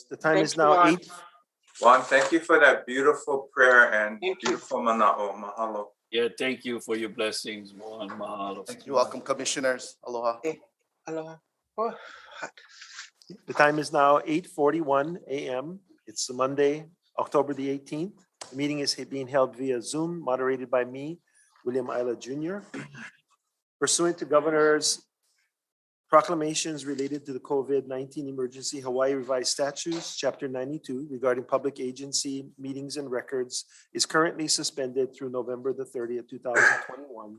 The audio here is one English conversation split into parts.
The time Thank is you, now Juan. 8. Juan, thank you for that beautiful prayer and Thank you. beautiful mana'o. Mahalo. Yeah, thank you for your blessings, Juan. Mahalo. You're welcome, commissioners. Aloha. Aloha. Oh, hot. The time is now 8:41 a.m. It's Monday, October the 18th. The meeting is being held via Zoom, moderated by me, William Isla Jr. Pursuant to Governor's proclamations related to the COVID-19 emergency, Hawaii Revised Statutes, Chapter 92, regarding public agency meetings and records, is currently suspended through November the 30th, 2021,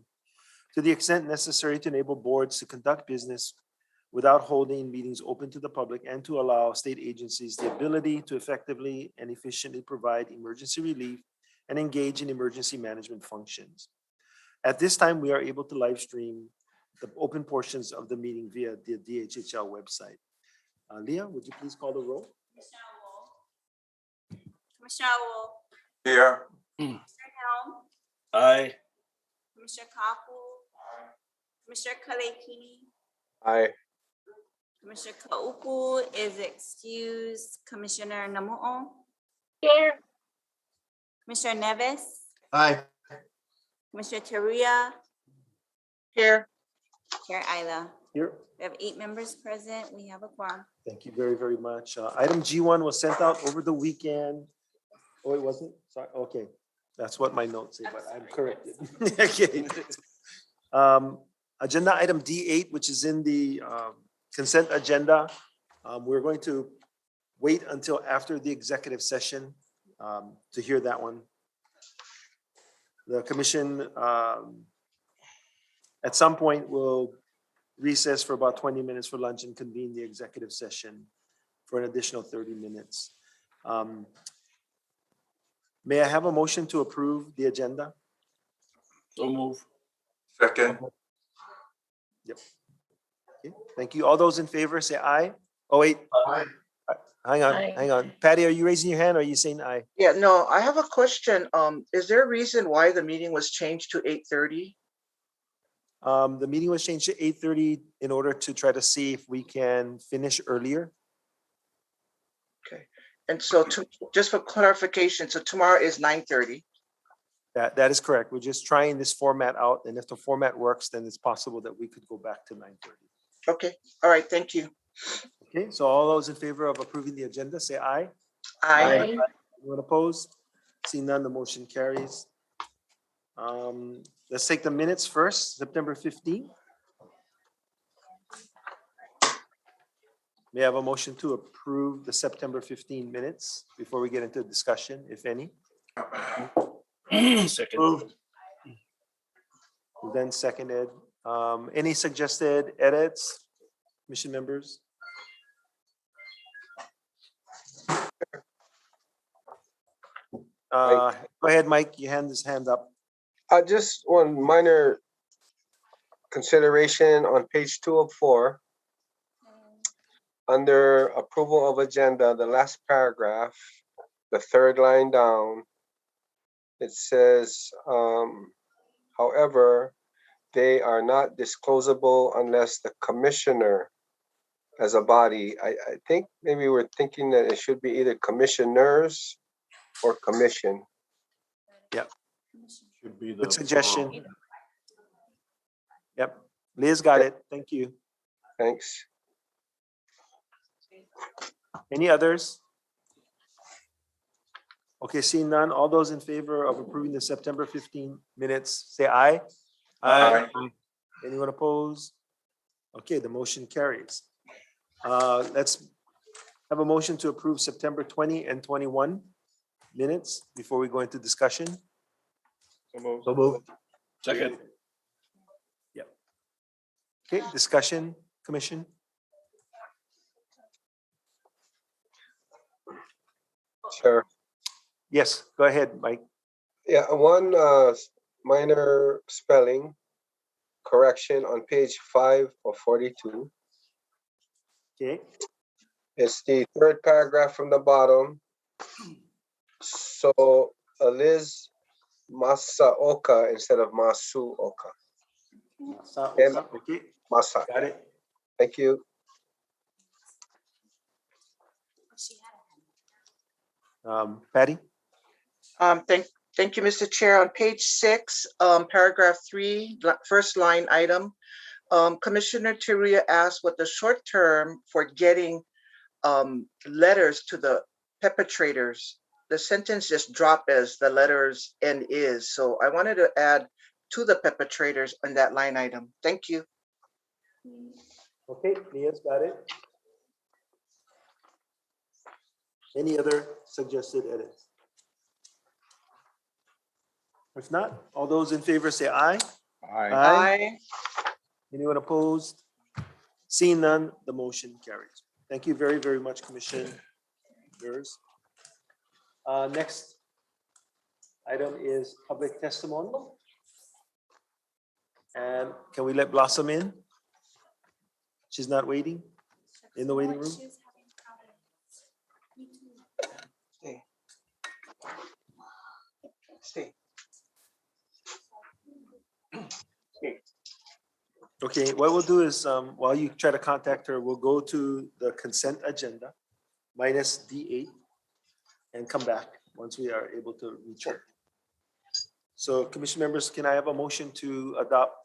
to the extent necessary to enable boards to conduct business without holding meetings open to the public and to allow state agencies the ability to effectively and efficiently provide emergency relief and engage in emergency management functions. At this time, we are able to live stream the open portions of the meeting via the DHHL website. Leah, would you please call the roll? Commissioner Wool, Here. Commissioner Helm, Aye. Commissioner Kapu, Commissioner Kalekini, Aye. Commissioner Kaupu is excused. Commissioner Namu'o, Here. Commissioner Nevis, Aye. Commissioner Teruya, Here. Chair Isla. Here. We have 8 members present. We have a quorum. Thank you very, very much. Item G1 was sent out over the weekend. Oh, it wasn't? Sorry, okay. That's what my notes say, but I'm corrected. Okay. Agenda item D8, which is in the consent agenda. We're going to wait until after the executive session to hear that one. The commission at some point will recess for about 20 minutes for lunch and convene the executive session for an additional 30 minutes. May I have a motion to approve the agenda? So move. Second. Yep. Okay, thank you. All those in favor say aye. Oh, wait. Aye. Hang on, hang on. Patty, are you raising your hand or are you saying aye? Yeah, no, I have a question. Is there a reason why the meeting was changed to 8:30? The meeting was changed to 8:30 in order to try to see if we can finish earlier. And so just for clarification, so tomorrow is 9:30. That is correct. We're just trying this format out, and if the format works, then it's possible that we could go back to 9:30. Okay, all right, thank you. Okay, so all those in favor of approving the agenda, say aye. Aye. Anyone opposed? Seeing none, the motion carries. Let's take the minutes first, September 15th. May I have a motion to approve the September 15 minutes before we get into discussion, if any? Second. Then seconded. Any suggested edits, commission members? Go ahead, Mike, your hand is hand up. Just one minor consideration on page 204. Under approval of agenda, the last paragraph, the third line down, it says, however, they are not disclosable unless the commissioner as a body. I think maybe we're thinking that it should be either commissioners or commission. Yep. Should be the Good suggestion. Yep, Liz got it. Thank you. Thanks. Any others? Okay, seeing none, all those in favor of approving the September 15 minutes, say aye. Aye. Anyone opposed? Okay, the motion carries. Let's have a motion to approve September 20 and 21 minutes before we go into discussion. So moved. Second. Yep. Okay, discussion, commission. Sure. Yes, go ahead, Mike. Yeah, one minor spelling correction on page 5 of 42. Okay, It's the third paragraph from the bottom. So Liz Masaoka instead of Masuoka. okay, Masa. got it. Thank you. Patty? Thank you, Mr. Chair. On page 6, paragraph 3, first line item, Commissioner Teruya asked what the short term for getting letters to the perpetrators. The sentence just dropped as the letters and is. So I wanted to add to the perpetrators on that line item. Thank you. Okay, Leah's got it. Any other suggested edits? If not, all those in favor say aye. Aye. Anyone opposed? Seeing none, the motion carries. Thank you very, very much, Commissioner. Next item is public testimony. And can we let Blossom in? She's not waiting in the waiting room? Stay. Stay. Okay, what we'll do is, while you try to contact her, we'll go to the consent agenda minus D8 and come back once we are able to reach her. So commission members, can I have a motion to adopt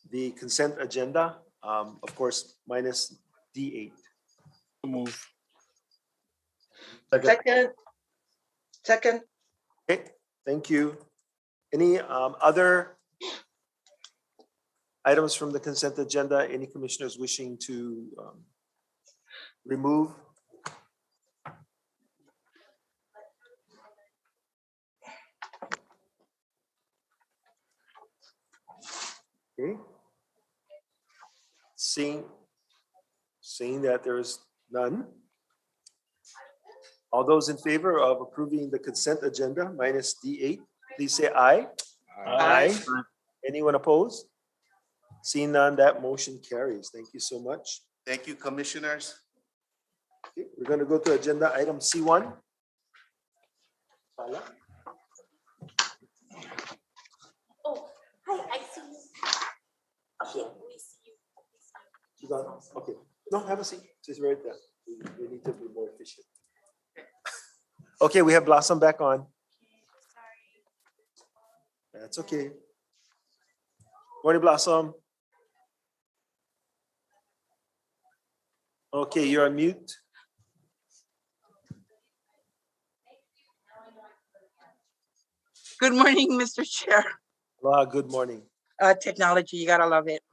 the consent agenda? Of course, minus D8. So move. Second. Okay, thank you. Any other items from the consent agenda? Any commissioners wishing to remove? Okay. Seeing that there is none. All those in favor of approving the consent agenda minus D8, please say aye. Aye. Anyone opposed? Seeing none, that motion carries. Thank you so much. Thank you, commissioners. Okay, we're going to go to agenda item C1. Palaau. Oh, hi, I see you. Okay, we see you. You gone? Okay. No, have a seat. She's right there. We need to be more efficient. Okay, we have Blossom back on. That's okay. Morning, Blossom. Okay, you're on mute. Good morning, Mr. Chair. Aloha, good morning. Technology, you gotta love it.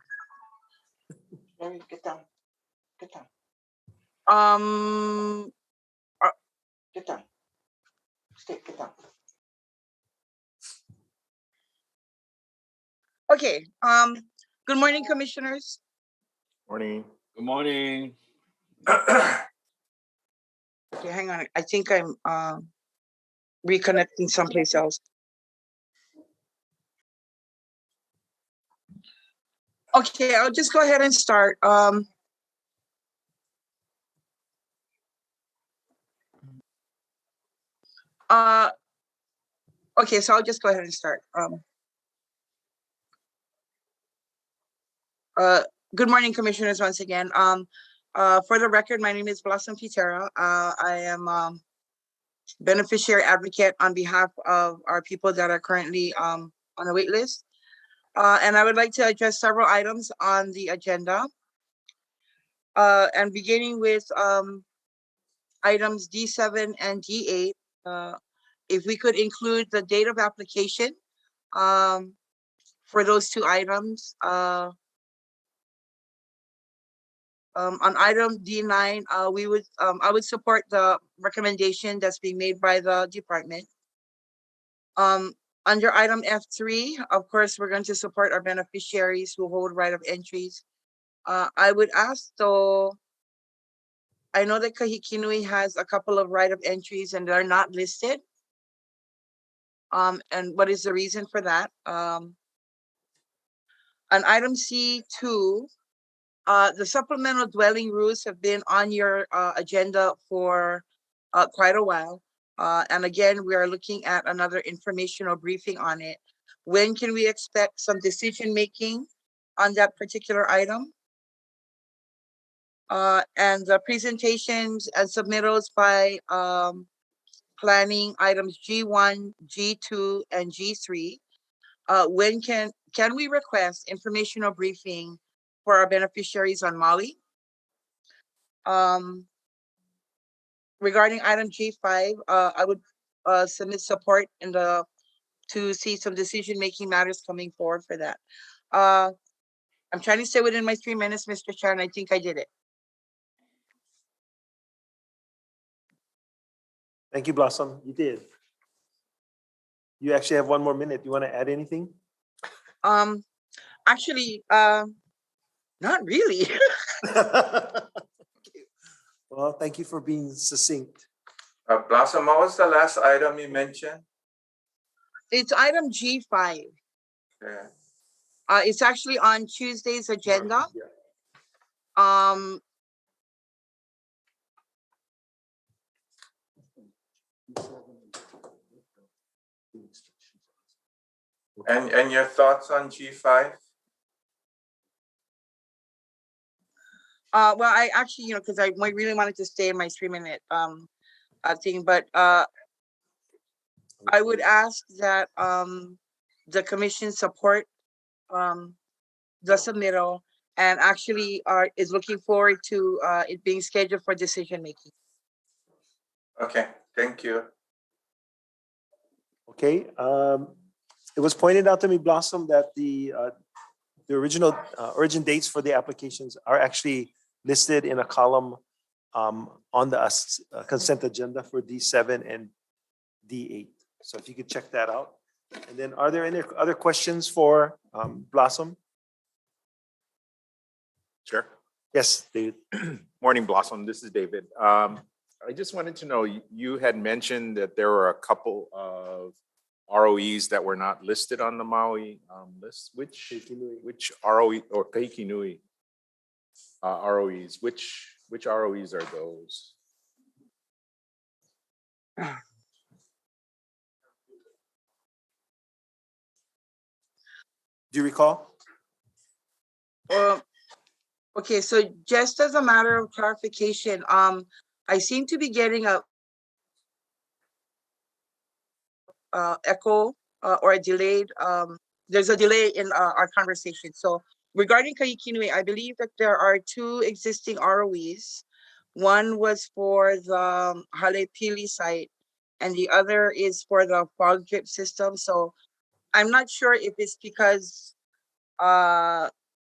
Mary, get down. Get down. Get down. Stay, get down. Okay, good morning, commissioners. Morning. Good morning. Okay, hang on. I think I'm reconnecting someplace else. Okay, I'll just go ahead and start. Okay, so I'll just go ahead and start. Good morning, commissioners, once again. For the record, my name is Blossom Pitera. I am beneficiary advocate on behalf of our people that are currently on the wait list. And I would like to address several items on the agenda. And beginning with items D7 and D8, if we could include the date of application for those two items. On item D9, I would support the recommendation that's being made by the department. Under item F3, of course, we're going to support our beneficiaries who hold right of entries. I would ask though, I know that Kahikinui has a couple of right of entries and they're not listed. And what is the reason for that? On item C2, the supplemental dwelling rules have been on your agenda for quite a while. And again, we are looking at another informational briefing on it. When can we expect some decision making on that particular item? And the presentations and submittals by planning items G1, G2, and G3. When can we request informational briefing for our beneficiaries on Maui? Regarding item G5, I would submit support in the to see some decision-making matters coming forward for that. I'm trying to stay within my 3 minutes, Mr. Chair, and I think I did it. Thank you, Blossom. You did. You actually have 1 more minute. You want to add anything? Actually, not really. Well, thank you for being succinct. Blossom, what was the last item you mentioned? It's item G5. Yeah. It's actually on Tuesday's agenda. Yeah. And your thoughts on G5? Well, I actually, because I really wanted to stay in my 3-minute thing, but I would ask that the commission support the submittal and actually is looking forward to it being scheduled for decision making. Okay, thank you. Okay. It was pointed out to me, Blossom, that the original origin dates for the applications are actually listed in a column on the consent agenda for D7 and D8. So if you could check that out. And then are there any other questions for Blossom? Sure. Yes, David. Morning, Blossom. This is David. I just wanted to know, you had mentioned that there were a couple of ROEs that were not listed on the Maui list. Which ROE or Keiki Nui ROEs? Which ROEs are those? Do you recall? Okay, so just as a matter of clarification, I seem to be getting a echo or a delayed. There's a delay in our conversation. So regarding Kaikinui, I believe that there are 2 existing ROEs. One was for the Halepili site, and the other is for the fog drip system. So I'm not sure if it's because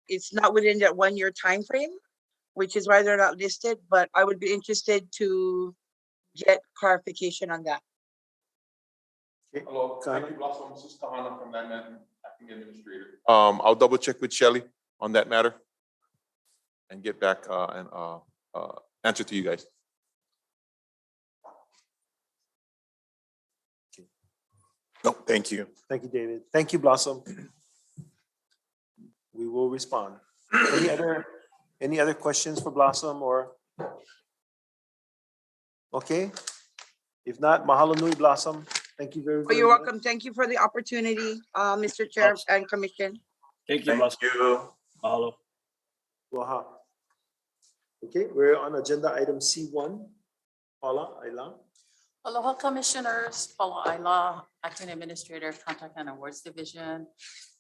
it's not within that 1-year time frame, which is why they're not listed, but I would be interested to get clarification on that. Hello, thank you, Blossom. This is Tahana from Land Management, Acting Administrator. I'll double check with Shelley on that matter and get back and answer to you guys. No, thank you. Thank you, David. Thank you, Blossom. We will respond. Any other questions for Blossom or? Okay. If not, mahalo nui, Blossom. Thank you very much. Oh, you're welcome. Thank you for the opportunity, Mr. Chair and Commission. Thank you, Thank Blossom. you. Mahalo. Aloha. Okay, we're on agenda item C1. Paula, Ayla. Aloha Commissioners, Paula Ayla, Acting Administrator, Contact and Awards Division,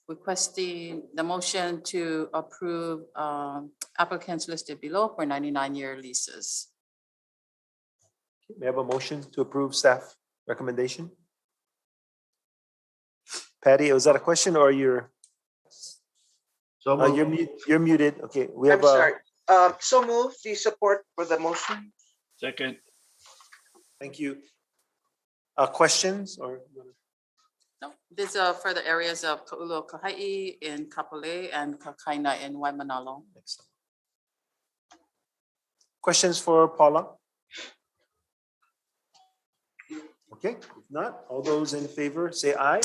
requesting the motion to approve applicants listed below for 99-year leases. May I have a motion to approve staff recommendation? Patty, was that a question or you're? You're muted. Okay, we have I'm sorry. So move the support for the motion. Second. Thank you. Questions or? No, these are for the areas of Ka'ulo Kahai in Kapolei and Kakaina in Waimanalo. Excellent. Questions for Paula? Okay, if not, all those in favor say aye.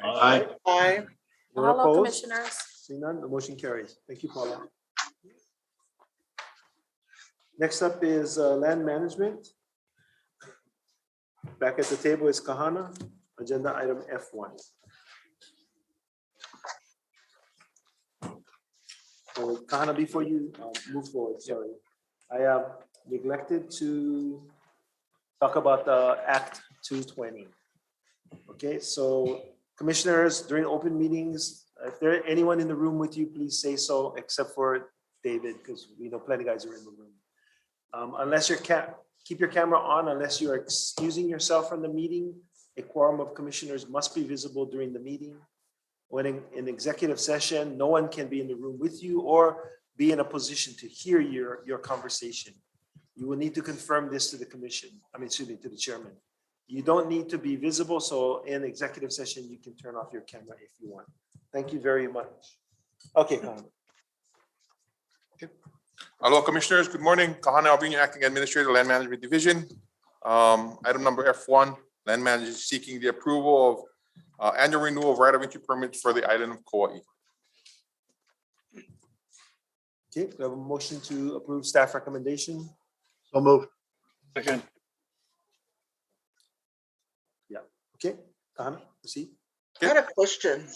Aye. Aye. Anyone Mahalo, opposed? Commissioners. See none, the motion carries. Thank you, Paula. Next up is land management. Back at the table is Kahana, agenda item F1. So Kahana, before you move forward, sorry. I neglected to talk about the Act 220. Okay, so commissioners, during open meetings, if there anyone in the room with you, please say so, except for David, because we know plenty of guys are in the room. Unless keep your camera on, unless you are excusing yourself from the meeting. A quorum of commissioners must be visible during the meeting. When in executive session, no one can be in the room with you or be in a position to hear your conversation. You will need to confirm this to the commission, to the chairman. You don't need to be visible, so in executive session, you can turn off your camera if you want. Thank you very much. Okay, Kahana. Hello, Commissioners. Good morning. Kahana Alvino, Acting Administrator, Land Management Division. Item number F1, Land Manager seeking the approval of annual renewal of right of entry permits for the island of Kauai. Okay, we have a motion to approve staff recommendation. So moved. Second. Okay, Kahana, proceed. I had a question.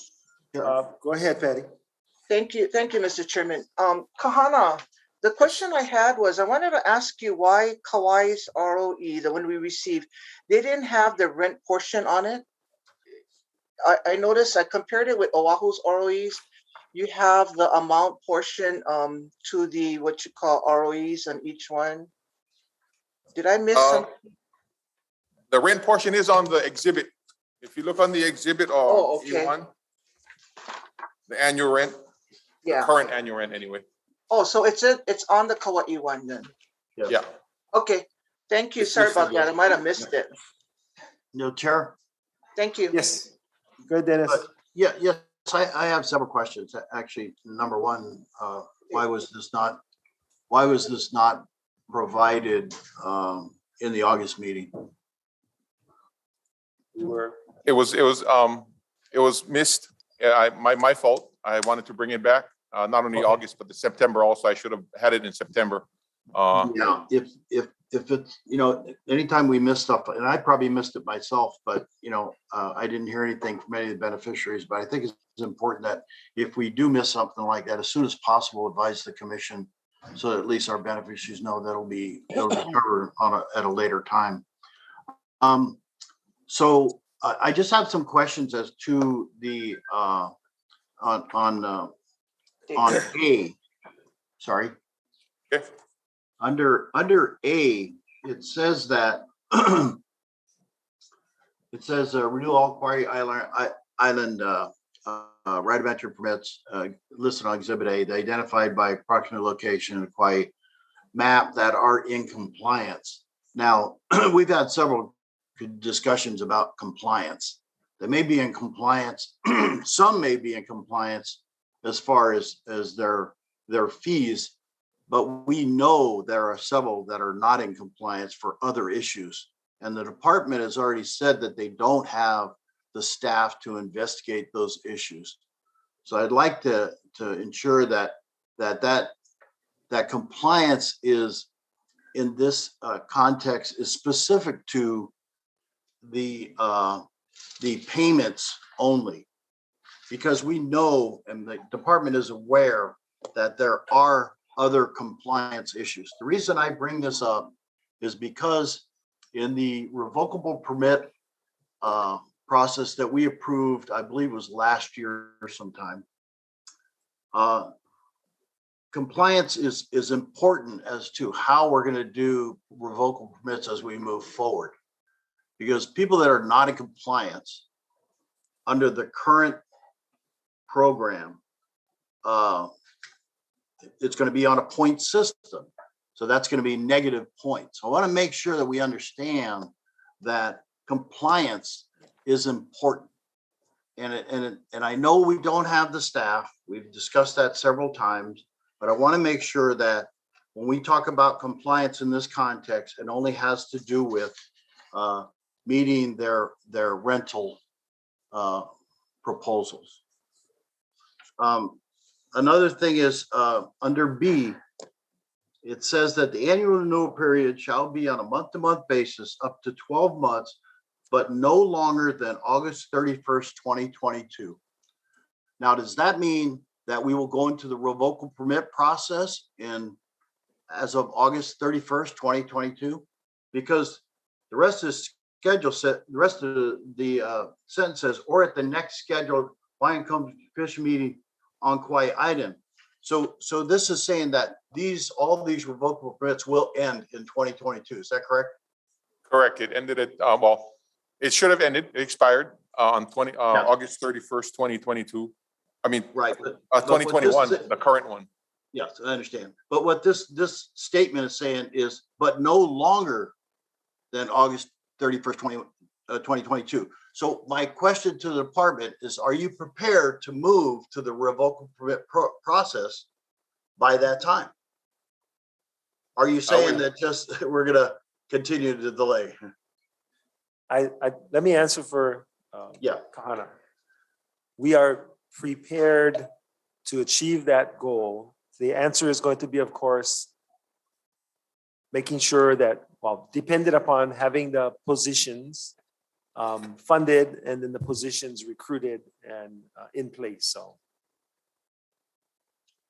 Go ahead, Patty. Thank you, Mr. Chairman. Kahana, the question I had was, I wanted to ask you why Kauai's ROE, the one we received, they didn't have the rent portion on it. I noticed, I compared it with Oahu's ROEs. You have the amount portion to the, what you call ROEs on each one. Did I miss something? The rent portion is on the exhibit. If you look on the exhibit okay. E1, the annual rent, the Yeah. current annual rent anyway. Oh, so it's on the Kauai one then. Yeah. Okay, thank you. It's Sorry listed about that. I might have missed it. No, Chair? Thank you. Yes. Go ahead, Dennis. Yes, I have several questions. Actually, number one, why was this not provided in the August meeting? It was missed. My fault. I wanted to bring it back. Not only August, but the September also. I should have had it in September. Yeah, if it's, anytime we miss stuff, and I probably missed it myself, but I didn't hear anything from any of the beneficiaries, but I think it's important that if we do miss something like that, as soon as possible, advise the commission so that at least our beneficiaries know that'll be covered at a later time. So I just have some questions as to the on A, sorry. Okay. Under A, it says that it says renewal all Kauai Island right of entry permits listed on Exhibit A, they identified by approximate location and Kauai map that are in compliance. Now, we've had several discussions about compliance. They may be in compliance. Some may be in compliance as far as their fees, but we know there are several that are not in compliance for other issues. And the department has already said that they don't have the staff to investigate those issues. So I'd like to ensure that compliance is in this context is specific to the payments only, because we know, and the department is aware, that there are other compliance issues. The reason I bring this up is because in the revocable permit process that we approved, I believe was last year or sometime, compliance is important as to how we're going to do revocable permits as we move forward. Because people that are not in compliance under the current program, it's going to be on a point system. So that's going to be negative points. I want to make sure that we understand that compliance is important. And I know we don't have the staff. We've discussed that several times, but I want to make sure that when we talk about compliance in this context, it only has to do with meeting their rental proposals. Another thing is under B, it says that the annual renewal period shall be on a month-to-month basis up to 12 months, but no longer than August 31st, 2022. Now, does that mean that we will go into the revocable permit process in as of August 31st, 2022? Because the rest of the schedule the rest of the sentence says, or at the next scheduled Hawaiian Commission meeting on Kauai Island. So this is saying that all these revocable permits will end in 2022. Is that correct? Correct. It ended at, well, it should have ended, it expired on August 31st, 2022. I mean, Right. 2021, the current one. Yes, I understand. But what this statement is saying is, but no longer than August 31st, 2022. So my question to the department is, are you prepared to move to the revocable permit process by that time? Are you saying that just we're gonna continue to delay? Let me answer for Kahana. We are prepared to achieve that goal. The answer is going to be, of course, making sure that, well, dependent upon having the positions funded and then the positions recruited and in place.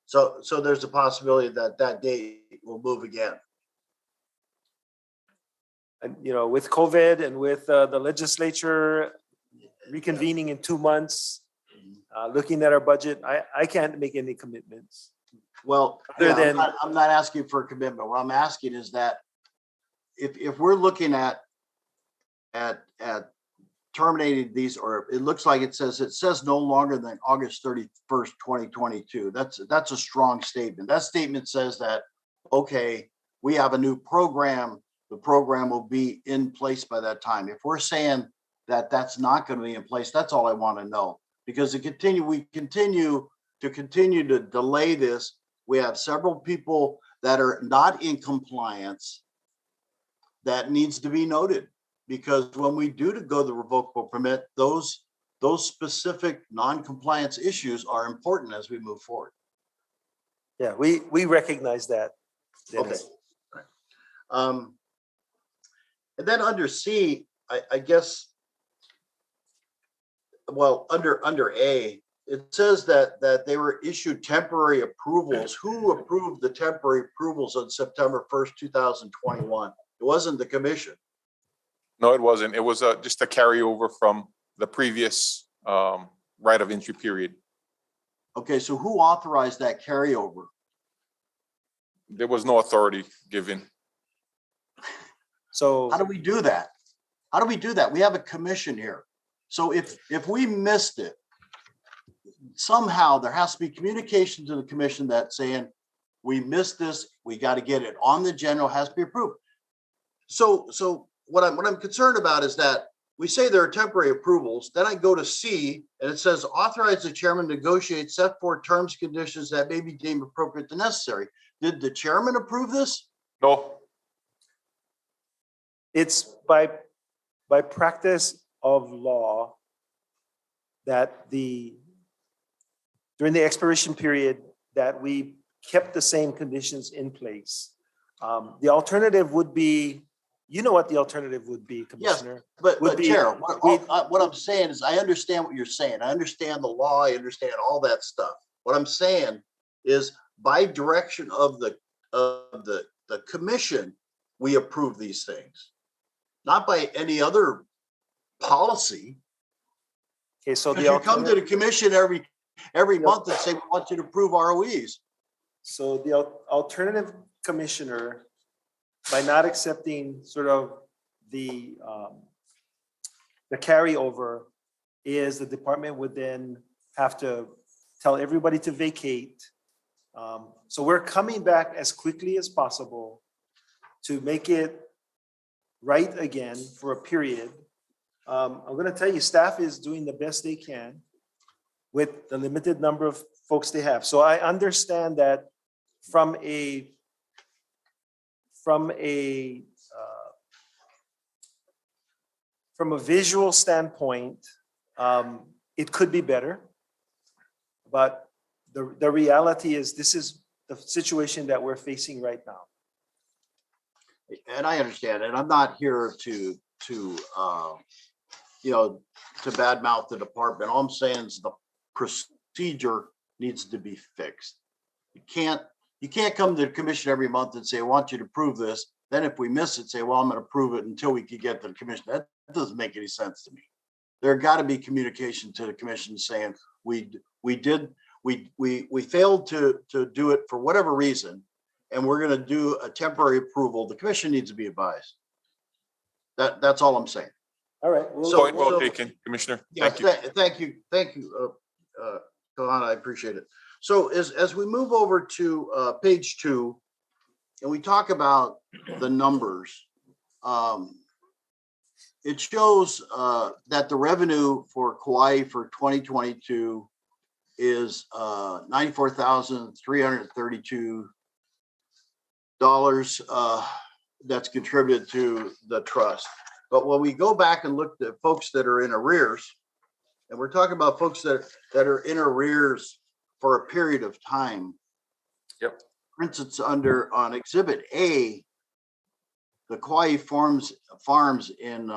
So there's a possibility that that date will move again. And with COVID and with the legislature reconvening in 2 months, looking at our budget, I can't make any commitments. Well, I'm not asking for a commitment. What I'm asking is that if we're looking at terminating these, or it looks like it says no longer than August 31st, 2022. That's a strong statement. That statement says that, okay, we have a new program. The program will be in place by that time. If we're saying that that's not going to be in place, that's all I want to know. Because we continue to delay this. We have several people that are not in compliance that needs to be noted. Because when we do to go the revocable permit, those specific non-compliance issues are important as we move forward. Yeah, we recognize that, Dennis. Okay. And then under C, I guess, well, under A, it says that they were issued temporary approvals. Who approved the temporary approvals on September 1st, 2021? It wasn't the commission. No, it wasn't. It was just a carryover from the previous right of entry period. Okay, so who authorized that carryover? There was no authority given. So how do we do that? How do we do that? We have a commission here. So if we missed it, somehow there has to be communication to the commission that saying, we missed this, we got to get it on the general, has to be approved. So what I'm concerned about is that we say there are temporary approvals, then I go to C and it says authorize the chairman to negotiate set forth terms, conditions that may be deemed appropriate and necessary. Did the chairman approve this? No. It's by practice of law that during the expiration period that we kept the same conditions in place. The alternative would be, you know what the alternative would be, Commissioner? Yes, but Chair, what I'm saying is I understand what you're saying. I understand the law. I understand all that stuff. What I'm saying is by direction of the commission, we approve these things, not by any other policy. Okay, so you come to the commission every month and say we want you to approve ROEs. So the alternative commissioner, by not accepting sort of the carryover, is the department would then have to tell everybody to vacate. So we're coming back as quickly as possible to make it right again for a period. I'm going to tell you, staff is doing the best they can with the limited number of folks they have. So I understand that from a visual standpoint, it could be better, but the reality is this is the situation that we're facing right now. And I understand, and I'm not here to badmouth the department. All I'm saying is the procedure needs to be fixed. You can't You can't come to the commission every month and say, I want you to approve this. Then if we miss it, say, well, I'm going to approve it until we can get to the commission. That doesn't make any sense to me. There got to be communication to the commission saying we failed to do it for whatever reason, and we're going to do a temporary approval. The commission needs to be advised. That's all I'm saying. All right. Point well taken, Commissioner. Yes, Thank you. thank you, Kahana, I appreciate it. So as we move over to page 2, and we talk about the numbers, it shows that the revenue for Kauai for 2022 is $94,332 that's contributed to the trust. But when we go back and look at folks that are in arrears, and we're talking about folks that are in arrears for a period of time. Yep. For instance, on Exhibit A, the Kauai Farms in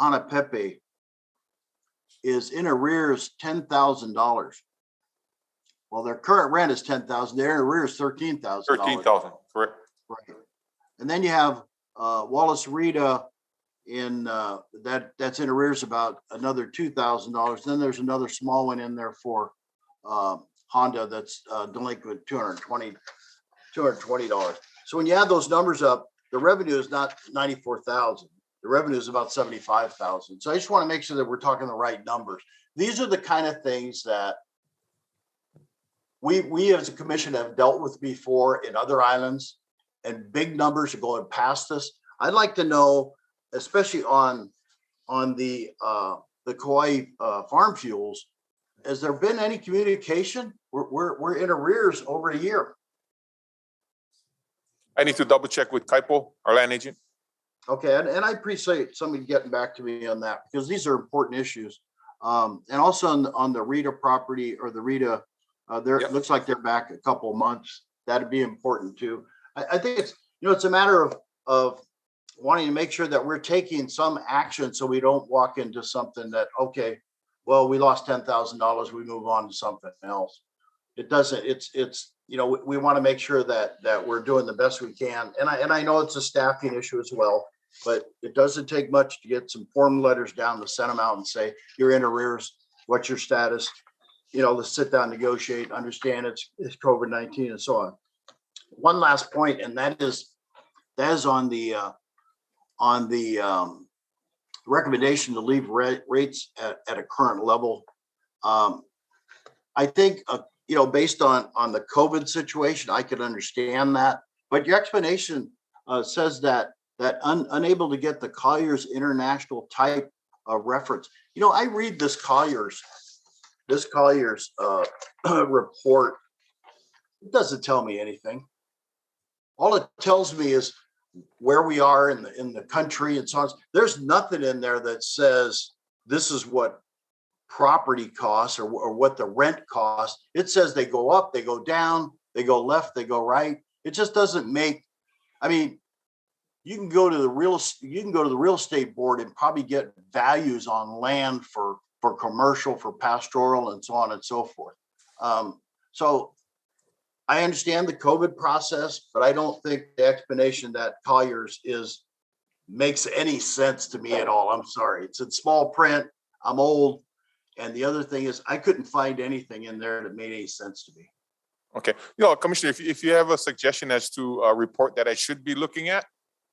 Anapepe is in arrears $10,000. Well, their current rent is $10,000. Their in arrears $13,000. $13,000, correct. Right. And then you have Wallace Rita in that's in arrears about another $2,000. Then there's another small one in there for Honda that's delinquent $220. So when you add those numbers up, the revenue is not 94,000. The revenue is about 75,000. So I just want to make sure that we're talking the right numbers. These are the kind of things that we as a commission have dealt with before in other islands, and big numbers are going past us. I'd like to know, especially on the Kauai farm fuels, has there been any communication? We're in arrears over a year. I need to double check with Kaipo, our land agent. Okay, and I appreciate somebody getting back to me on that, because these are important issues. And also on the Rita property, or the Rita, it looks like they're back a couple of months. That'd be important too. I think it's a matter of wanting to make sure that we're taking some action so we don't walk into something that, okay, well, we lost $10,000, we move on to something else. It doesn't, we want to make sure that we're doing the best we can. And I know it's a staffing issue as well, but it doesn't take much to get some form letters down to send them out and say, you're in arrears, what's your status? Let's sit down, negotiate, understand it's COVID-19 and so on. One last point, and that is on the recommendation to leave rates at a current level. I think, based on the COVID situation, I could understand that. But your explanation says that unable to get the Colliers International type of reference. I read this Colliers report. It doesn't tell me anything. All it tells me is where we are in the country and so on. There's nothing in there that says this is what property costs or what the rent costs. It says they go up, they go down, they go left, they go right. It just doesn't make. You can go to the real estate board and probably get values on land for commercial, for pastoral, and so on and so forth. So I understand the COVID process, but I don't think the explanation that Colliers makes any sense to me at all. I'm sorry. It's in small print. I'm old. And the other thing is I couldn't find anything in there that made any sense to me. Okay. Commissioner, if you have a suggestion as to a report that I should be looking at,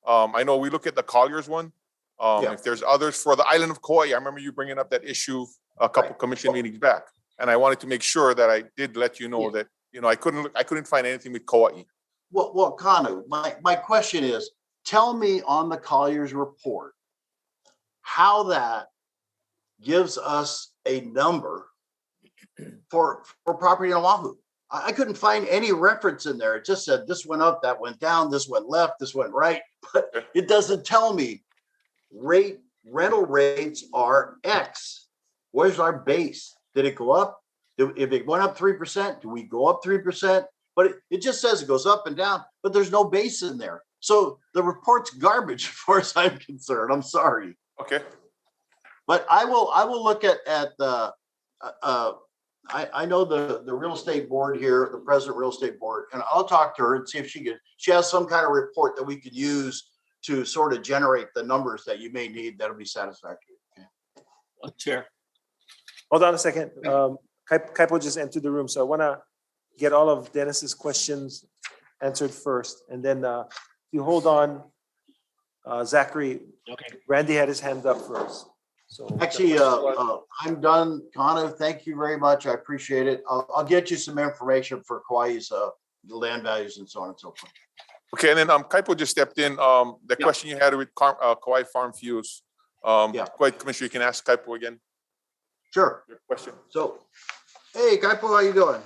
I know we look at the Colliers one. If there's others for the island of Kauai, I remember you bringing up that issue a couple commission meetings back. And I wanted to make sure that I did let you know that, I couldn't find anything with Kauai. Well, Kanu, my question is, tell me on the Colliers report how that gives us a number for property in Oahu. I couldn't find any reference in there. It just said this went up, that went down, this went left, this went right, but it doesn't tell me rental rates are X. Where's our base? Did it go up? If it went up 3%, do we go up 3%? But it just says it goes up and down, but there's no base in there. So the report's garbage as far as I'm concerned. I'm sorry. Okay. But I will look at the I know the real estate board here, the president real estate board, and I'll talk to her and see if she has some kind of report that we could use to sort of generate the numbers that you may need that'll be satisfactory. Okay. Chair. Hold on a second. Kaipo just entered the room, so I want to get all of Dennis's questions answered first, and then you hold on, Zachary. Okay. Randy had his hand up first. So Actually, I'm done. Kana, thank you very much. I appreciate it. I'll get you some information for Kauai's land values and so on and so forth. Okay, and then Kaipo just stepped in. The Yeah. question you had with Kauai Farm Fuels. Yeah. Go ahead, Commissioner, you can ask Kaipo again. Sure. Your question. So, hey, Kaipo, how you doing?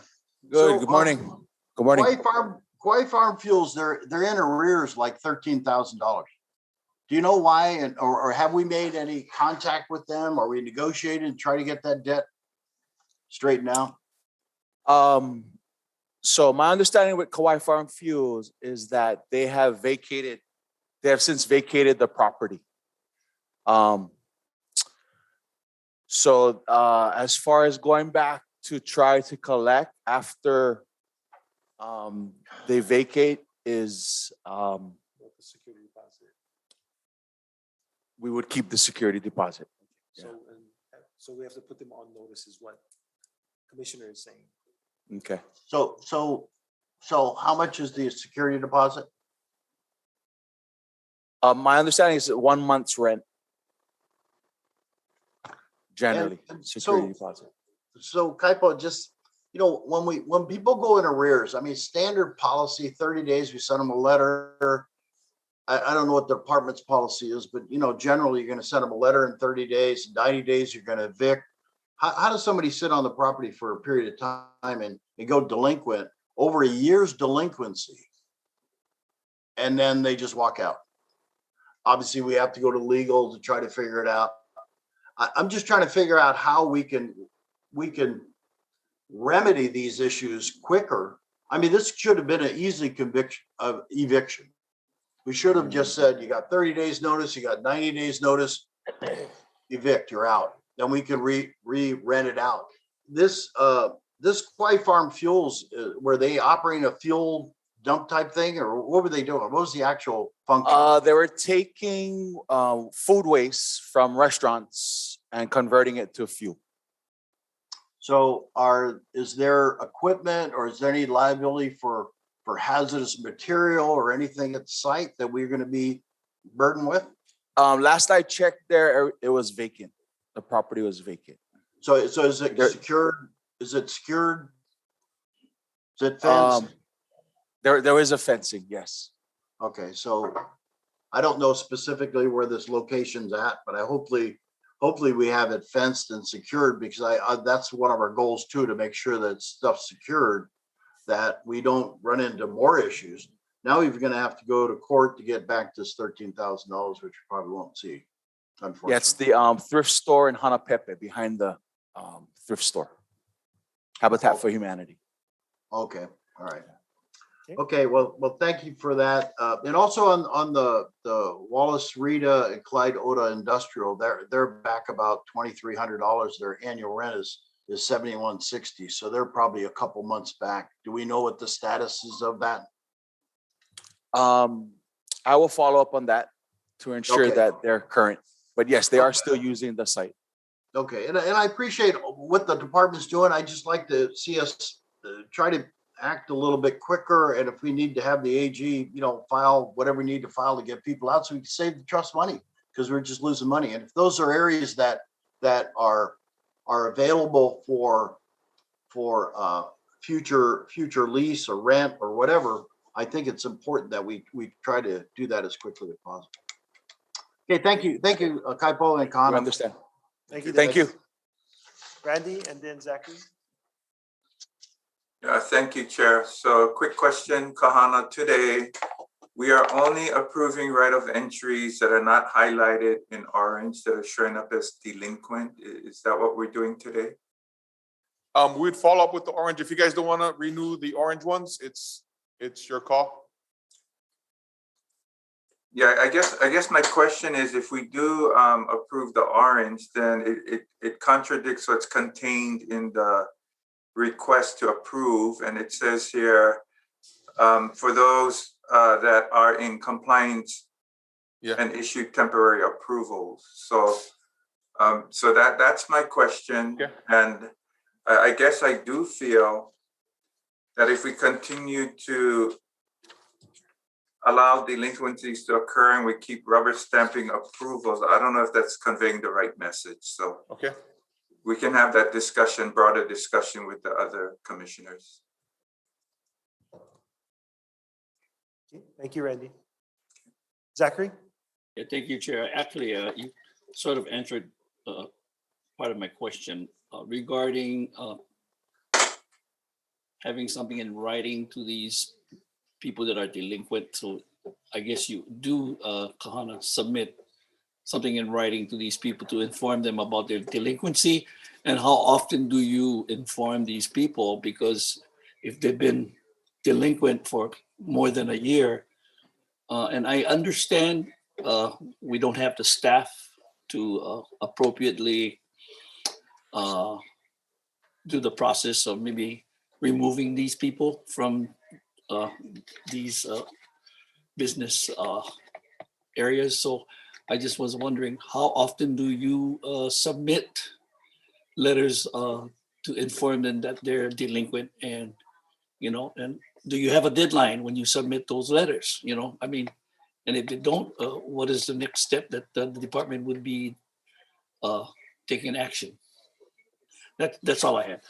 Good. So, Good morning. Good morning. Kauai Farm Fuels, they're in arrears like $13,000. Do you know why? And or have we made any contact with them? Are we negotiating and try to get that debt straightened out? So my understanding with Kauai Farm Fuels is that they have since vacated the property. So as far as going back to try to collect after they vacate is we would keep the security deposit. So we have to put them on notice is what Commissioner is saying. Okay. So how much is the security deposit? My understanding is that 1 month's rent. Generally, And security deposit. So Kaipo, just, when people go in arrears, I mean, standard policy, 30 days, we send them a letter. I don't know what the department's policy is, but generally you're going to send them a letter in 30 days, 90 days, you're going to evict. How does somebody sit on the property for a period of time and go delinquent over a year's delinquency? And then they just walk out. Obviously we have to go to legal to try to figure it out. I'm just trying to figure out how we can remedy these issues quicker. I mean, this should have been an easy eviction. We should have just said, you got 30 days notice, you got 90 days notice, evict, you're out. Then we can rent it out. This Kauai Farm Fuels, were they operating a fuel dump type thing, or what were they doing? What was the actual function? They were taking food waste from restaurants and converting it to fuel. So is there equipment or is there any liability for hazardous material or anything at the site that we're going to be burdened with? Last I checked there, it was vacant. The property was vacant. So is it secured? Is it secured? Is it fenced? There is a fencing, yes. Okay, so I don't know specifically where this location's at, but hopefully we have it fenced and secured, because that's one of our goals too, to make sure that stuff's secured, that we don't run into more issues. Now we're going to have to go to court to get back this $13,000, which we probably won't see, unfortunately. Yeah, it's the thrift store in Hanapepe behind the thrift store. Habitat for Humanity. Okay, all right. Okay, well, thank you for that. And also on the Wallace Rita and Clyde Oda Industrial, they're back about $2,300. Their annual rent is $7,160. So they're probably a couple months back. Do we know what the status is of that? I will follow up on that to ensure that they're current. But yes, they are still using the site. Okay, and I appreciate what the department's doing. I just like to see us try to act a little bit quicker, and if we need to have the AG, file whatever we need to file to get people out so we can save the trust money, because we're just losing money. And if those are areas that are available for future lease or rent or whatever, I think it's important that we try to do that as quickly as possible. Okay, thank you, Kaipo and Kana. I understand. Thank you. Thank you. Randy and then Zachary. Thank you, Chair. So quick question, Kahana. Today, we are only approving right of entries that are not highlighted in orange, that are showing up as delinquent. Is that what we're doing today? We'd follow up with the orange. If you guys don't want to renew the orange ones, it's your call. Yeah, I guess my question is, if we do approve the orange, then it contradicts what's contained in the request to approve, and it says here, for those that are in compliance Yeah. and issue temporary approvals. So that's my question. Yeah. And I guess I do feel that if we continue to allow delinquencies to occur and we keep rubber stamping approvals, I don't know if that's conveying the right message. So Okay. we can have that discussion, broader discussion with the other commissioners. Okay, thank you, Randy. Zachary? Yeah, thank you, Chair. Actually, you sort of answered part of my question regarding having something in writing to these people that are delinquent. So I guess you do, Kahana, submit something in writing to these people to inform them about their delinquency. And how often do you inform these people? Because if they've been delinquent for more than a year, and I understand we don't have the staff to appropriately do the process of maybe removing these people from these business areas. So I just was wondering, how often do you submit letters to inform them that they're delinquent, and and do you have a deadline when you submit those letters? I mean, and if they don't, what is the next step that the department would be taking action? That's all I had.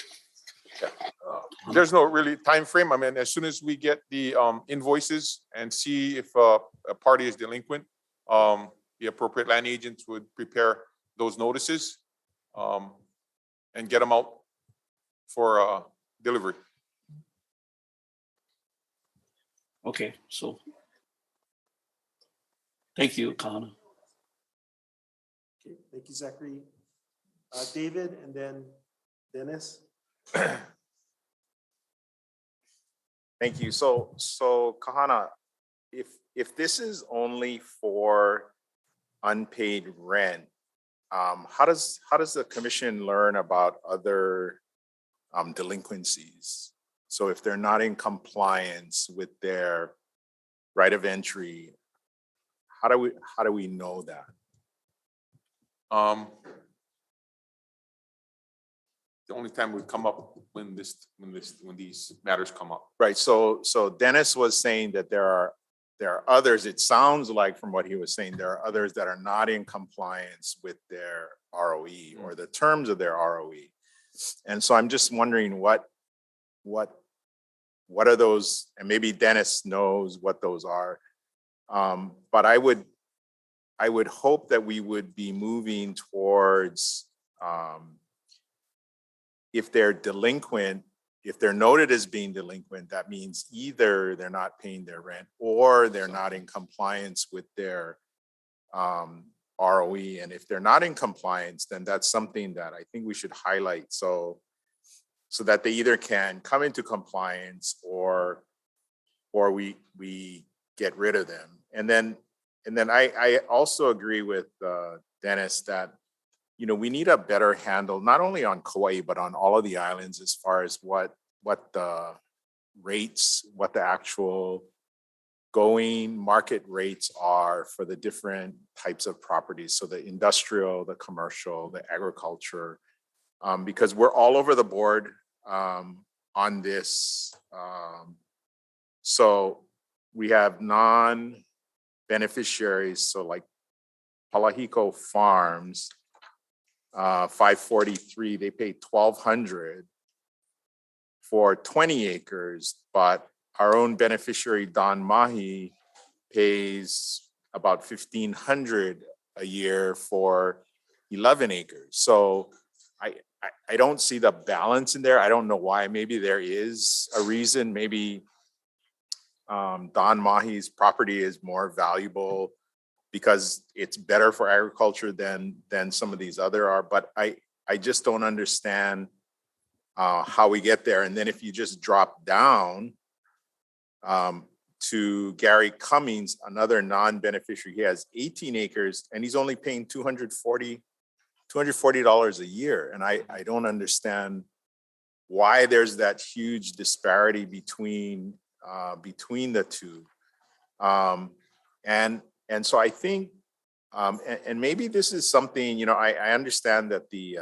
There's no really time frame. I mean, as soon as we get the invoices and see if a party is delinquent, the appropriate land agents would prepare those notices and get them out for delivery. Okay, so thank you, Kahana. Okay, thank you, Zachary. David, and then Dennis. Thank you. So Kahana, if this is only for unpaid rent, how does the commission learn about other delinquencies? So if they're not in compliance with their right of entry, how do we know that? The only time we come up when these matters come up. Right. So Dennis was saying that there are others. It sounds like from what he was saying, there are others that are not in compliance with their ROE or the terms of their ROE. And so I'm just wondering what are those, and maybe Dennis knows what those are. But I would hope that we would be moving towards if they're delinquent, if they're noted as being delinquent, that means either they're not paying their rent or they're not in compliance with their ROE. And if they're not in compliance, then that's something that I think we should highlight so that they either can come into compliance or we get rid of them. And then I also agree with Dennis that we need a better handle, not only on Kauai, but on all of the islands as far as what the rates, what the actual going market rates are for the different types of properties. So the industrial, the commercial, the agriculture, because we're all over the board on this. So we have non-beneficiaries, so like Palahiko Farms, 543, they pay $1,200 for 20 acres, but our own beneficiary Don Mahi pays about $1,500 a year for 11 acres. So I don't see the balance in there. I don't know why. Maybe there is a reason. Maybe Don Mahi's property is more valuable because it's better for agriculture than some of these other are. But I just don't understand how we get there. And then if you just drop down to Gary Cummings, another non-beneficiary, he has 18 acres and he's only paying $240 a year. And I don't understand why there's that huge disparity between the two. And so I think, and maybe this is something, I understand that the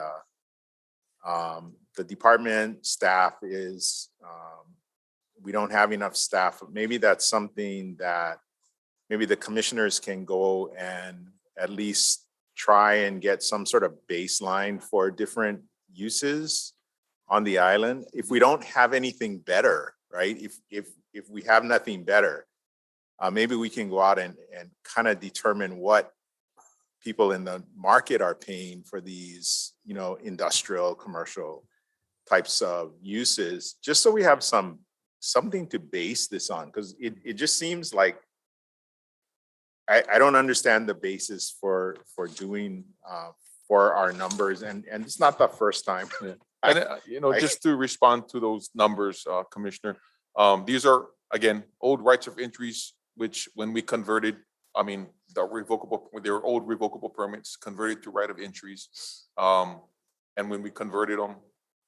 department staff is, we don't have enough staff. Maybe that's something that maybe the commissioners can go and at least try and get some sort of baseline for different uses on the island. If we don't have anything better, right? If we have nothing better, maybe we can go out and kind of determine what people in the market are paying for these, industrial, commercial types of uses, just so we have something to base this on. Because it just seems like I don't understand the basis for doing for our numbers, and it's not the first time. Yeah. And just to respond to those numbers, Commissioner, these are again old rights of entries, which when we converted, they were old revocable permits converted to right of entries, and when we converted them,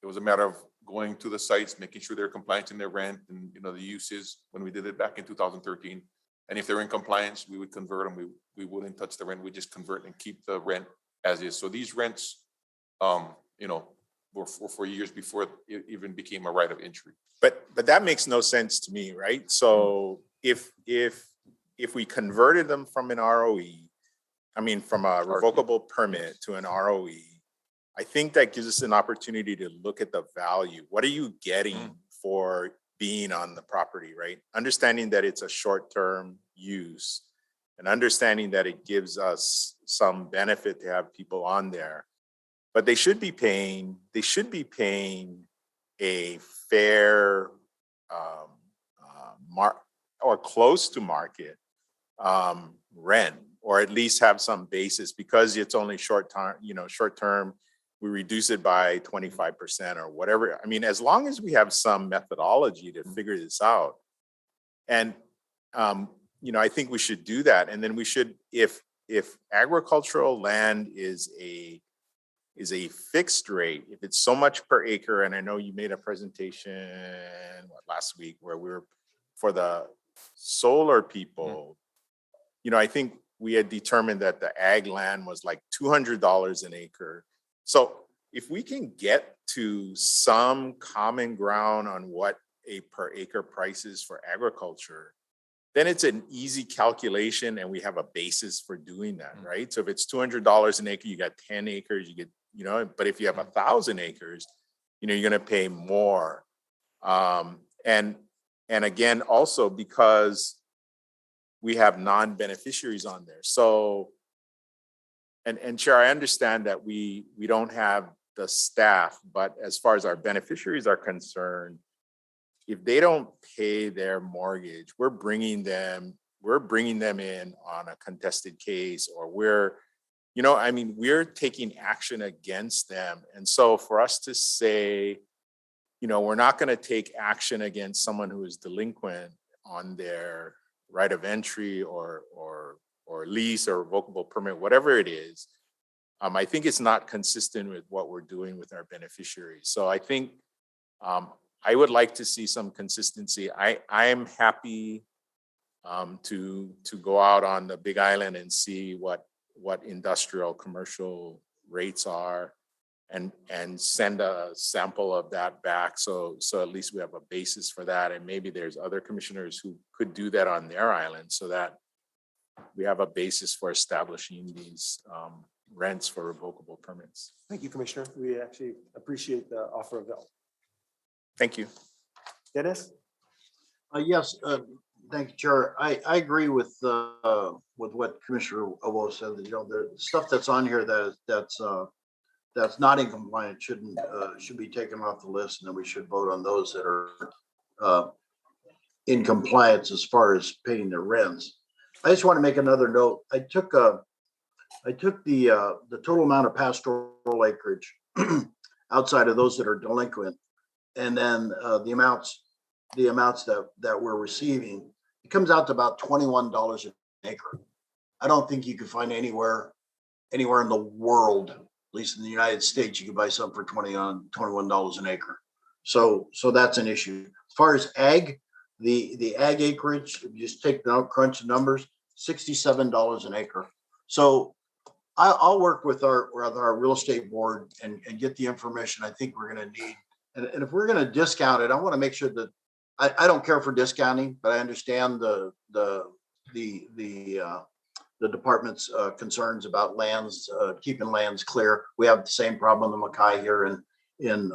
it was a matter of going to the sites, making sure they're compliant in their rent and the uses. When we did it back in 2013. And if they're in compliance, we would convert them. We wouldn't touch the rent. We just convert and keep the rent as is. So these rents, were for years before it even became a right of entry. But that makes no sense to me, right? So if we converted them from an ROE, from a revocable permit to an ROE, I think that gives us an opportunity to look at the value. What are you getting for being on the property, right? Understanding that it's a short-term use and understanding that it gives us some benefit to have people on there, but they should be paying a fair or close to market rent, or at least have some basis. Because it's only short term, we reduce it by 25% or whatever. As long as we have some methodology to figure this out. And, I think we should do that. And then we should, if agricultural land is a fixed rate, if it's so much per acre, and I know you made a presentation last week where we were for the solar people, I think we had determined that the ag land was like $200 an acre. So if we can get to some common ground on what a per acre price is for agriculture, then it's an easy calculation and we have a basis for doing that, right? So if it's $200 an acre, you got 10 acres, you get, but if you have 1,000 acres, you're going to pay more. And again, also because we have non-beneficiaries on there. So, and Chair, I understand that we don't have the staff, but as far as our beneficiaries are concerned, if they don't pay their mortgage, we're bringing them in on a contested case, or we're taking action against them. And so for us to say, we're not going to take action against someone who is delinquent on their right of entry or lease or revocable permit, whatever it is, I think it's not consistent with what we're doing with our beneficiaries. So I think I would like to see some consistency. I am happy to go out on the Big Island and see what industrial commercial rates are and send a sample of that back. So at least we have a basis for that. And maybe there's other commissioners who could do that on their island so that we have a basis for establishing these rents for revocable permits. Thank you, Commissioner. We actually appreciate the offer of help. Thank you. Dennis? Yes, thank you, Chair. I agree with what Commissioner Ovo said. The stuff that's on here that's not in compliance should be taken off the list, and then we should vote on those that are in compliance as far as paying their rents. I just want to make another note. I took the total amount of pastoral acreage outside of those that are delinquent, and then the amounts that we're receiving. It comes out to about $21 an acre. I don't think you could find anywhere in the world, at least in the United States, you could buy something for $21 an acre. So that's an issue. As far as ag, the ag acreage, if you just take the crunch the numbers, $67 an acre. So I'll work with our real estate board and get the information I think we're going to need. And if we're going to discount it, I want to make sure that I don't care for discounting, but I understand the department's concerns about lands, keeping lands clear. We have the same problem in the Makai here in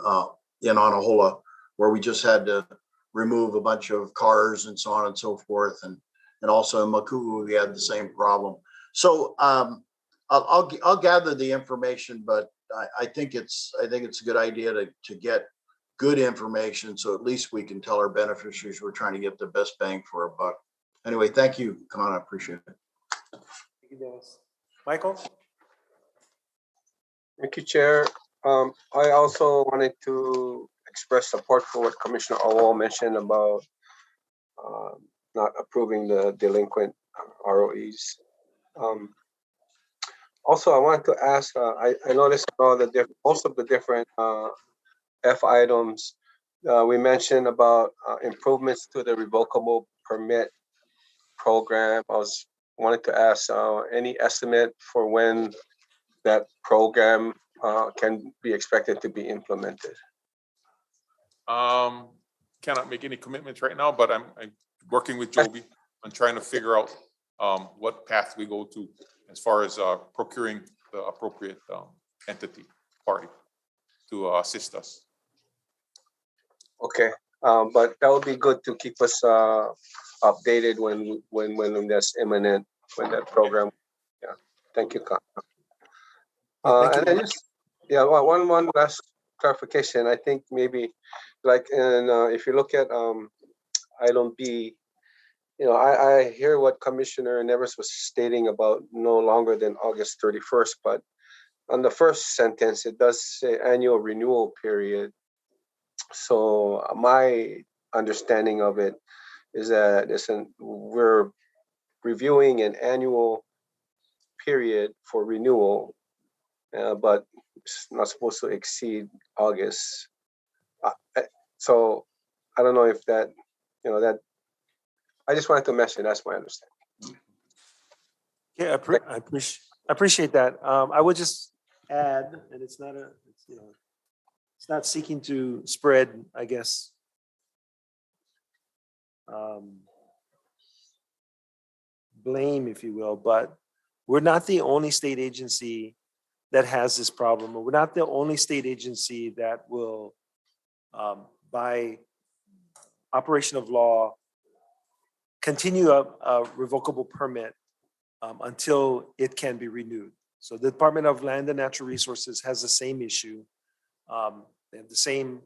Anahola, where we just had to remove a bunch of cars and so on and so forth. And also in Makuu, we had the same problem. So I'll gather the information, but I think it's a good idea to get good information, so at least we can tell our beneficiaries we're trying to get the best bang for our buck. Anyway, thank you, Con. I appreciate it. Thank you, Dennis. Michael? Thank you, Chair. I also wanted to express support for what Commissioner Owell mentioned about not approving the delinquent ROEs. Also, I wanted to ask, I noticed all most of the different F items, we mentioned about improvements to the revocable permit program. Wanted to ask any estimate for when that program can be expected to be implemented. Cannot make any commitments right now, but I'm working with Joby on trying to figure out what path we go to as far as procuring the appropriate entity party to assist us. Okay, but that would be good to keep us updated when that's imminent, when that program. Yeah, thank you, Con. And then just one last clarification. I think maybe like if you look at item B, I hear what Commissioner Nevers was stating about no longer than August 31st, but on the first sentence it does say annual renewal period. So my understanding of it is that we're reviewing an annual period for renewal, but it's not supposed to exceed August. So I don't know if that, that I just wanted to mention, that's my understanding. Yeah, I appreciate that. I would just add, and it's not seeking to spread, I guess, blame, if you will, but we're not the only state agency that has this problem. We're not the only state agency that will, by operation of law, continue a revocable permit until it can be renewed. So the Department of Land and Natural Resources has the same issue. They have the same,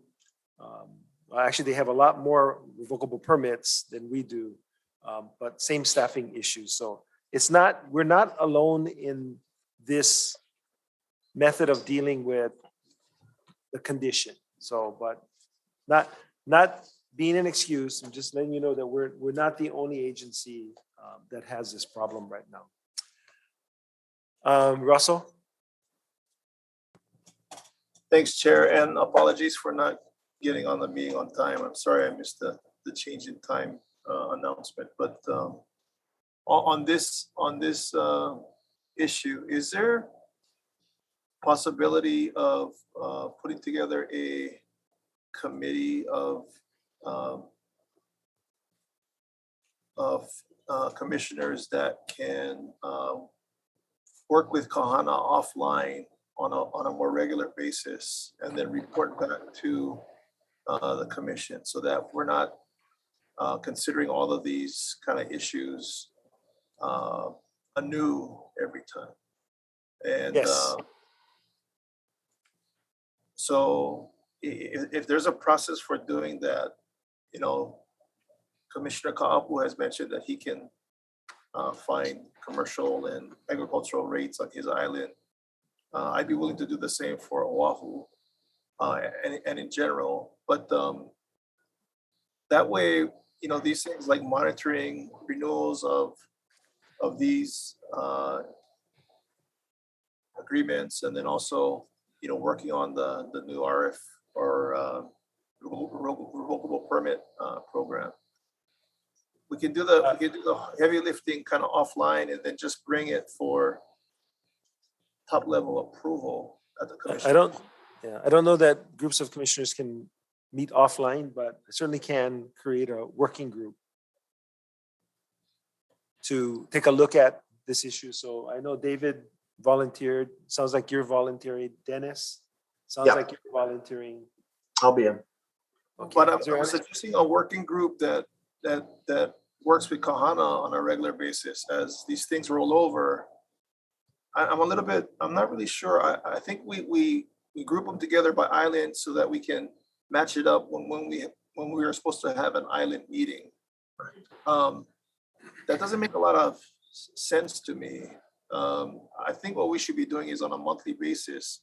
actually they have a lot more revocable permits than we do, but same staffing issues. So we're not alone in this method of dealing with the condition. So, but not being an excuse, I'm just letting you know that we're not the only agency that has this problem right now. Russell? Thanks, Chair, and apologies for not getting on the meeting on time. I'm sorry I missed the change in time announcement. But on this issue, is there possibility of putting together a committee of commissioners that can work with Kahana offline on a more regular basis and then report back to the commission so that we're not considering all of these kind of issues anew every time. And yes. So if there's a process for doing that, Commissioner Ka'apu has mentioned that he can find commercial and agricultural rates on his island. I'd be willing to do the same for Oahu and in general, but that way, these things like monitoring renewals of these agreements, and then also, working on the new RF or revocable permit program. We can do the heavy lifting kind of offline and then just bring it for top level approval at the commission. I don't know that groups of commissioners can meet offline, but I certainly can create a working group to take a look at this issue. So I know David volunteered. Sounds like you're volunteering. Dennis, sounds Yeah. like you're volunteering. I'll be in. Okay. But I'm Is there any- suggesting a working group that works with Kahana on a regular basis as these things roll over. I'm not really sure. I think we group them together by island so that we can match it up when we are supposed to have an island meeting. That doesn't make a lot of sense to me. I think what we should be doing is on a monthly basis.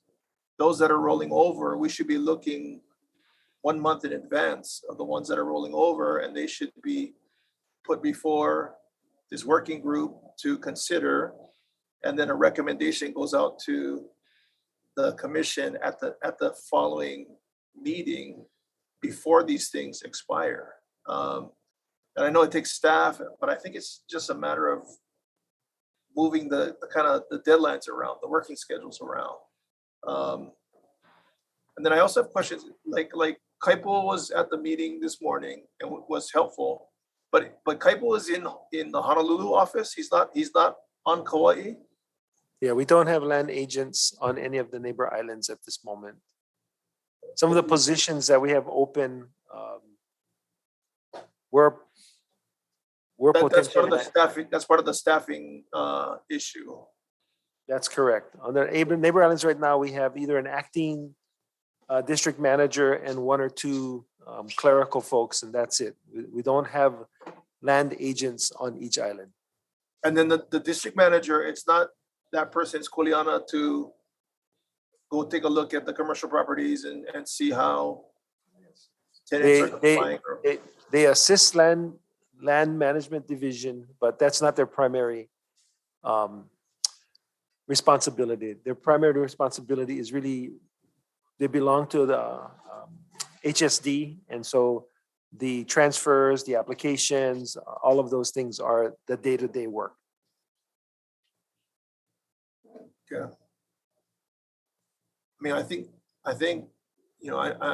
Those that are rolling over, we should be looking 1 month in advance of the ones that are rolling over, and they should be put before this working group to consider. And then a recommendation goes out to the commission at the following meeting before these things expire. And I know it takes staff, but I think it's just a matter of moving the kind of the deadlines around, the working schedules around. And then I also have questions, like Kaipo was at the meeting this morning and was helpful, but Kaipo is in the Honolulu office. He's not on Kauai. Yeah, we don't have land agents on any of the neighbor islands at this moment. Some of the positions that we have open, we're That's part of the potentially. staffing. That's part of the staffing issue. That's correct. On the neighbor islands right now, we have either an acting district manager and 1 or 2 clerical folks, and that's it. We don't have land agents on each island. And then the district manager, it's not that person's kuleana to go take a look at the commercial properties and see how tenants are complying. They assist land management division, but that's not their primary responsibility. Their primary responsibility is really, they belong to the HSD, and so the transfers, the applications, all of those things are the day-to-day work. Yeah. I mean, I think, I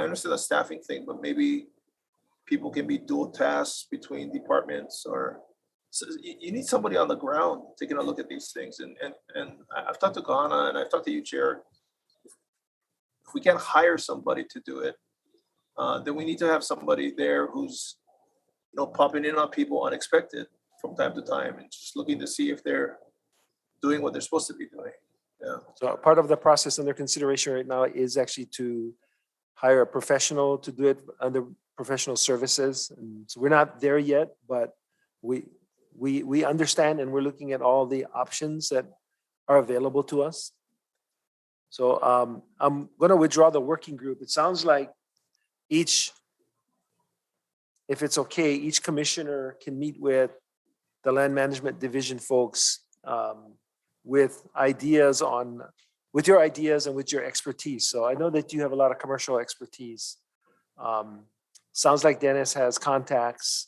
understand the staffing thing, but maybe people can be dual tasks between departments, or so you need somebody on the ground taking a look at these things. And I've talked to Ghana and I've talked to you, Chair. If we can't hire somebody to do it, then we need to have somebody there who's, popping in on people unexpected from time to time and just looking to see if they're doing what they're supposed to be doing. Yeah. So part of the process under consideration right now is actually to hire a professional to do it under professional services. And so we're not there yet, but we understand and we're looking at all the options that are available to us. So I'm going to withdraw the working group. It sounds like if it's okay, each commissioner can meet with the land management division folks with your ideas and with your expertise. So I know that you have a lot of commercial expertise. Sounds like Dennis has contacts.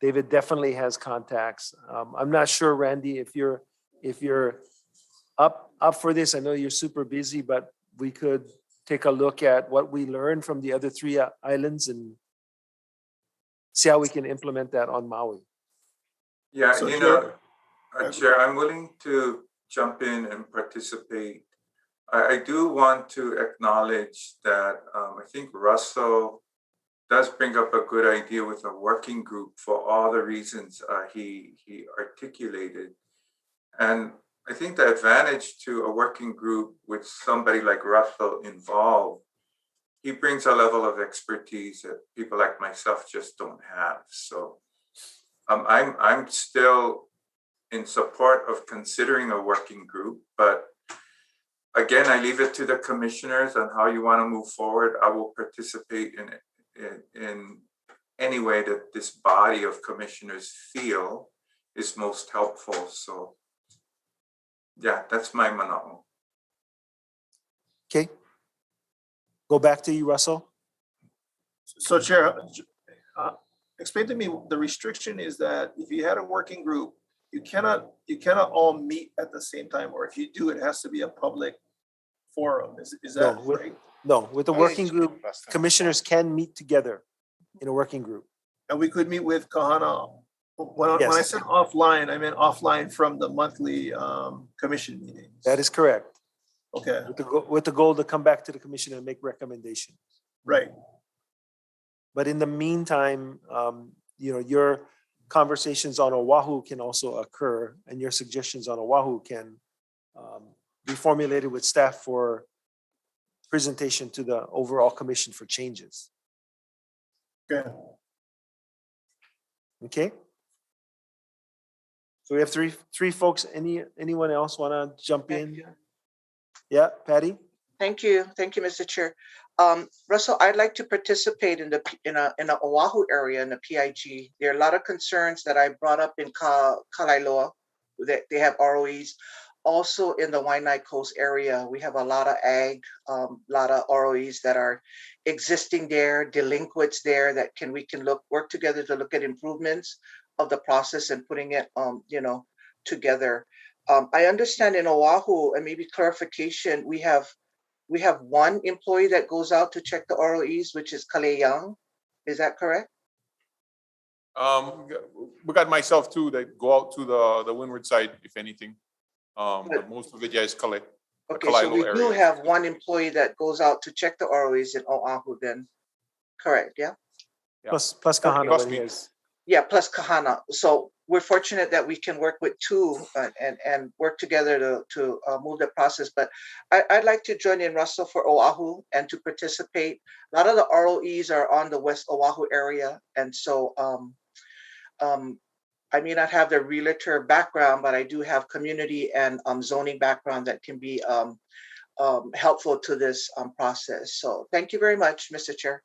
David definitely has contacts. I'm not sure, Randy, if you're up for this. I know you're super busy, but we could take a look at what we learned from the other 3 islands and see how we can implement that on Maui. Yeah, So Chair, I'm willing to jump in and participate. I do want to acknowledge that I think Russell does bring up a good idea with a working group for all the reasons he articulated. And I think the advantage to a working group with somebody like Russell involved, he brings a level of expertise that people like myself just don't have. So I'm still in support of considering a working group, but again, I leave it to the commissioners on how you want to move forward. I will participate in any way that this body of commissioners feel is most helpful. So yeah, that's my manao. Okay. Go back to you, Russell. So Chair, explain to me, the restriction is that if you had a working group, you cannot all meet at the same time, or if you do, it has to be a public forum. Is that No, right? No, with the working group, commissioners can meet together in a working group. And we could meet with Kahana. When I Yes. said offline, I meant offline from the monthly commission meetings. That is correct. Okay, With the goal to come back to the commission and make recommendations. right. But in the meantime, your conversations on Oahu can also occur, and your suggestions on Oahu can be formulated with staff for presentation to the overall commission for changes. Okay. Okay? So we have three folks. Anyone else want to jump in? Yeah, Patty? Thank you, Mr. Chair. Russell, I'd like to participate in the Oahu area in the PIG. There are a lot of concerns that I brought up in Kalailoa, that they have ROEs. Also in the Waianae Coast area, we have a lot of ag, lot of ROEs that are existing there, delinquents there that we can work together to look at improvements of the process and putting it, together. I understand in Oahu, and maybe clarification, we have one employee that goes out to check the ROEs, which is Kale Young. Is that correct? We got myself too, that go out to the windward side, if anything. But most of it, yeah, is collect. Okay, so we do have one employee that goes out to check the ROEs in Oahu then, correct, yeah? Plus Kahana. Plus when he me. is- Yeah, plus Kahana. So we're fortunate that we can work with two and work together to move the process. But I'd like to join in, Russell, for Oahu and to participate. A lot of the ROEs are on the West Oahu area. And so I may not have the realtor background, but I do have community and zoning background that can be helpful to this process. So thank you very much, Mr. Chair.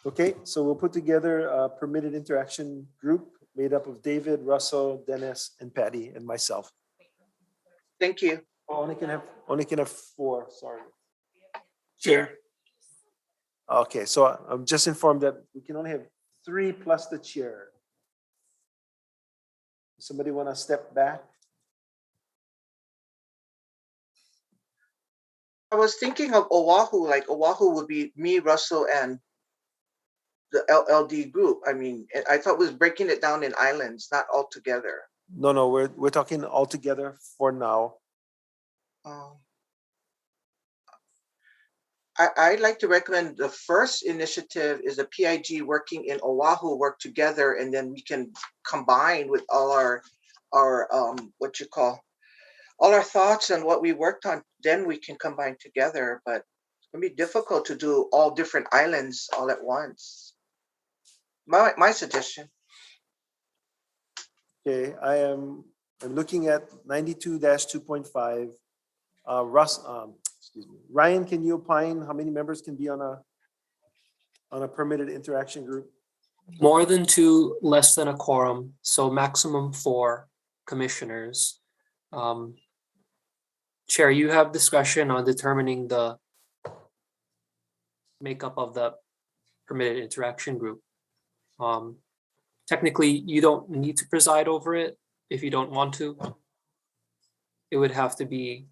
Okay, so we'll put together a permitted interaction group made up of David, Russell, Dennis, and Patty, and myself. Thank you. Oh, only can have four, sorry. Chair. Okay, so I'm just informed that we can only have three plus the chair. Somebody want to step back? I was thinking of Oahu, like Oahu would be me, Russell, and the LLD group. I mean, I thought it was breaking it down in islands, not all together. No, we're talking all together for now. I'd like to recommend the first initiative is the PIG working in Oahu, work together, and then we can combine with all our all our thoughts and what we worked on. Then we can combine together, but it's gonna be difficult to do all different islands all at once. My suggestion. Okay, I'm looking at 92-2.5. Excuse me. Ryan, can you opine how many members can be on a permitted interaction group? More than two, less than a quorum, so maximum 4 commissioners. Chair, you have discretion on determining the makeup of the permitted interaction group. Technically, you don't need to preside over it if you don't want to. It would have to be,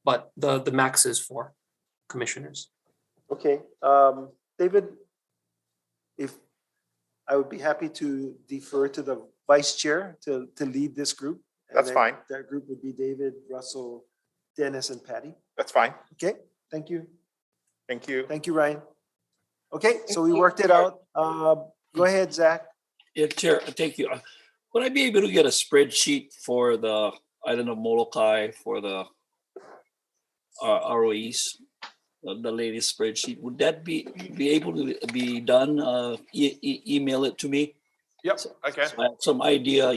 but the max is 4 commissioners. Okay, David, if I would be happy to defer to the vice chair to lead this group. And That's then fine. That group would be David, Russell, Dennis, and Patty. That's fine. Okay, thank you. Thank you. Thank you, Ryan. Okay, so we worked it out. Go ahead, Zach. Yeah, Chair, thank you. Would I be able to get a spreadsheet for the island of Molokai for the ROEs, the latest spreadsheet? Would that be able to be done? Email it to me. Yep, okay. So I have some idea,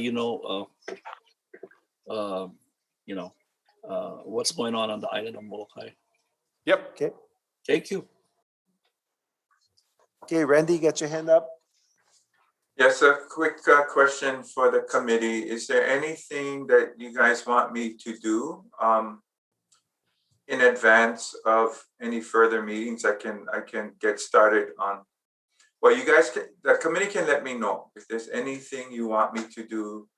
what's going on the island of Molokai. Yep. Okay. Thank you. Okay, Randy, get your hand up. Yes, a quick question for the committee. Is there anything that you guys want me to do in advance of any further meetings, I can get started on. Well, you guys can, the committee can let me know if there's anything you want me to do.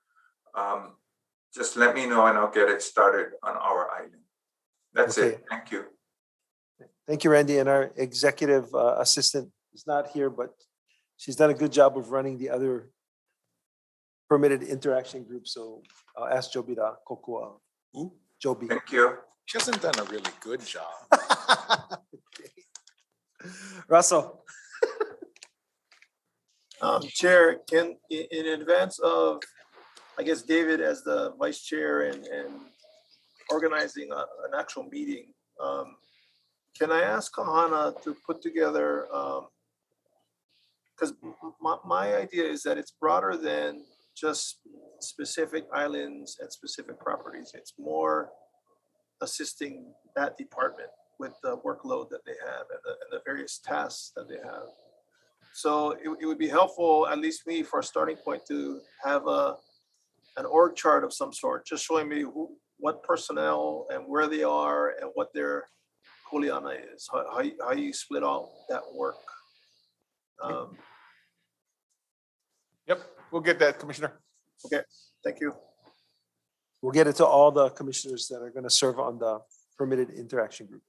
Just let me know and I'll get it started on our island. That's Okay. it. Thank you. Thank you, Randy. And our executive assistant is not here, but she's done a good job of running the other permitted interaction group. So I'll ask Joby to kokua. Joby. Thank you. She hasn't done a really good job. Russell. Chair, in advance of, I guess, David as the vice chair and organizing an actual meeting, can I ask Kahana to put together, because my idea is that it's broader than just specific islands and specific properties. It's more assisting that department with the workload that they have and the various tasks that they have. So it would be helpful, at least me, for a starting point, to have an org chart of some sort, just showing me what personnel and where they are and what their kuleana is, how you split out that work. Yep, we'll get that, Commissioner. Okay, thank you. We'll get it to all the commissioners that are going to serve on the permitted interaction group.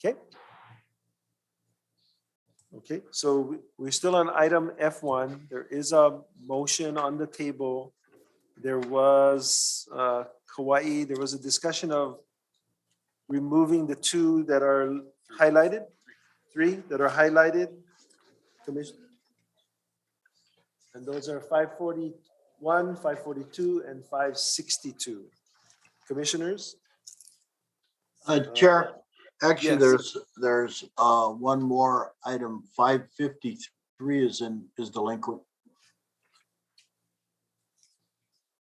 Okay. Okay, so we're still on item F1. There is a motion on the table. There was Kauai, there was a discussion of removing the two that are highlighted, three that are highlighted. Commission. And those are 541, 542, and 562. Commissioners? Chair, actually, yes. there's one more item, 553 is delinquent.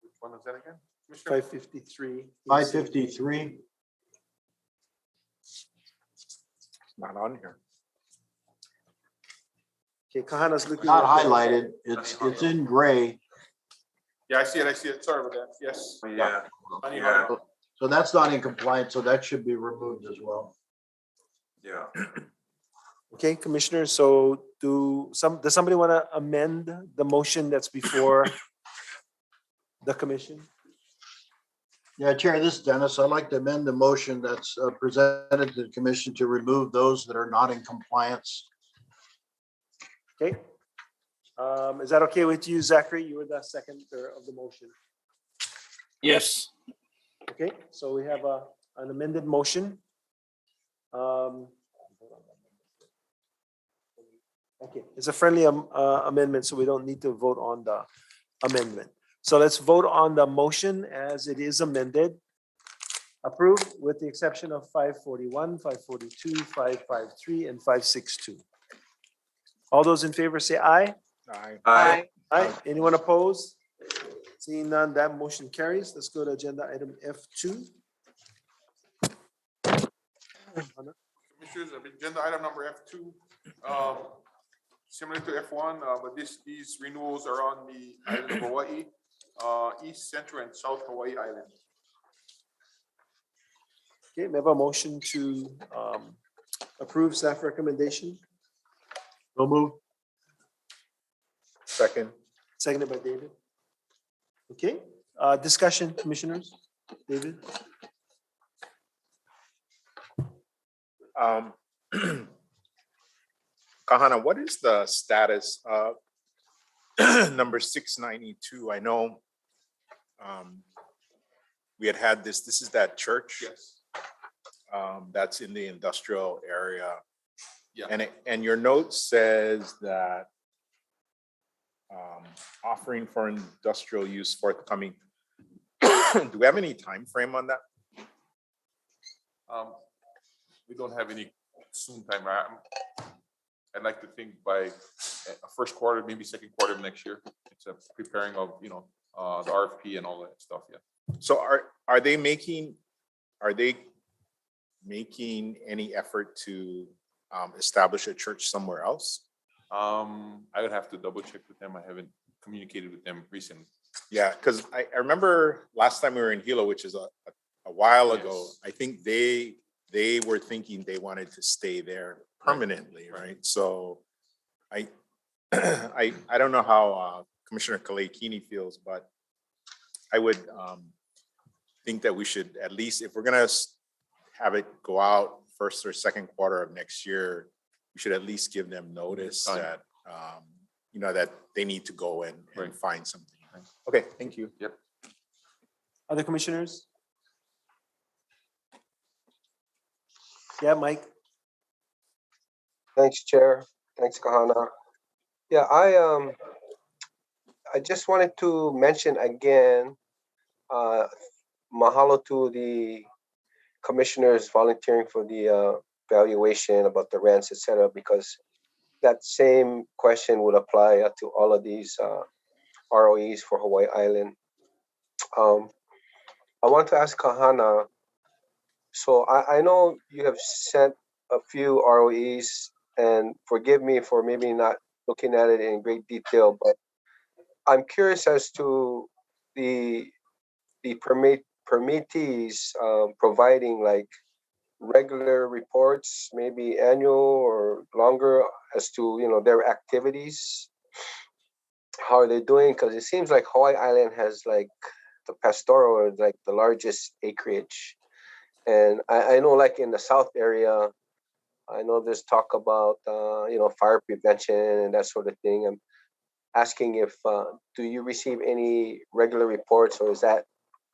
Which one is that again? 553. 553. Not on here. Okay, Kahana's looking. Not at that. highlighted. It's in gray. Yeah, I see it. Sorry about that. Yes. Yeah. Yeah. So that's not in compliance, so that should be removed as well. Yeah. Okay, Commissioners, so does somebody want to amend the motion that's before the commission? Yeah, Chair, this is Dennis. I'd like to amend the motion that's presented to the commission to remove those that are not in compliance. Okay. Is that okay with you, Zachary? You were the seconder of the motion. Yes. Okay, so we have an amended motion. Okay, it's a friendly amendment, so we don't need to vote on the amendment. So let's vote on the motion as it is amended. Approved with the exception of 541, 542, 553, and 562. All those in favor say aye. Aye. Aye. Aye. Anyone opposed? Seeing none, that motion carries. Let's go to agenda item F2. Commissioners, agenda item number F2, similar to F1, but these renewals are on the island of Hawaii, East, Central, and South Hawaii Island. Okay, we have a motion to approve staff recommendation. So move. Second. Seconded by David. Okay, discussion, commissioners. David? Kahana, what is the status of number 692? I know we had this is that church. Yes. That's in the industrial area. Yeah. And your note says that offering for industrial use forthcoming. Do we have any time frame on that? We don't have any soon time. I'd like to think by first quarter, maybe second quarter of next year. It's a preparing of, the RFP and all that stuff. Yeah. So are they making any effort to establish a church somewhere else? I would have to double check with them. I haven't communicated with them recently. Yeah, because I remember last time we were in Hilo, which is a while ago, Yes. I think they they were thinking they wanted to stay there permanently, right? So I, I don't know how Commissioner Kalei feels, but I would think that we should at least, if we're gonna have it go out first or second quarter of next year, we should at least give them notice that, you know, that they need to go and find something. Okay, thank you. Yep. Other commissioners? Yeah, Mike? Thanks, Chair. Thanks, Kahana. Yeah, I just wanted to mention again, mahalo to the commissioners volunteering for the valuation about the rents, etc., because that same question would apply to all of these ROEs for Hawaii Island. I want to ask Kahana, so I know you have sent a few ROEs, and forgive me for maybe not looking at it in great detail, but I'm curious as to the permittees providing like regular reports, maybe annual or longer, as to, you know, their activities. How are they doing? Because it seems like Hawaii Island has like the pastoral, like the largest acreage. And I know like in the south area, I know there's talk about, you know, fire prevention and that sort of thing. I'm asking if, do you receive any regular reports, or is that,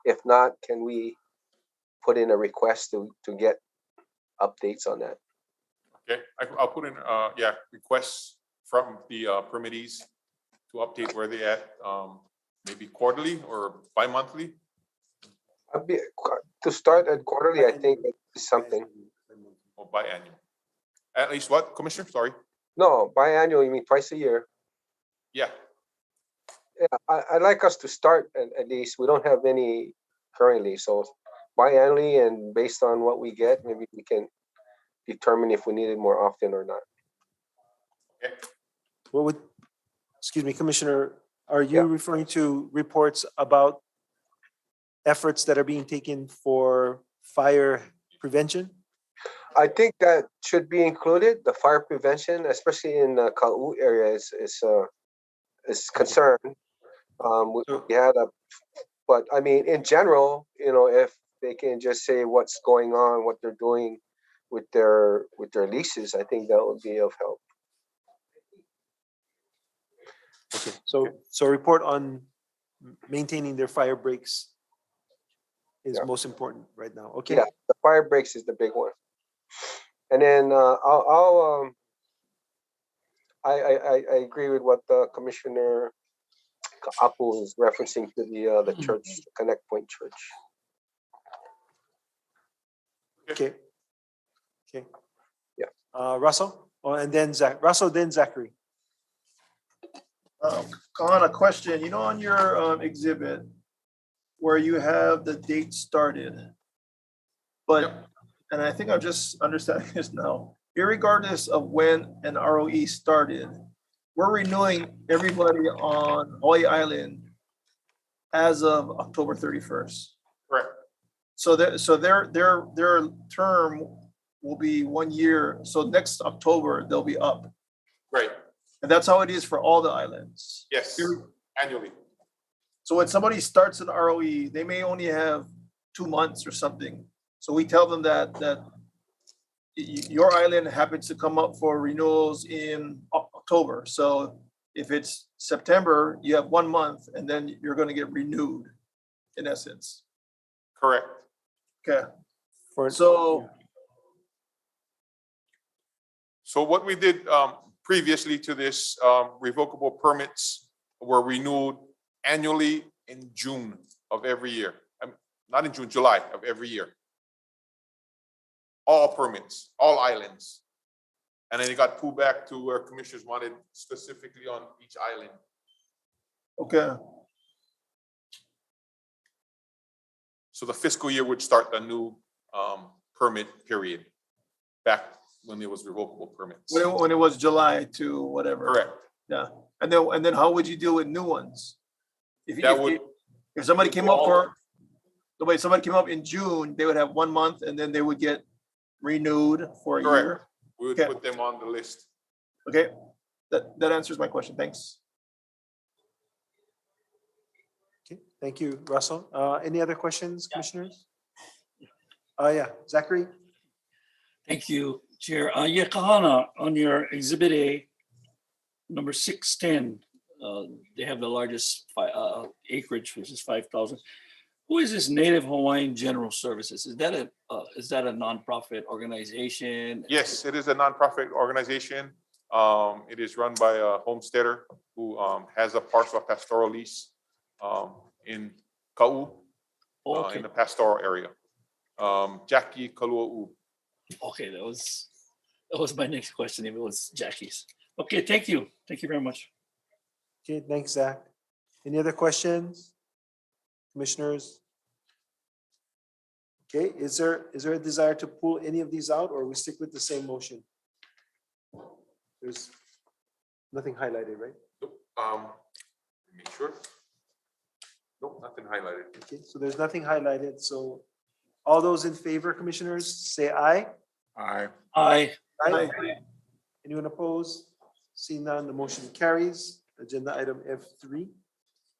if not, can we put in a request to get updates on that? Okay, I'll put in, yeah, requests from the permittees to update where they at, maybe quarterly or bi-monthly. To start at quarterly, I think is something. Or biannual. At least what, Commissioner? Sorry. No, biannual, you mean twice a year? Yeah. Yeah, I'd like us to start at least. We don't have any currently, so biannually, and based on what we get, maybe we can determine if we need it more often or not. Okay. What would, excuse me, Commissioner, are you referring to reports about efforts that are being taken for fire prevention? I think that should be included. The fire prevention, especially in the Ka'u area, is concerned. We had a, but I mean, in general, you know, if they can just say what's going on, what they're doing with their leases, I think that would be of help. Okay, so report on maintaining their fire breaks is most important right now. Okay. Yeah, the fire breaks is the big one. And then I agree with what the Commissioner Apu is referencing to the church, Connect Point Church. Okay. Okay. Yeah. Russell, and then Russell, then Zachary. Kahana, question, you know, on your exhibit where you have the date started, but, and I think I'm just understanding this now, irregardless of when an ROE started, we're renewing everybody on Hawaii Island as of October 31st. Correct. So their term will be 1 year. So next October, they'll be up. Right. And that's how it is for all the islands. Yes, annually. So when somebody starts an ROE, they may only have 2 months or something. So we tell them that your island happens to come up for renewals in October. So if it's September, you have 1 month, and then you're going to get renewed, in essence. Correct. Okay. So what we did previously to this, revocable permits were renewed annually in June of every year. Not in June, July of every year. All permits, all islands. And then it got pulled back to where commissioners wanted specifically on each island. Okay. So the fiscal year would start a new permit period back when it was revocable permits. When it was July to whatever. Correct. Yeah. And then how would you deal with new ones? If somebody came up in June, they would have 1 month, and then they would get renewed for a year. Correct. We would Okay. put them on the list. Okay, that answers my question. Thanks. Okay, thank you, Russell. Any other questions, commissioners? Yeah, Zachary? Thank you, Chair. Yeah, Kahana, on your Exhibit A, number 610, they have the largest acreage, which is 5,000. Who is this Native Hawaiian General Services? Is that a nonprofit organization? Yes, it is a nonprofit organization. It is run by a homesteader who has a parcel of pastoral lease in Ka'u, Okay, in the pastoral area. Jackie Kalua'u. okay, that was my next question, if it was Jackie's. Okay, thank you. Thank you very much. Okay, thanks, Zach. Any other questions? Commissioners? Okay, is there a desire to pull any of these out, or we stick with the same motion? There's nothing highlighted, right? Nope. Make sure. Nope, nothing highlighted. Okay, so there's nothing highlighted, so all those in favor, commissioners, say aye. Aye. Aye. Aye. Anyone opposed? Seeing none, the motion carries. Agenda item F3.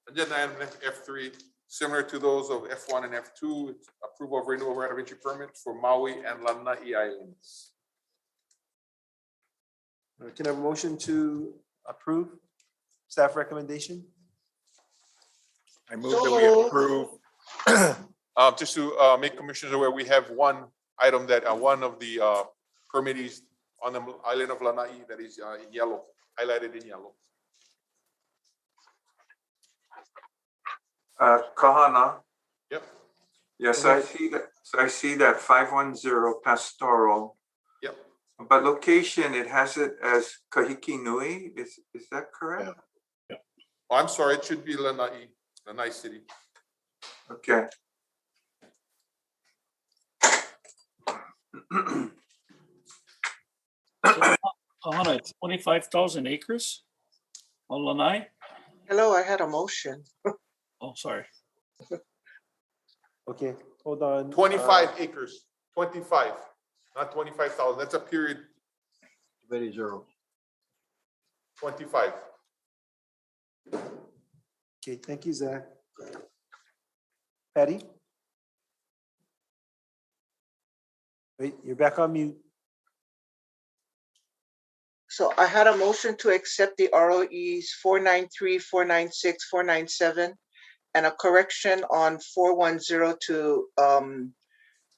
Agenda item F3, similar to those of F1 and F2, it's approval of renewal right of entry permits for Maui and Lanai Islands. Can I have a motion to approve staff recommendation? I move that we approve. Just to make commissioners aware, we have one item that one of the permittees on the island of Lanai that is in yellow, highlighted in yellow. Kahana. Yep. Yes, I see that. So I see that 510 pastoral. Yep. But location, it has it as Kahiki Nui. Is that correct? Oh, I'm sorry, it should be Lanai City. Okay. Kahana, it's 25,000 acres on Lanai? Hello, I had a motion. Oh, sorry. Okay, hold on. 25 acres, 25, not 25,000. That's a period. Very zero. 25. Okay, thank you, Zach. Patty? Wait, you're back on mute. So I had a motion to accept the ROEs 493, 496, 497, and a correction on 410 to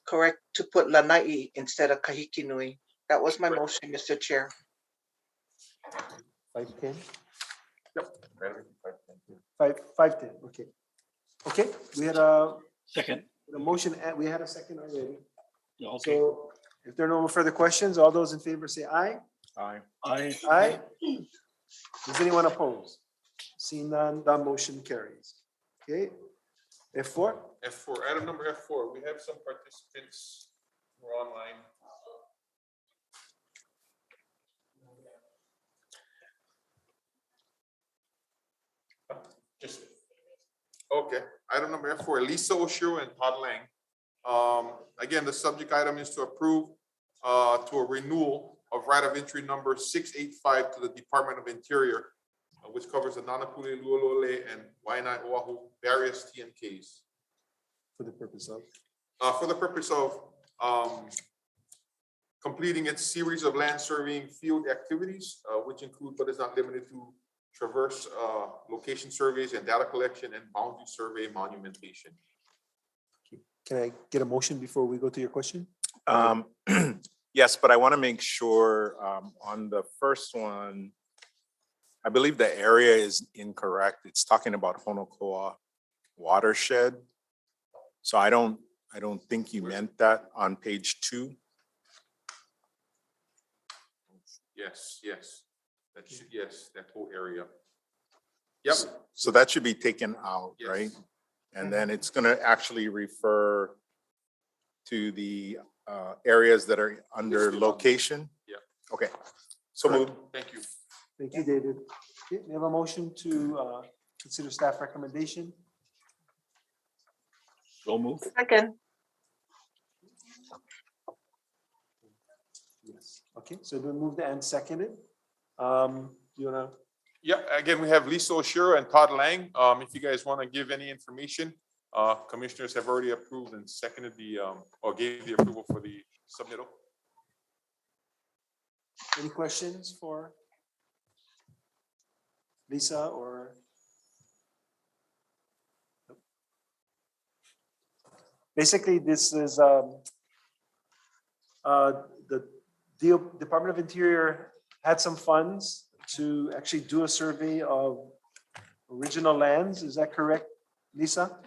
correct to put Lanai instead of Kahiki Nui. That was my motion, Mr. Chair. 510? Yep. 510, okay. Okay, we had a Second. motion, and we had a second already. Yeah, okay. So if there are no more further questions, all those in favor say aye. Aye. Aye. Aye. Does anyone oppose? Seeing none, that motion carries. Okay. F4? F4, item number F4, we have some participants who are online. Just, okay, item number F4, Lisa Oshiro and Todd Lang. Again, the subject item is to approve to a renewal of right of entry number 685 to the Department of Interior, which covers the Nanapule, Luolole, and Waianae Oahu various TMKs. For the purpose of? For the purpose of completing its series of land surveying field activities, which include but is not limited to traverse location surveys and data collection and boundary survey monumentation. Can I get a motion before we go to your question? Yes, but I want to make sure on the first one, I believe the area is incorrect. It's talking about Honoko'a watershed. So I don't think you meant that on page 2. Yes, yes. That should, yes, that whole area. Yep. So that should be taken out, Yes. right? And then it's going to actually refer to the areas that are under location. Yeah. Okay. So moved. Thank you. Thank you, David. Okay, we have a motion to consider staff recommendation. So move. Second. Okay, so we moved and seconded. You wanna? Yeah, again, we have Lisa Oshiro and Todd Lang. If you guys want to give any information, commissioners have already approved and seconded the, or gave the approval for the submittal. Any questions for Lisa or? Nope. Basically, this is the Department of Interior had some funds to actually do a survey of original lands. Is that correct, Lisa?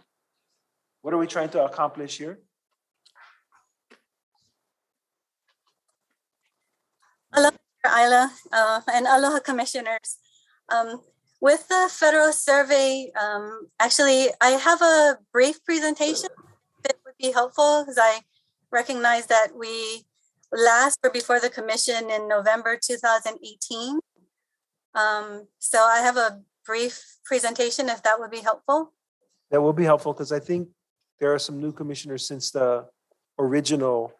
What are we trying to accomplish here? Aloha, Isla, and aloha commissioners. With the federal survey, actually, I have a brief presentation that would be helpful because I recognize that we last were before the commission in November 2018. So I have a brief presentation if that would be helpful. That will be helpful because I think there are some new commissioners since the original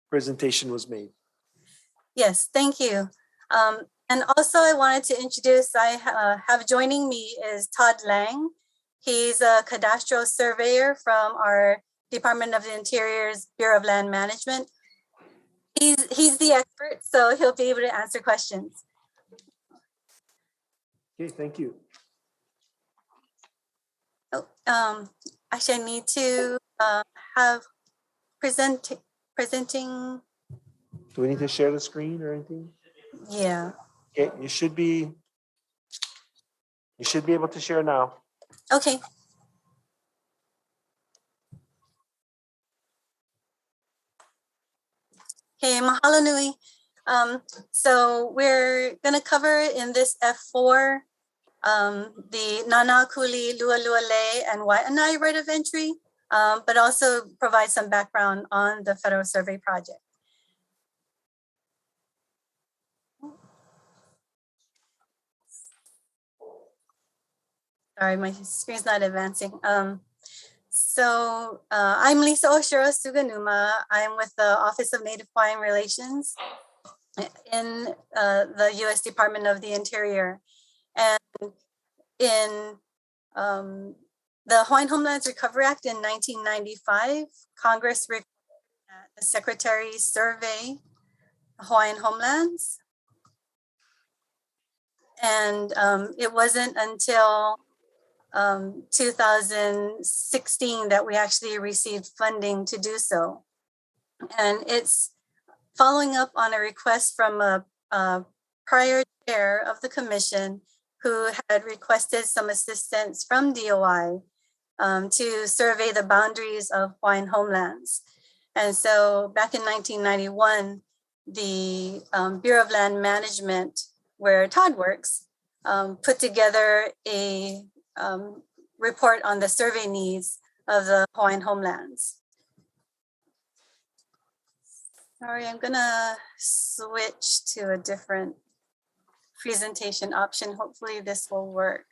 presentation was made. Yes, thank you. And also I wanted to introduce, I have joining me is Todd Lang. He's a cadastral surveyor from our Department of the Interior's Bureau of Land Management. He's the expert, so he'll be able to answer questions. Okay, thank you. Oh, actually, I need to have presenting. Do we need to share the screen or anything? Yeah. Okay, you should be able to share now. Okay. Okay, mahalo nui. So we're gonna cover in this F4 the Nana Kuli, Lua Lua Le, and Waianae right of entry, but also provide some background on the federal survey project. Sorry, my screen's not advancing. So I'm Lisa Oshiro Suganuma. I'm with the Office of Native Hawaiian Relations in the U.S. Department of the Interior. And in the Hawaiian Homelands Recovery Act in 1995, Congress required that the Secretary survey Hawaiian homelands. And it wasn't until 2016 that we actually received funding to do so. And it's following up on a request from a prior chair of the commission who had requested some assistance from DOI to survey the boundaries of Hawaiian homelands. And so back in 1991, the Bureau of Land Management, where Todd works, put together a report on the survey needs of the Hawaiian homelands. Sorry, I'm gonna switch to a different presentation option. Hopefully this will work.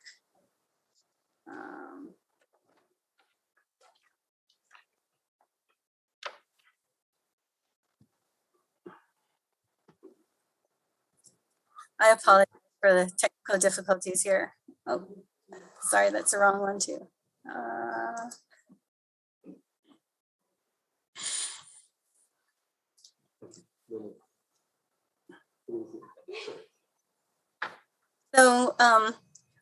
I apologize for the technical difficulties here. Oh, sorry, that's the wrong one too. So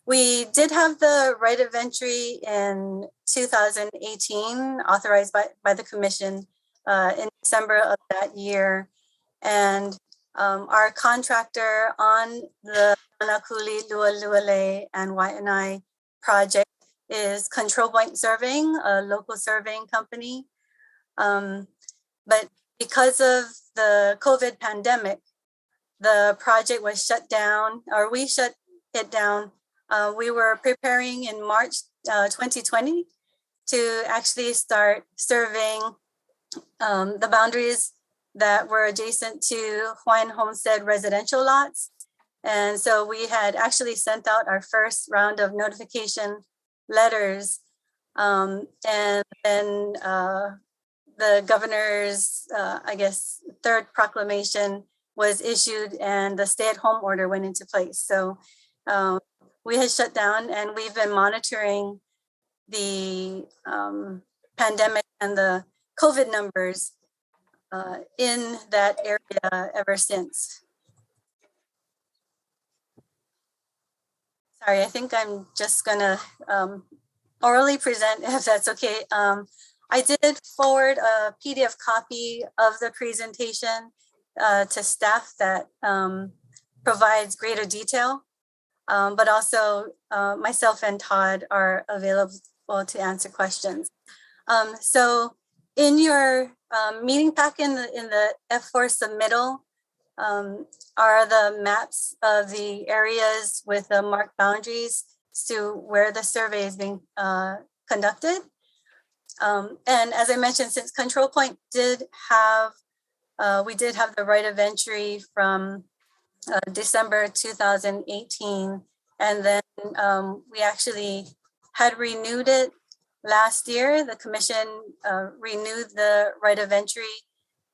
we did have the right of entry in 2018, authorized by the commission in December of that year. And our contractor on the Nanakuli, Lua Luale, and Waianae project is Control Point Surveying, a local surveying company. But because of the COVID pandemic, the project was shut down, or we shut it down. We were preparing in March 2020 to actually start surveying the boundaries that were adjacent to Hawaiian homestead residential lots. And so we had actually sent out our first round of notification letters. And then the governor's, I guess, third proclamation was issued and the stay-at-home order went into place. So we had shut down, and we've been monitoring the pandemic and the COVID numbers in that area ever since. Sorry, I think I'm just gonna orally present, if that's okay. I did forward a PDF copy of the presentation to staff that provides greater detail, but also myself and Todd are available to answer questions. So in your meeting pack in the F4 submittal are the maps of the areas with the marked boundaries to where the survey is being conducted. And as I mentioned, since Control Point did have, we did have the right of entry from December 2018, and then we actually had renewed it last year. The commission renewed the right of entry,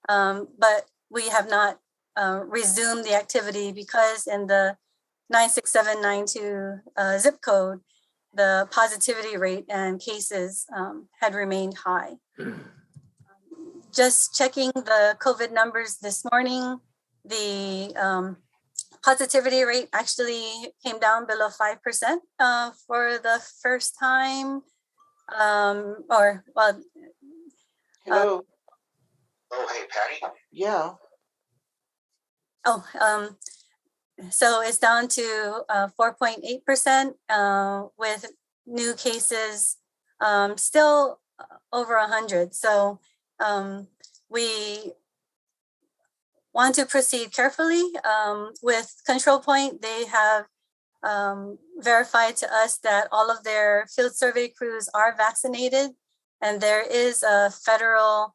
but we have not resumed the activity because in the 96792 zip code, the positivity rate and cases had remained high. Just checking the COVID numbers this morning, the positivity rate actually came down below 5% for the first time. Hello. Oh, hey, Patty. Yeah. So it's down to 4.8% with new cases still over 100. So we want to proceed carefully with Control Point. They have verified to us that all of their field survey crews are vaccinated, and there is a federal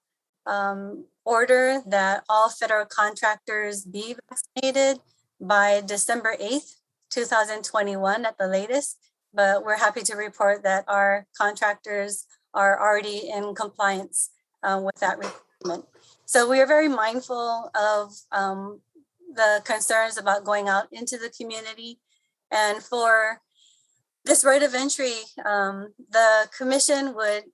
order that all federal contractors be vaccinated by December 8th, 2021 at the latest. But we're happy to report that our contractors are already in compliance with that requirement. So we are very mindful of the concerns about going out into the community. And for this right of entry, the commission would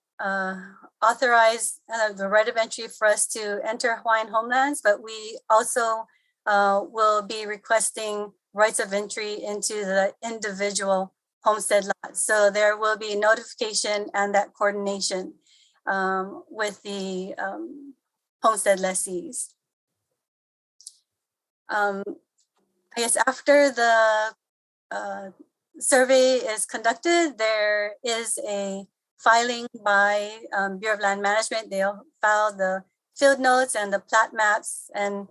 authorize the right of entry for us to enter Hawaiian homelands, but we also will be requesting rights of entry into the individual homestead lots. So there will be notification and that coordination with the homestead lessees. I guess after the survey is conducted, there is a filing by Bureau of Land Management. They'll file the field notes and the plat maps and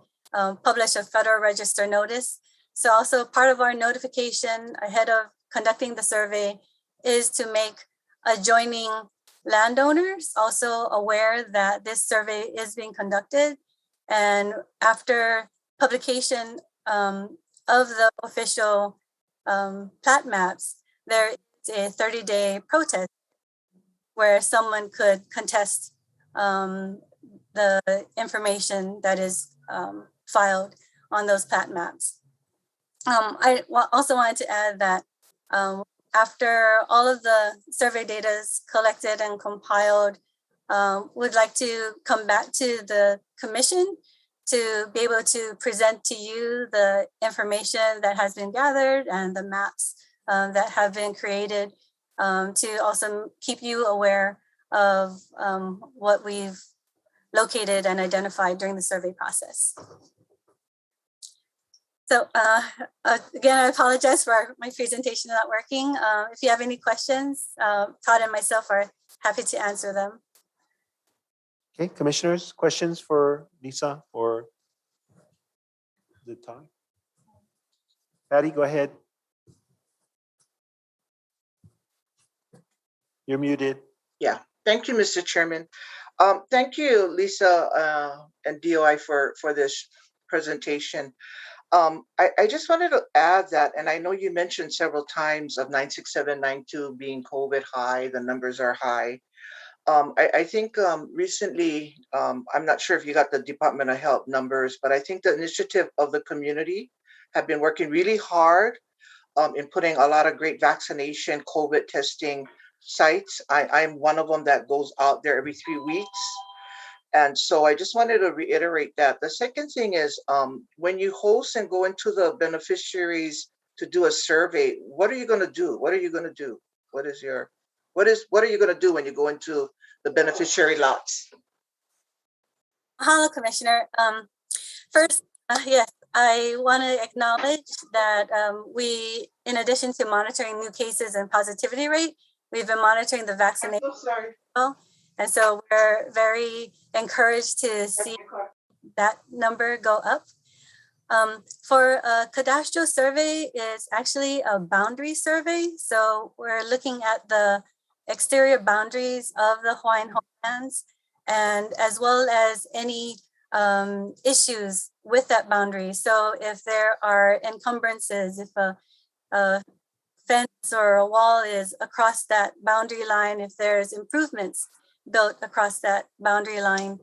publish a Federal Register notice. So also part of our notification ahead of conducting the survey is to make adjoining landowners also aware that this survey is being conducted. And after publication of the official plat maps, there is a 30-day protest where someone could contest the information that is filed on those plat maps. I also wanted to add that after all of the survey data is collected and compiled, would like to come back to the commission to be able to present to you the information that has been gathered and the maps that have been created to also keep you aware of what we've located and identified during the survey process. So again, I apologize for my presentation not working. If you have any questions, Todd and myself are happy to answer them. Okay, commissioners, questions for Lisa or the Todd? Patty, go ahead. You're muted. Yeah, thank you, Mr. Chairman. Thank you, Lisa and DOI for this presentation. I just wanted to add that, and I know you mentioned several times of 96792 being COVID high, the numbers are high. I think recently, I'm not sure if you got the Department of Health numbers, but I think the initiative of the community have been working really hard in putting a lot of great vaccination, COVID testing sites. I'm one of them that goes out there every 3 weeks. And so I just wanted to reiterate that. The second thing is when you host and go into the beneficiaries to do a survey, what are you going to do? What are you going to do? What are you going to do when you go into the beneficiary lots? Hello, Commissioner. First, yes, I want to acknowledge that we, in addition to monitoring new cases and positivity rate, we've been monitoring the vaccination. I'm so sorry. And so we're very encouraged to see that number go up. For a cadastral survey, it's actually a boundary survey. So we're looking at the exterior boundaries of the Hawaiian homelands, and as well as any issues with that boundary. So if there are encumbrances, if a fence or a wall is across that boundary line, if there's improvements built across that boundary line,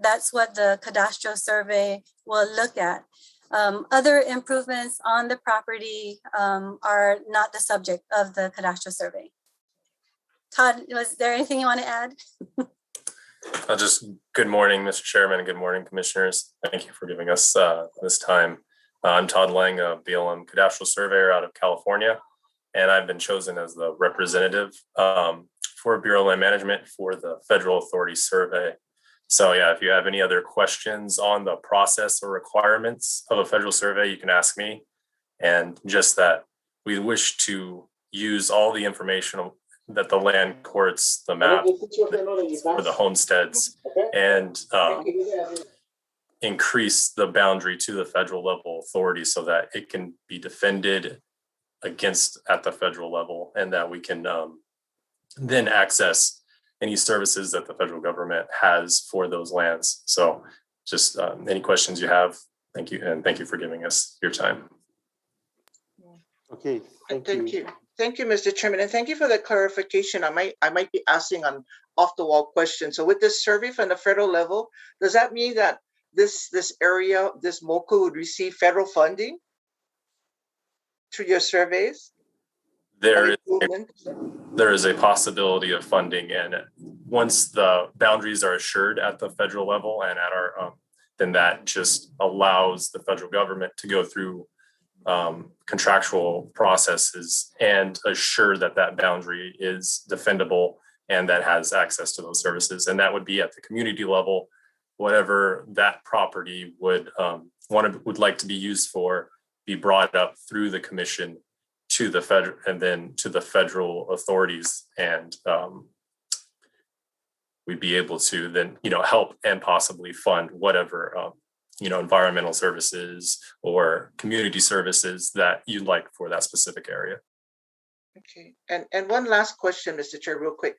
that's what the cadastral survey will look at. Other improvements on the property are not the subject of the cadastral survey. Todd, was there anything you want to add? Good morning, Mr. Chairman, and good morning, commissioners. Thank you for giving us this time. I'm Todd Lang, a BLM cadastral surveyor out of California, and I've been chosen as the representative for Bureau of Land Management for the Federal Authority Survey. So yeah, if you have any other questions on the process or requirements of a federal survey, you can ask me. And just that we wish to use all the information that the land courts, the map for the homesteads, and increase the boundary to the federal level authority so that it can be defended against at the federal level, and that we can then access any services that the federal government has for those lands. So just any questions you have, thank you. And thank you for giving us your time. Okay, thank you. Thank you, Mr. Chairman, and thank you for the clarification. I might be asking an off-the-wall question. So with this survey from the federal level, does that mean that this area, this MOCA would receive federal funding through your surveys? There is a possibility of funding, and once the boundaries are assured at the federal level and at our, then that just allows the federal government to go through contractual processes and assure that that boundary is defendable and that has access to those services. And that would be at the community level, whatever that property would like to be used for, be brought up through the commission to the federal and then to the federal authorities, and we'd be able to then help and possibly fund whatever environmental services or community services that you'd like for that specific area. Okay, and one last question, Mr. Chair, real quick.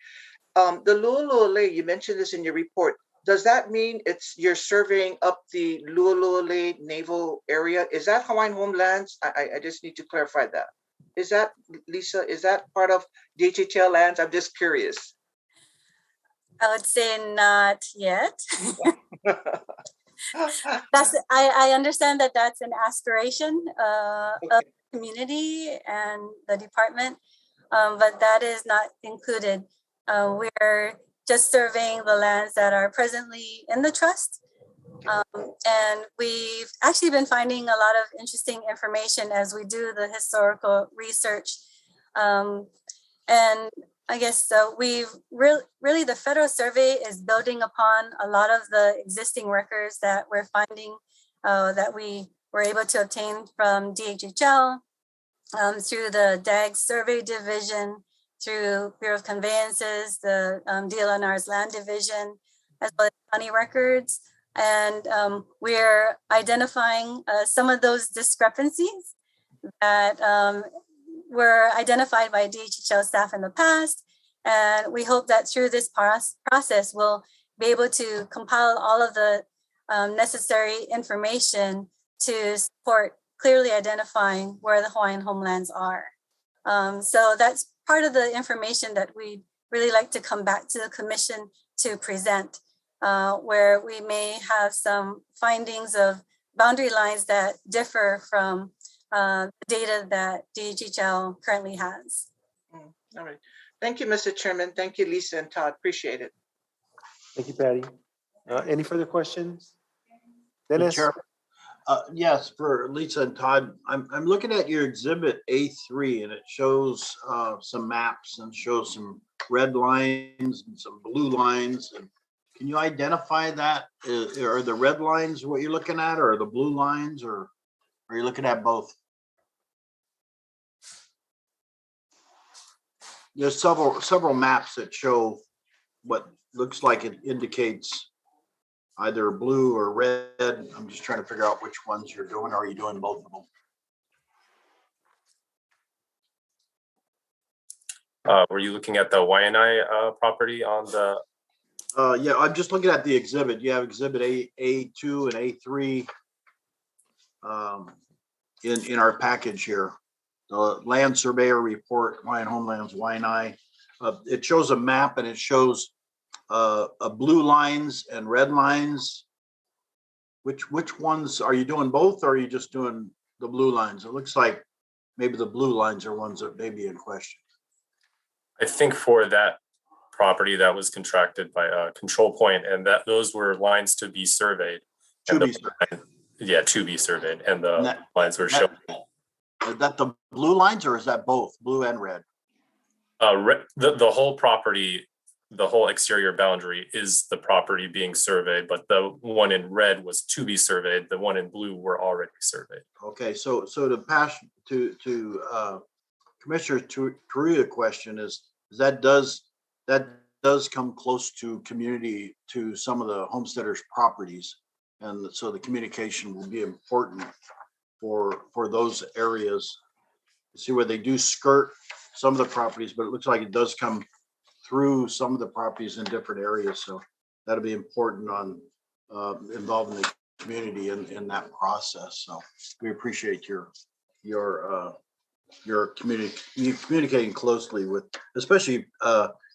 The Lu'ulu'ulei, you mentioned this in your report. Does that mean you're surveying up the Lu'ulu'ulei naval area? Is that Hawaiian homelands? I just need to clarify that. Is that, Lisa, is that part of DHHL lands? I'm just curious. I would say not yet. I understand that that's an aspiration of the community and the department, but that is not included. We're just surveying the lands that are presently in the trust. And we've actually been finding a lot of interesting information as we do the historical research. And I guess so we've really the federal survey is building upon a lot of the existing records that we're finding that we were able to obtain from DHHL through the DAG survey division, through Bureau of Conveyances, the DLNR's land division, as well as county records. And we're identifying some of those discrepancies that were identified by DHHL staff in the past. And we hope that through this process, we'll be able to compile all of the necessary information to support clearly identifying where the Hawaiian homelands are. So that's part of the information that we'd really like to come back to the commission to present, where we may have some findings of boundary lines that differ from the data that DHHL currently has. All right. Thank you, Mr. Chairman. Thank you, Lisa and Todd. Appreciate it. Thank you, Patty. Any further questions? Dennis? Chair, yes, for Lisa and Todd, I'm looking at your exhibit A3 and it shows some maps and shows some red lines and some blue lines. And can you identify that? Are the red lines what you're looking at, or are the blue lines, or are you looking at both? There's several maps that show what looks like it indicates either blue or red. I'm just trying to figure out which ones you're doing. Are you doing both of them? Were you looking at the Waianae property on the? Yeah, I'm just looking at the exhibit. You have exhibit A2 and A3 in our package here. The land surveyor report, Hawaiian Homelands, Waianae. It shows a map and it shows blue lines and red lines. Which ones are you doing both, or are you just doing the blue lines? It looks like maybe the blue lines are ones that may be in question. I think for that property that was contracted by Control Point, and that those were lines to be surveyed. To be surveyed, and the lines were shown. Is that the blue lines, or is that both blue and red? The whole property, the whole exterior boundary is the property being surveyed, but the one in red was to be surveyed. The one in blue were already surveyed. Okay, so to pass to Commissioner Teruya question is that does come close to community, to some of the homesteaders' properties, and so the communication will be important for those areas. See where they do skirt some of the properties, but it looks like it does come through some of the properties in different areas. So that'll be important on involving the community in that process. So we appreciate your communicating closely with, especially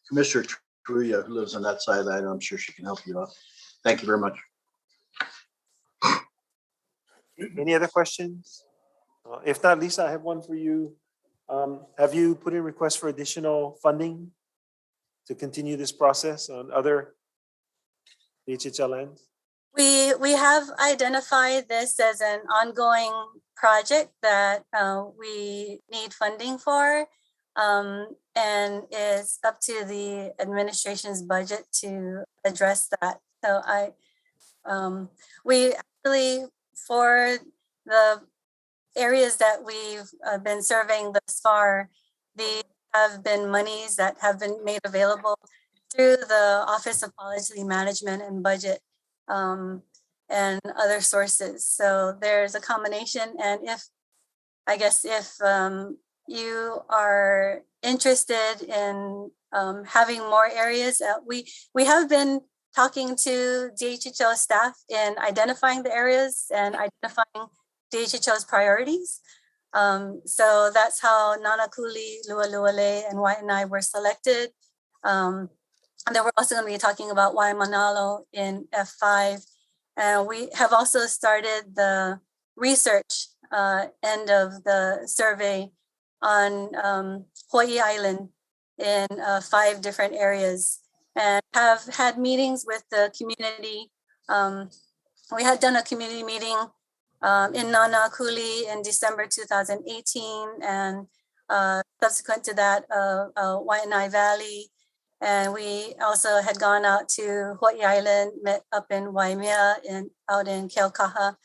Commissioner Teruya, who lives on that side of the island. I'm sure she can help you out. Thank you very much. Any other questions? If not, Lisa, I have one for you. Have you put in requests for additional funding to continue this process on other DHHL lands? We have identified this as an ongoing project that we need funding for, and it's up to the administration's budget to address that. So we actually, for the areas that we've been surveying thus far, these have been monies that have been made available through the Office of Policy Management and Budget and other sources. So there's a combination. And if you are interested in having more areas, we have been talking to DHHL staff in identifying the areas and identifying DHHL's priorities. So that's how Nanakuli, Lualuale, and Waianae were selected. And then we're also going to be talking about Waimanalo in F5. And we have also started the research end of the survey on Hawaii Island in 5 different areas, and have had meetings with the community. We had done a community meeting in Nanakuli in December 2018, and subsequent to that, Waianae Valley. And we also had gone out to Hawaii Island, met up in Waimea and out in Keaukaha.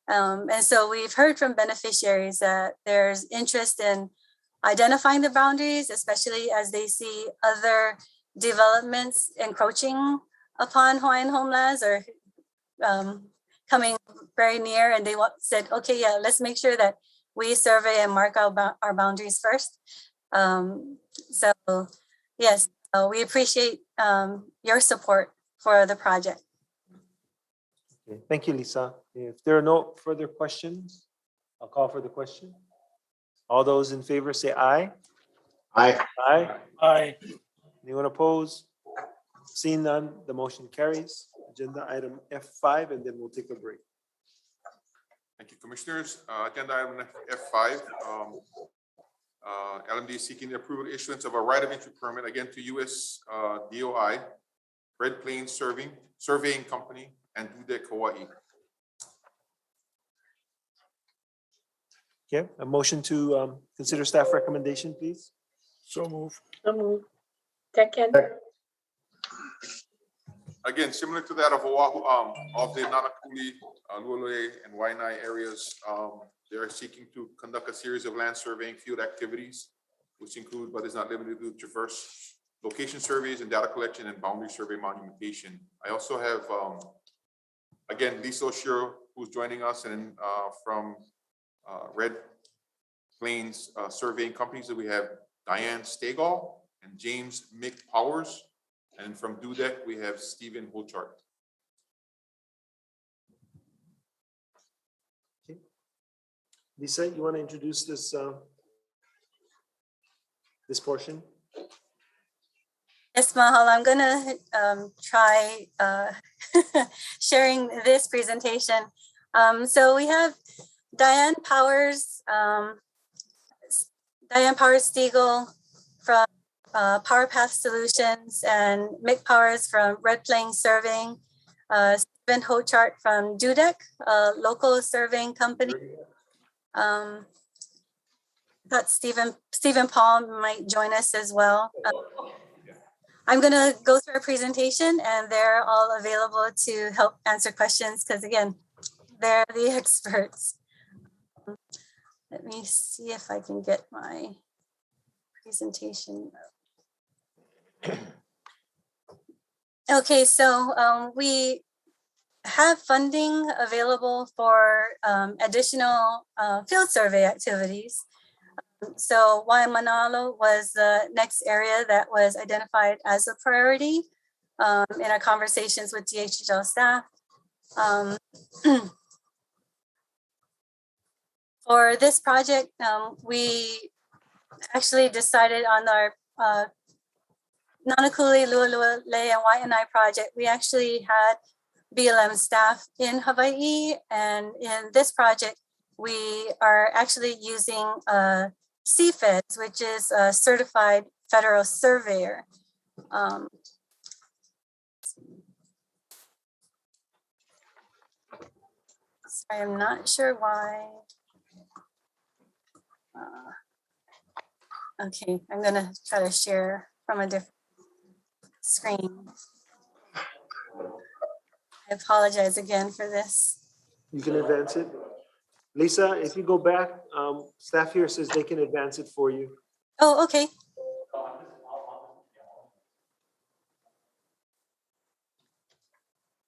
And so we've heard from beneficiaries that there's interest in identifying the boundaries, especially as they see other developments encroaching upon Hawaiian homelands or coming very near, and they said, okay, yeah, let's make sure that we survey and mark our boundaries first. So yes, we appreciate your support for the project. Okay. Thank you, Lisa. If there are no further questions, I'll call for the question. All those in favor say aye. Aye. Aye. Aye. Anyone opposed? Seeing none, the motion carries. Agenda item F5, and then we'll take a break. Thank you, Commissioners. Agenda item F5. LMD is seeking the approval issuance of a right of entry permit again to US DOI, Red Plains Surveying Company, and Dudek Hawaii. Okay, a motion to consider staff recommendation, please. So move. So moved. Second. Again, similar to that of Oahu, of the Nanakuli, Lulue, and Waianae areas, they are seeking to conduct a series of land surveying field activities, which include, but is not limited to, traverse location surveys and data collection and boundary survey monumentation. I also have, again, Lisa Oshiro, who's joining us, and from Red Plains Surveying Companies, that we have Diane Stegall and James Mick Powers. And from Dudek, we have Stephen Hochart. Okay. Lisa, you want to introduce this this portion? Yes, Mahal, I'm gonna try sharing this presentation. So we have Diane Powers Stiegel from PowerPath Solutions, and Mick Powers from Red Plains Surveying, Stephen Hochart from Dudek, a local surveying company. Thought Stephen Paul might join us as well. I'm going to go through a presentation, and they're all available to help answer questions because, again, they're the experts. Let me see if I can get my presentation. Okay, so we have funding available for additional field survey activities. So Waimanalo was the next area that was identified as a priority in our conversations with DHHL staff. For this project, we actually decided on our Nanakuli, Lualua, Lei, and Waianae project. We actually had BLM staff in Hawaii, and in this project, we are actually using CFEDS, which is a certified federal surveyor. Sorry, I'm not sure why. Okay, I'm gonna try to share from a different screen. I apologize again for this. You can advance it. Lisa, if you go back, staff here says they can advance it for you. Oh, okay.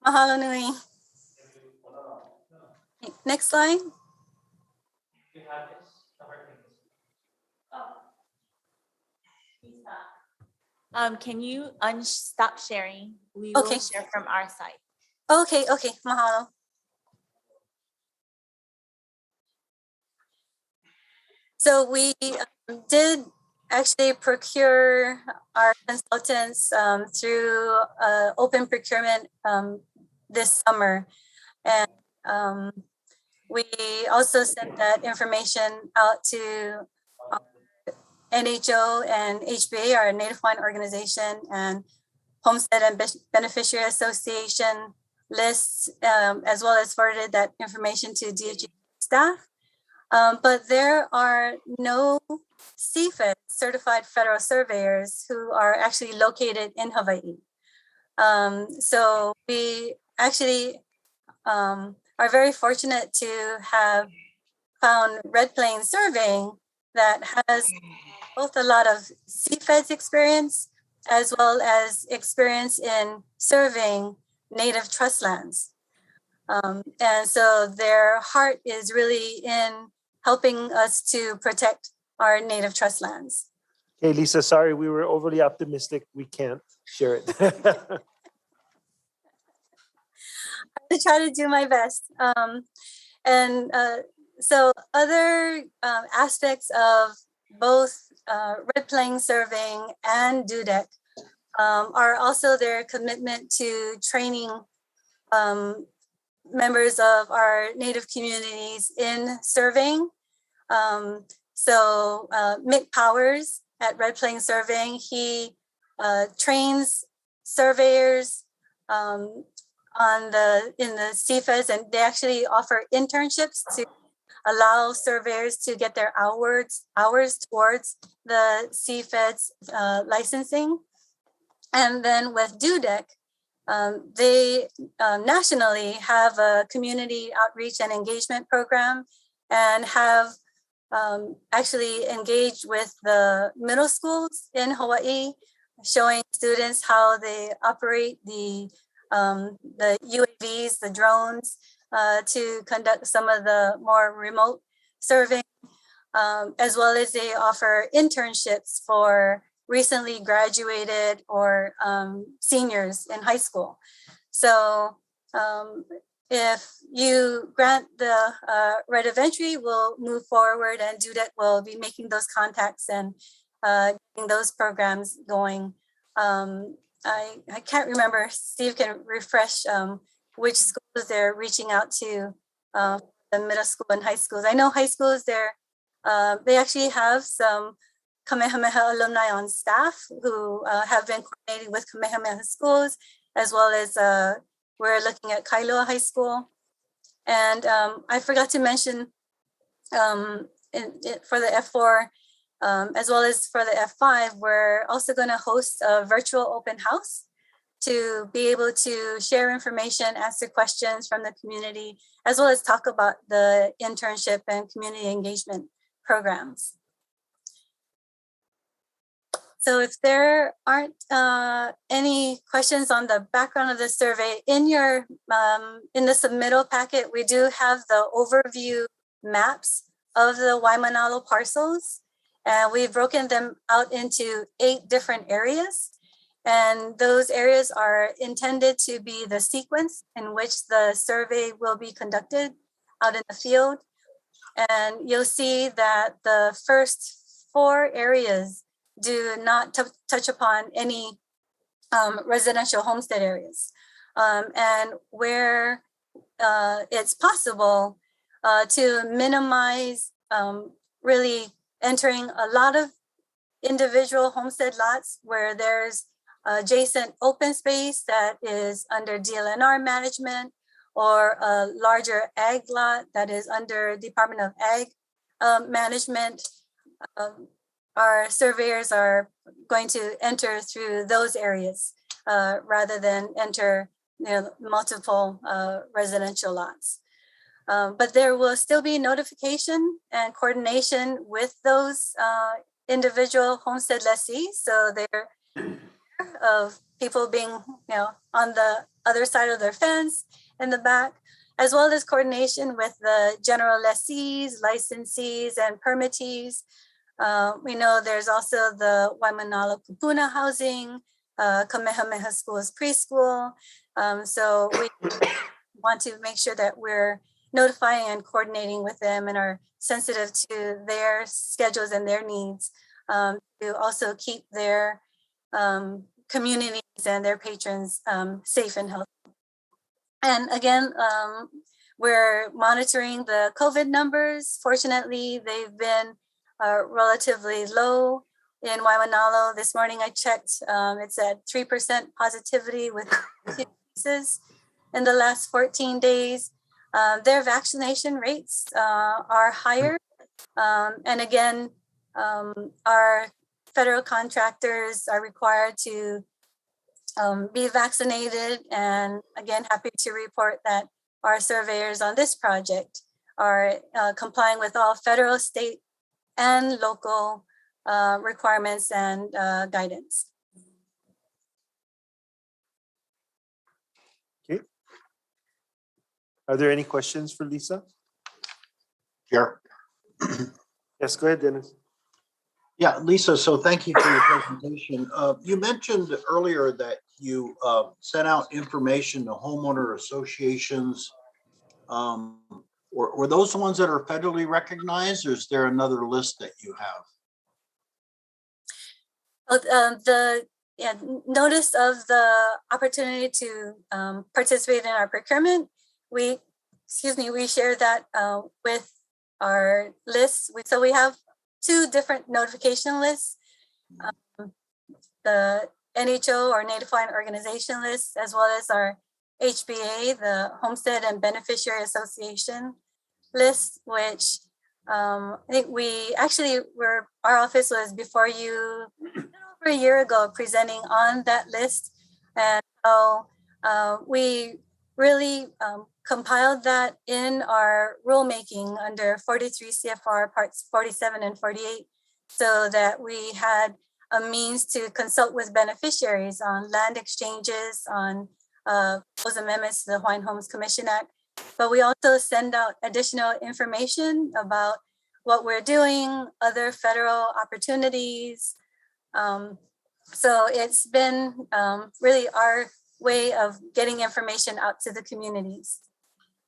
Mahalo nui. Next slide. Can you stop sharing? We will share from our side. Okay, mahalo. So we did actually procure our consultants through open procurement this summer. And we also sent that information out to NHO and HBA, our Native Hawaiian organization, and Homestead and Beneficiary Association lists, as well as forwarded that information to DHE staff. But there are no CFED certified federal surveyors who are actually located in Hawaii. So we actually are very fortunate to have found Red Plains Surveying that has both a lot of CFEDS experience as well as experience in surveying native trust lands. And so their heart is really in helping us to protect our native trust lands. Hey, Lisa, sorry, we were overly optimistic. We can't share it. I try to do my best. So other aspects of both Red Plains Surveying and Dudek are also their commitment to training members of our Native communities in surveying. So Mick Powers at Red Plains Surveying, he trains surveyors in the CFEDs, and they actually offer internships to allow surveyors to get their hours towards the CFEDs licensing. And then with DUDEC, they nationally have a community outreach and engagement program, and have actually engaged with the middle schools in Hawaii, showing students how they operate the UAVs, the drones, to conduct some of the more remote surveying, as well as they offer internships for recently graduated or seniors in high school. So if you grant the right of entry, we'll move forward, and DUDEC will be making those contacts and getting those programs going. I can't remember, Steve can refresh which schools they're reaching out to, the middle school and high schools. I know high schools, they actually have some Kamehameha alumni on staff who have been coordinating with Kamehameha schools, as well as we're looking at Kailua High School. And I forgot to mention for the F4, as well as for the F5, we're also going to host a virtual open house to be able to share information, answer questions from the community, as well as talk about the internship and community engagement programs. So if there aren't any questions on the background of the survey, in your in the submittal packet, we do have the overview maps of the Waimanalo parcels, and we've broken them out into 8 different areas. And those areas are intended to be the sequence in which the survey will be conducted out in the field. And you'll see that the first 4 areas do not touch upon any residential homestead areas. And where it's possible to minimize really entering a lot of individual homestead lots where there's adjacent open space that is under DLNR management, or a larger ag lot that is under Department of Ag management. Our surveyors are going to enter through those areas rather than enter multiple residential lots. But there will still be notification and coordination with those individual homestead lessees. So they're of people being on the other side of their fence in the back, as well as coordination with the general lessees, licensees, and permittees. We know there's also the Waimanalo Kupuna housing, Kamehameha Schools preschool. So we want to make sure that we're notifying and coordinating with them and are sensitive to their schedules and their needs, to also keep their communities and their patrons safe and healthy. And again, we're monitoring the COVID numbers. Fortunately, they've been relatively low in Waimanalo. This morning I checked, it's at 3% positivity with cases in the last 14 days. Their vaccination rates are higher. And again, our federal contractors are required to be vaccinated. And again, happy to report that our surveyors on this project are complying with all federal, state, and local requirements and guidance. Okay. Are there any questions for Lisa? Chair. Yes, go ahead, Dennis. Yeah, Lisa, so thank you for your presentation. You mentioned earlier that you sent out information to homeowner associations. Were those the ones that are federally recognized, or is there another list that you have? The notice of the opportunity to participate in our procurement, we share that with our lists. So we have 2 different notification lists, the NHO or Native Hawaiian Organization list, as well as our HBA, the Homestead and Beneficiary Association list, which I think our office was before you over a year ago presenting on that list, and how we really compiled that in our rulemaking under 43 CFR parts 47 and 48, so that we had a means to consult with beneficiaries on land exchanges, on those amendments to the Hawaiian Homes Commission Act. But we also send out additional information about what we're doing, other federal opportunities. So it's been really our way of getting information out to the communities.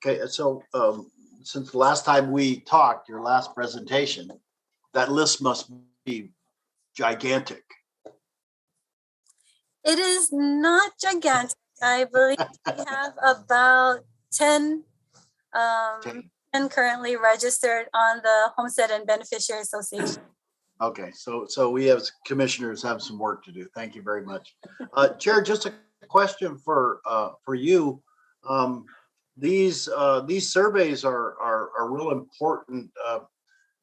Okay, so since the last time we talked, your last presentation, that list must be gigantic. It is not gigantic. I believe we have about 10 currently registered on the Homestead and Beneficiary Association. Okay, so we as commissioners have some work to do. Thank you very much. Chair, just a question for you. These surveys are real important.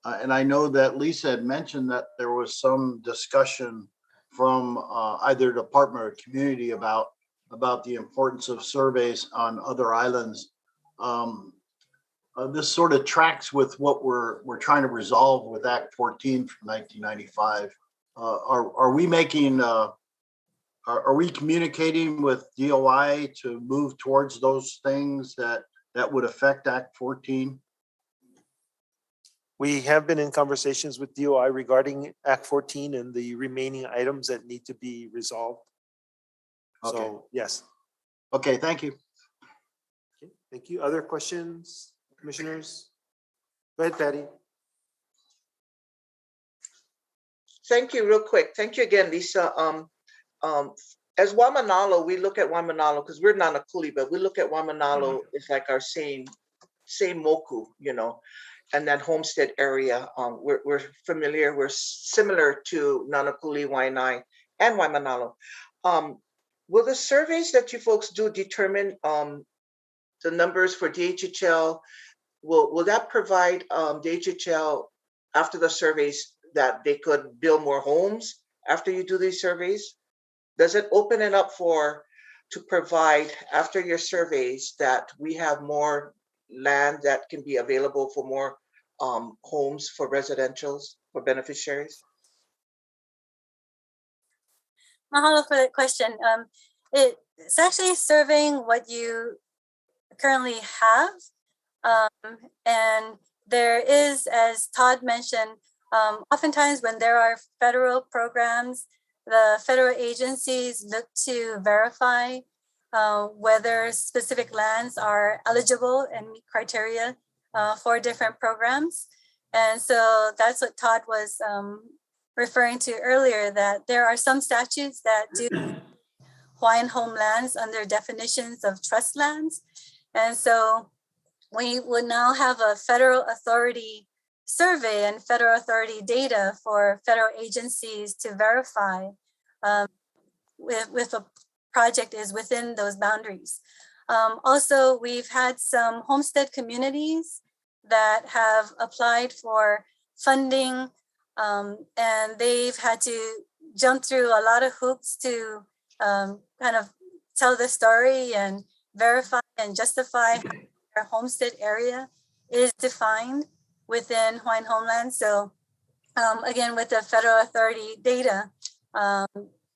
And I know that Lisa had mentioned that there was some discussion from either Department or Community about the importance of surveys on other islands. This sort of tracks with what we're trying to resolve with Act 14 from 1995. Are we making? Are we communicating with DOI to move towards those things that would affect Act 14? We have been in conversations with DOI regarding Act 14 and the remaining items that need to be resolved. Okay. So, yes. Okay, thank you. Okay, thank you. Other questions, commissioners? Go ahead, Patty. Thank you, real quick. Thank you again, Lisa. As Waimanalo, we look at Waimanalo because we're Nanakuli, but we look at Waimanalo as like our same moku, and that homestead area. We're familiar. We're similar to Nanakuli, Waianae, and Waimanalo. Will the surveys that you folks do determine the numbers for DHHL? Will that provide DHHL after the surveys that they could build more homes after you do these surveys? Does it open it up to provide after your surveys that we have more land that can be available for more homes for residentials, for beneficiaries? Mahalo for that question. It's actually surveying what you currently have. And there is, as Todd mentioned, oftentimes when there are federal programs, the federal agencies look to verify whether specific lands are eligible and meet criteria for different programs. And so that's what Todd was referring to earlier, that there are some statutes that do Hawaiian homelands under definitions of trust lands. And so we would now have a federal authority survey and federal authority data for federal agencies to verify if a project is within those boundaries. Also, we've had some homestead communities that have applied for funding, and they've had to jump through a lot of hoops to kind of tell the story and verify and justify how their homestead area is defined within Hawaiian homeland. So again, with the federal authority data,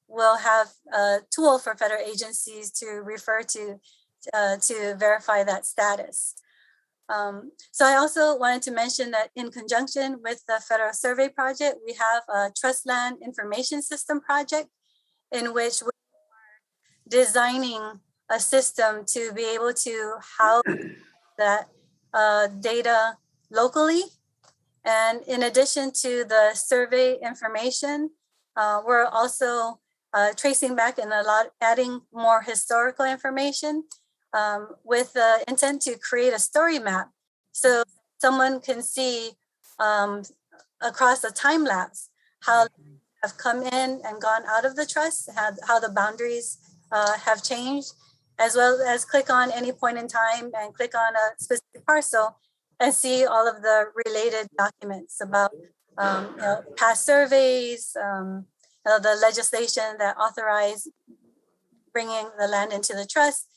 we'll have a tool for federal agencies to refer to verify that status. So I also wanted to mention that in conjunction with the federal survey project, we have a trust land information system project in which we are designing a system to be able to house that data locally. And in addition to the survey information, we're also tracing back and adding more historical information with the intent to create a story map so someone can see across a time lapse how have come in and gone out of the trust, how the boundaries have changed, as well as click on any point in time and click on a specific parcel and see all of the related documents about past surveys, the legislation that authorized bringing the land into the trust,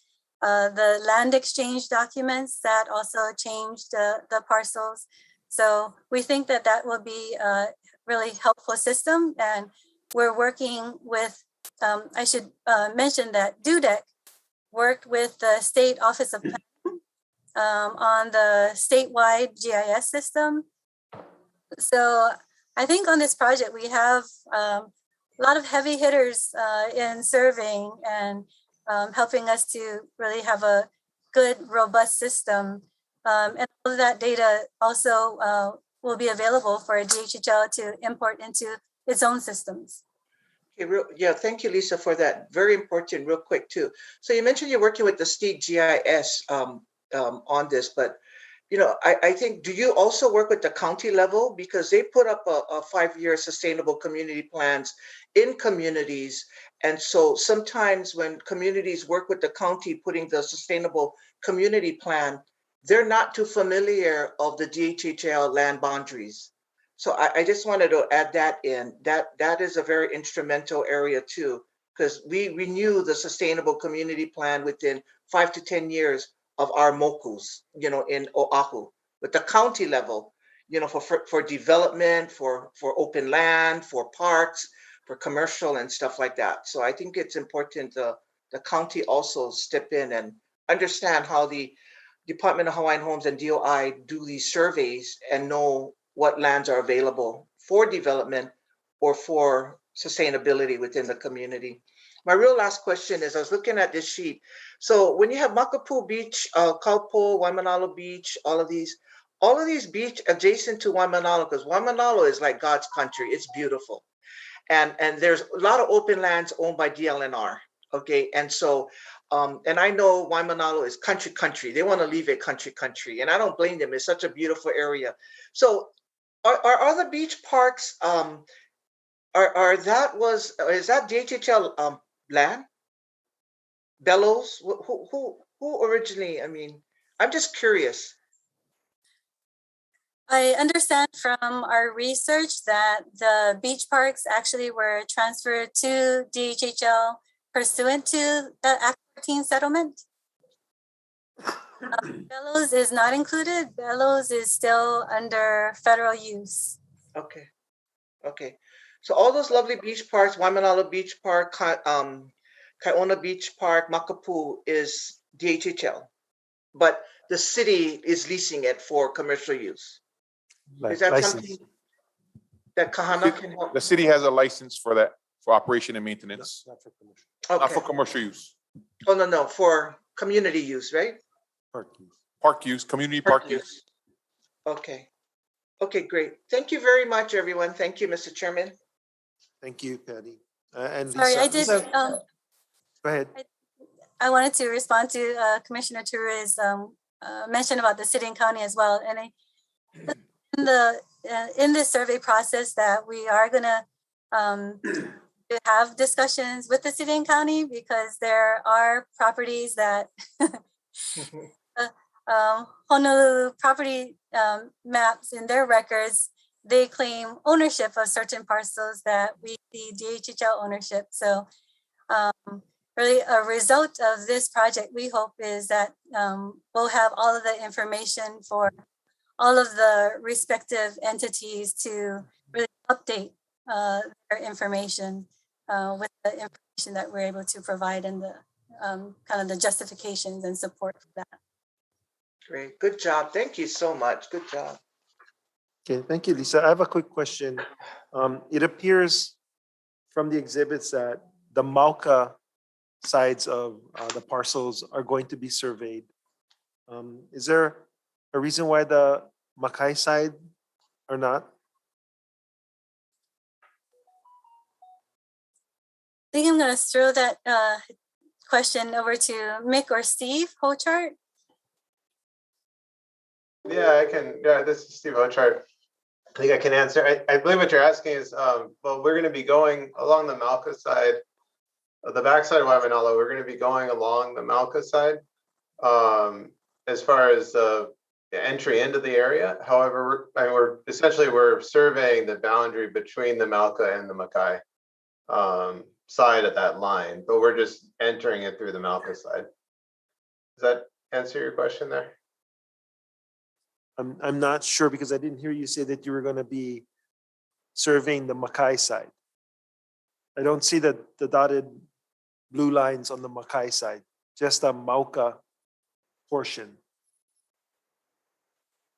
the land exchange documents that also changed the parcels. So we think that that will be a really helpful system. And we're working with, I should mention that DUDEC worked with the State Office of Planning on the statewide GIS system. So I think on this project, we have a lot of heavy hitters in surveying and helping us to really have a good, robust system. And all of that data also will be available for DHHL to import into its own systems. Okay, yeah, thank you, Lisa, for that. Very important, real quick too. So you mentioned you're working with the state GIS on this, but I think, do you also work with the county level? Because they put up a 5-year sustainable community plans in communities. And so sometimes when communities work with the county putting the sustainable community plan, they're not too familiar of the DHHL land boundaries. So I just wanted to add that in. That is a very instrumental area too, because we renew the sustainable community plan within 5 to 10 years of our MOCUs, in Oahu, with the county level, for development, for open land, for parks, for commercial and stuff like that. So I think it's important the county also step in and understand how the Department of Hawaiian Homes and DOI do these surveys and know what lands are available for development or for sustainability within the community. My real last question is, I was looking at this sheet. So when you have Makapu Beach, Kaupo, Waimanalo Beach, all of these beach adjacent to Waimanalo, because Waimanalo is like God's country. It's beautiful. And there's a lot of open lands owned by DLNR. Okay, and so, and I know Waimanalo is country. They want to leave it country, and I don't blame them. It's such a beautiful area. So are other beach parks, is that DHHL land? Bellows? Who originally? I mean, I'm just curious. I understand from our research that the beach parks actually were transferred to DHHL pursuant to the Act 14 settlement. Bellows is not included. Bellows is still under federal use. Okay. So all those lovely beach parks, Waimanalo Beach Park, Kaiona Beach Park, Makapu is DHHL, but the city is leasing it for commercial use. Is that something that Kahana can help? The city has a license for that, for operation and maintenance. Not for commercial. Okay. Not for commercial use. Oh, no, for community use, right? Park use, community park use. Okay, great. Thank you very much, everyone. Thank you, Mr. Chairman. Thank you, Patty. And Sorry, Lisa, I did. Go ahead. I wanted to respond to Commissioner Turu's mention about the city and county as well. And in this survey process that we are gonna have discussions with the city and county, because there are properties that Honolulu property maps in their records, they claim ownership of certain parcels that we see DHHL ownership. So really a result of this project, we hope, is that we'll have all of the information for all of the respective entities to really update their information with the information that we're able to provide and the kind of the justifications and support for that. Great, good job. Thank you so much. Good job. Okay, thank you, Lisa. I have a quick question. It appears from the exhibits that the Mauka sides of the parcels are going to be surveyed. Is there a reason why the Makai side are not? think I'm gonna throw that question over to Mick or Steve Hochart. Yeah, I can. Yeah, this is Steve Ochart. I think I can answer. I believe what you're asking is, well, we're going to be going along the Malca side, the backside of Waimanalo. We're going to be going along the Malca side as far as the entry into the area. However, we're surveying the boundary between the Malca and the Makai side of that line, but we're just entering it through the Malca side. Does that answer your question there? I'm not sure because I didn't hear you say that you were going to be surveying the Makai side. I don't see the dotted blue lines on the Makai side, just the Mauka portion.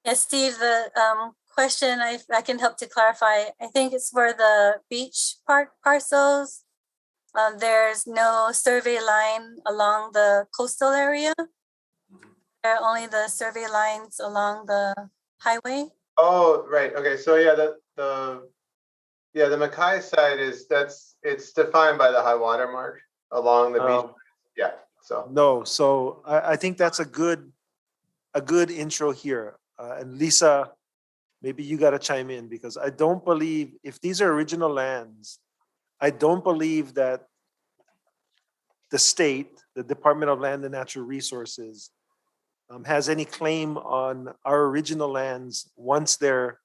Yes, Steve, the question I can help to clarify. I think it's for the beach park parcels. There's no survey line along the coastal area. There are only the survey lines along the highway. Oh, right. Okay. So yeah, the Makai side it's defined by the high water mark along the beach. Yeah. So no. So I think that's a good intro here. And Lisa, maybe you got to chime in because I don't believe if these are original lands, I don't believe that the state, the Department of Land and Natural Resources, has any claim on our original lands once they're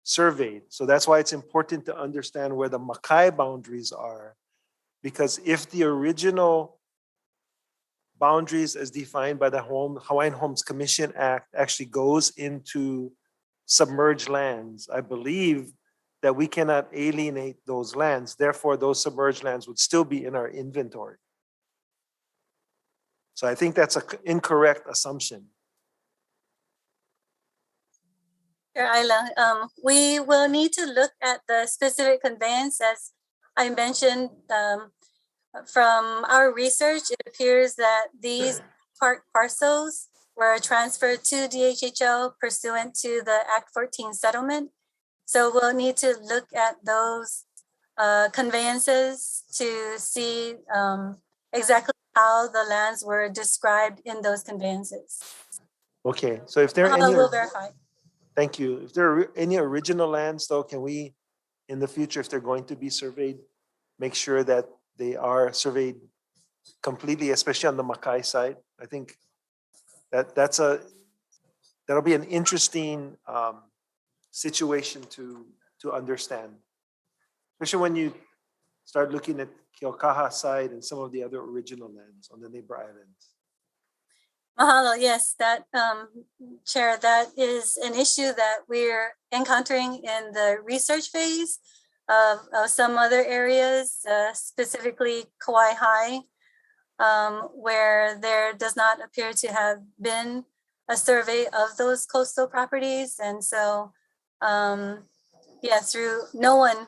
surveyed. So that's why it's important to understand where the Makai boundaries are, because if the original boundaries as defined by the Hawaiian Homes Commission Act actually goes into submerged lands, I believe that we cannot alienate those lands. Therefore, those submerged lands would still be in our inventory. So I think that's an incorrect assumption. Sure, Ayla. We will need to look at the specific conveyance. As I mentioned, from our research, it appears that these park parcels were transferred to DHHL pursuant to the Act 14 settlement. So we'll need to look at those conveyances to see exactly how the lands were described in those conveyances. Okay, so if there are any, we'll verify. Thank you. If there are any original lands though, can we, in the future, if they're going to be surveyed, make sure that they are surveyed completely, especially on the Makai side? I think that'll be an interesting situation to understand, especially when you start looking at Keaukaha side and some of the other original lands on the neighbor islands. Mahalo, yes, that Chair, that is an issue that we're encountering in the research phase of some other areas, specifically Kauai High, where there does not appear to have been a survey of those coastal properties. And so, no one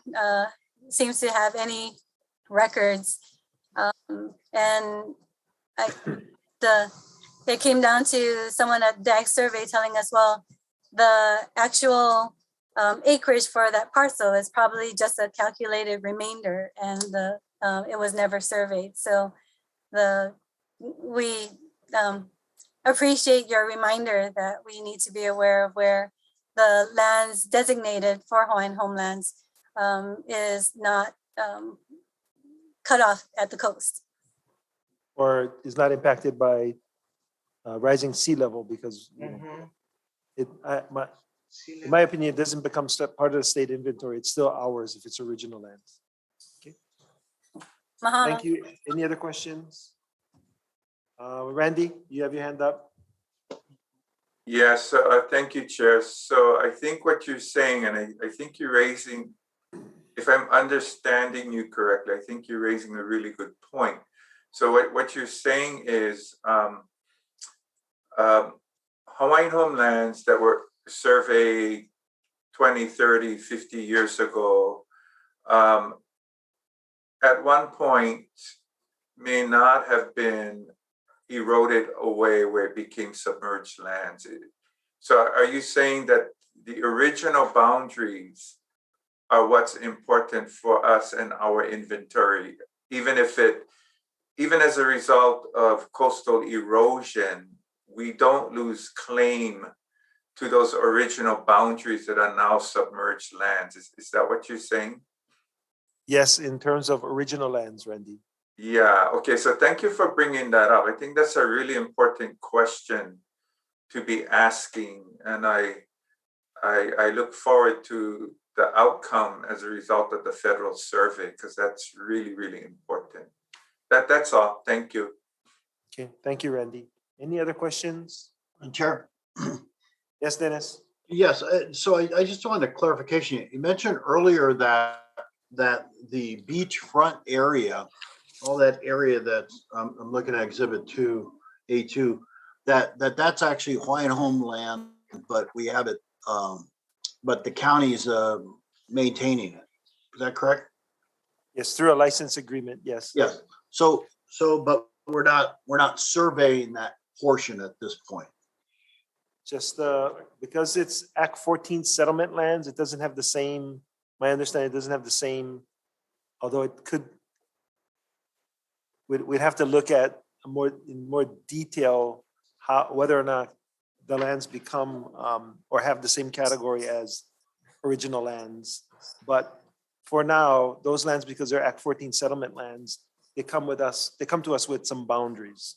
seems to have any records. It came down to someone at DAG survey telling us, well, the actual acreage for that parcel is probably just a calculated remainder, and it was never surveyed. So we appreciate your reminder that we need to be aware of where the lands designated for Hawaiian homelands is not cut off at the coast. Or is not impacted by rising sea level, because in my opinion, it doesn't become part of the state inventory. It's still ours if it's original lands. Okay. Mahalo. Thank you. Any other questions? Randy, you have your hand up. Yes, thank you, Chair. So I think what you're saying, and I think you're raising, if I'm understanding you correctly, I think you're raising a really good point. So what you're saying is Hawaiian homelands that were surveyed 20, 30, 50 years ago, at one point may not have been eroded away where it became submerged lands. So are you saying that the original boundaries are what's important for us and our inventory, even as a result of coastal erosion, we don't lose claim to those original boundaries that are now submerged lands. Is that what you're saying? Yes, in terms of original lands, Randy. Yeah, okay, so thank you for bringing that up. I think that's a really important question to be asking, and I look forward to the outcome as a result of the federal survey, because that's really, really important. That's all. Thank you. Okay, thank you, Randy. Any other questions? Chair. Yes, Dennis? Yes, so I just wanted a clarification. You mentioned earlier that the beachfront area, all that area that's, I'm looking at Exhibit 2, A2, that's actually Hawaiian homeland, but we have it, but the county's maintaining it. Is that correct? Yes, through a license agreement, yes. Yes. So, but we're not surveying that portion at this point. Just because it's Act 14 settlement lands, it doesn't have the same, my understanding, it doesn't have the same, although it could, we'd have to look at in more detail whether or not the lands become or have the same category as original lands. But for now, those lands, because they're Act 14 settlement lands, they come to us with some boundaries.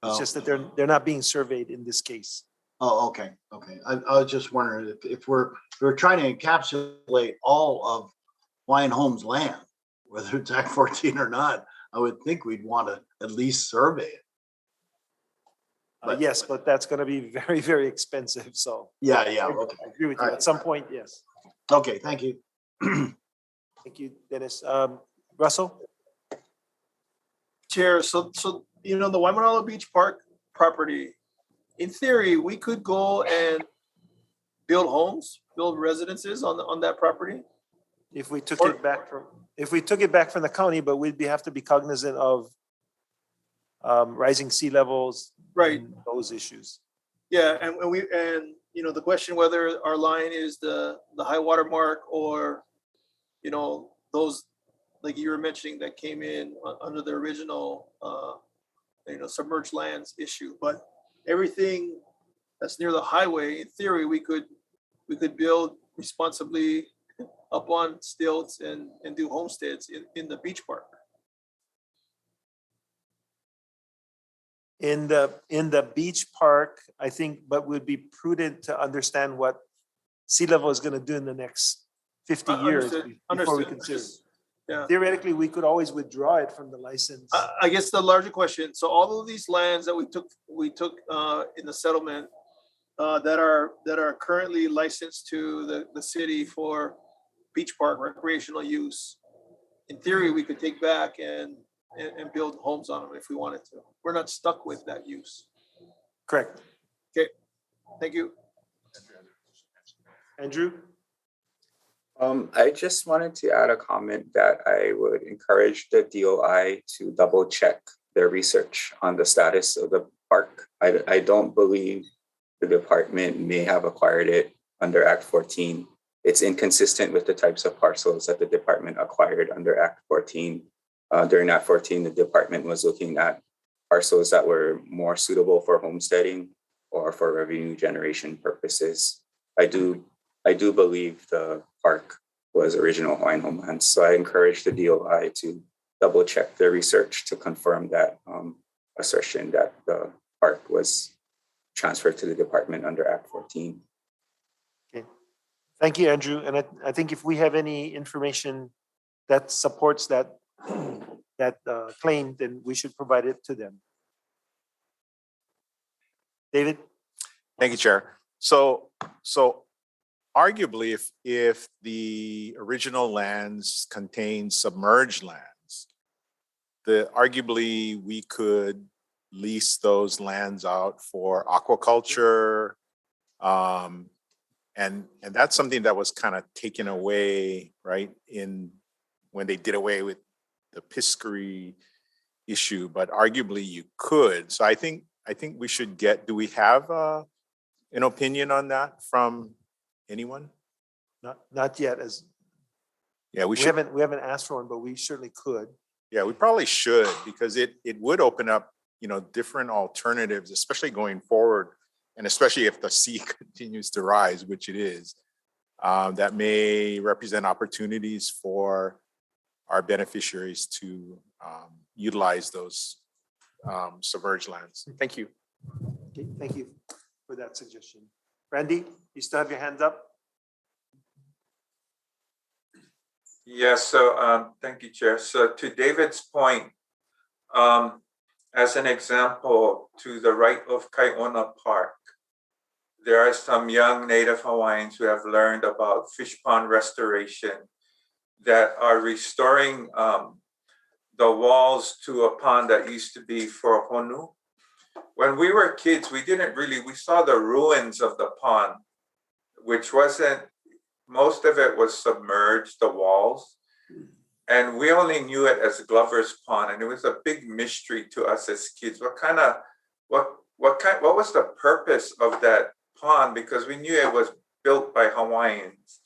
It's just that they're not being surveyed in this case. Oh, okay. I was just wondering if we're trying to encapsulate all of Hawaiian Homes land, whether it's Act 14 or not, I would think we'd want to at least survey it. Yes, but that's going to be very, very expensive. So yeah. Okay. I agree with you. At some point, yes. Okay, thank you. Thank you, Dennis. Russell? Chair, so the Waimanalo Beach Park property, in theory, we could go and build homes, build residences on that property. If we took it back from the county, but we'd have to be cognizant of rising sea levels, right? And those issues. Yeah, and the question whether our line is the high water mark or those like you were mentioning that came in under the original submerged lands issue, but everything that's near the highway, in theory, we could build responsibly up on stilts and do homesteads in the beach park. In the beach park, I think, but would be prudent to understand what sea level is going to do in the next 50 years before we consider. Yeah. Theoretically, we could always withdraw it from the license. I guess the larger question. So all of these lands that we took in the settlement that are currently licensed to the city for beach park recreational use, in theory, we could take back and build homes on them if we wanted to. We're not stuck with that use. Correct. Okay, thank you. Andrew? I just wanted to add a comment that I would encourage the DOI to double check their research on the status of the park. I don't believe the department may have acquired it under Act 14. It's inconsistent with the types of parcels that the department acquired under Act 14. During Act 14, the department was looking at parcels that were more suitable for homesteading or for revenue generation purposes. I do believe the park was original Hawaiian homeland. So I encourage the DOI to double check their research to confirm that assertion that the park was transferred to the department under Act 14. Okay. Thank you, Andrew. And I think if we have any information that supports that claim, then we should provide it to them. David? Thank you, Chair. So arguably, if the original lands contain submerged lands, arguably we could lease those lands out for aquaculture, and that's something that was kind of taken away, right, when they did away with the piscary issue. But arguably, you could. So I think we should get. Do we have an opinion on that from anyone? Not yet, as Yeah, we we should, haven't asked for one, but we certainly could. yeah, we probably should, because it would open up, different alternatives, especially going forward. And especially if the sea continues to rise, which it is, that may represent opportunities for our beneficiaries to utilize those submerged lands. Thank you. Okay, thank you for that suggestion. Randy, you still have your hand up? Yeah, so thank you, Chair. So to David's point, as an example, to the right of Kaiona Park, there are some young Native Hawaiians who have learned about fish pond restoration that are restoring the walls to a pond that used to be for honu. When we were kids, we saw the ruins of the pond, which wasn't, most of it was submerged, the walls. And we only knew it as Glover's Pond. And it was a big mystery to us as kids. What was the purpose of that pond? Because we knew it was built by Hawaiians.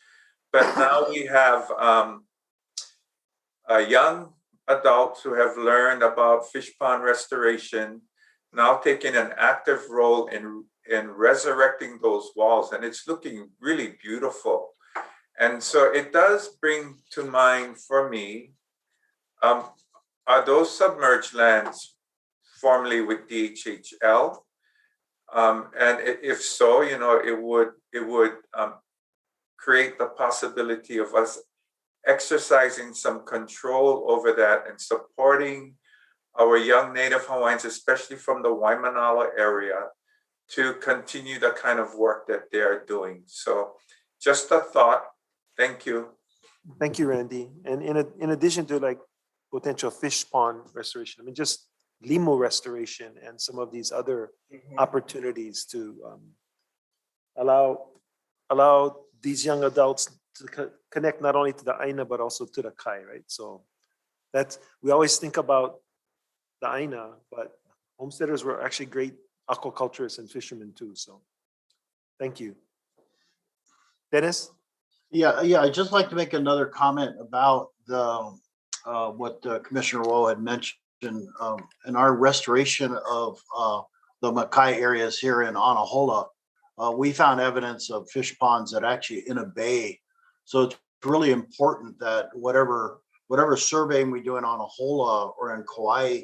But now we have young adults who have learned about fish pond restoration, now taking an active role in resurrecting those walls. And it's looking really beautiful. And so it does bring to mind for me, are those submerged lands formerly with DHHL? And if so, it would create the possibility of us exercising some control over that and supporting our young Native Hawaiians, especially from the Waimanalo area, to continue the kind of work that they are doing. So just a thought. Thank you. Thank you, Randy. And in addition to like potential fish pond restoration, I mean, just limo restoration and some of these other opportunities to allow these young adults to connect not only to the Aina, but also to the Kai, right? So we always think about the Aina, but homesteaders were actually great aquaculturists and fishermen too. So thank you. Dennis? Yeah, I'd just like to make another comment about what Commissioner Woe had mentioned in our restoration of the Makai areas here in Anahola. We found evidence of fish ponds that actually in a bay. So it's really important that whatever surveying we do in Anahola or in Kauai,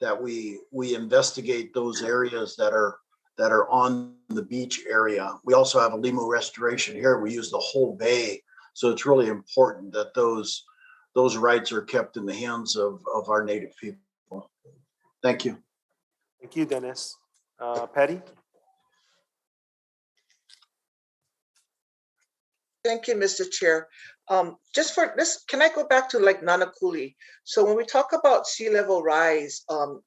that we investigate those areas that are on the beach area. We also have a limo restoration here. We use the whole bay. So it's really important that those rights are kept in the hands of our Native people. Thank you. Thank you, Dennis. Patty? Thank you, Mr. Chair. Just for this, can I go back to like Nanakuli? So when we talk about sea level rise,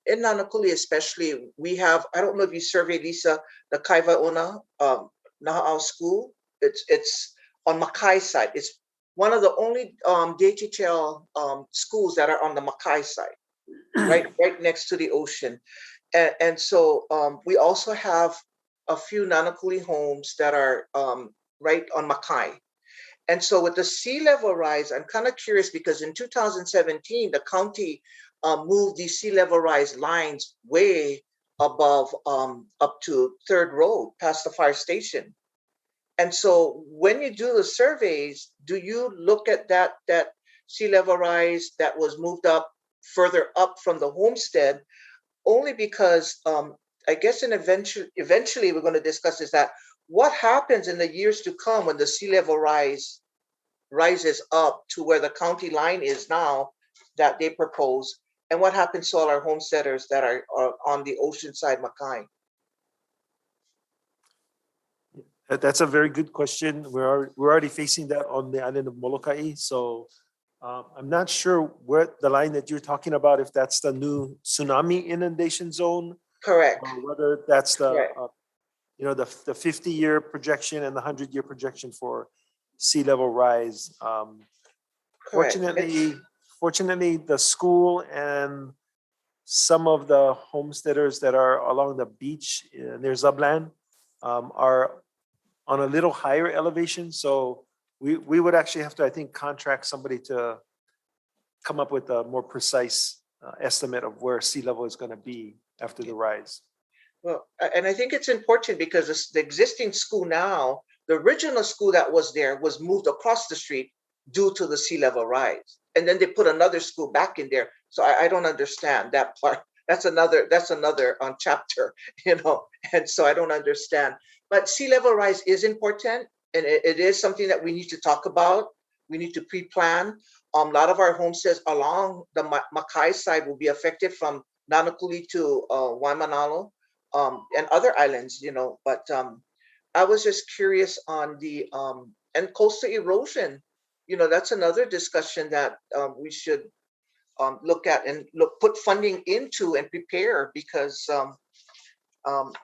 in Nanakuli especially, we have, I don't know if you surveyed, Lisa, the Kaivaona Naha'au School. It's on Makai side. It's one of the only DHHL schools that are on the Makai side, right next to the ocean. And so we also have a few Nanakuli homes that are right on Makai. And so with the sea level rise, I'm kind of curious because in 2017, the county moved these sea level rise lines way above up to 3rd Road past the fire station. And so when you do the surveys, do you look at that sea level rise that was moved up further up from the homestead? Only because I guess eventually we're going to discuss is that what happens in the years to come when the sea level rises up to where the county line is now that they propose, and what happens to all our homesteaders that are on the ocean side Makai? That's a very good question. We're already facing that on the island of Molokai. So I'm not sure what the line that you're talking about, if that's the new tsunami inundation zone. Correct. Or whether that's the, the 50-year projection and the 100-year projection for sea level rise. Fortunately, the school and some of the homesteaders that are along the beach near Zubland are on a little higher elevation. So we would actually have to, I think, contract somebody to come up with a more precise estimate of where sea level is going to be after the rise. Well, and I think it's important because the existing school now, the original school that was there was moved across the street due to the sea level rise. And then they put another school back in there. So I don't understand that part. That's another chapter, you know, and so I don't understand. But sea level rise is important, and it is something that we need to talk about. We need to pre-plan. A lot of our homesteads along the Makai side will be affected from Nanakuli to Waimanalo, and other islands, you know. But I was just curious on the and coastal erosion. You know, that's another discussion that we should look at and put funding into and prepare, because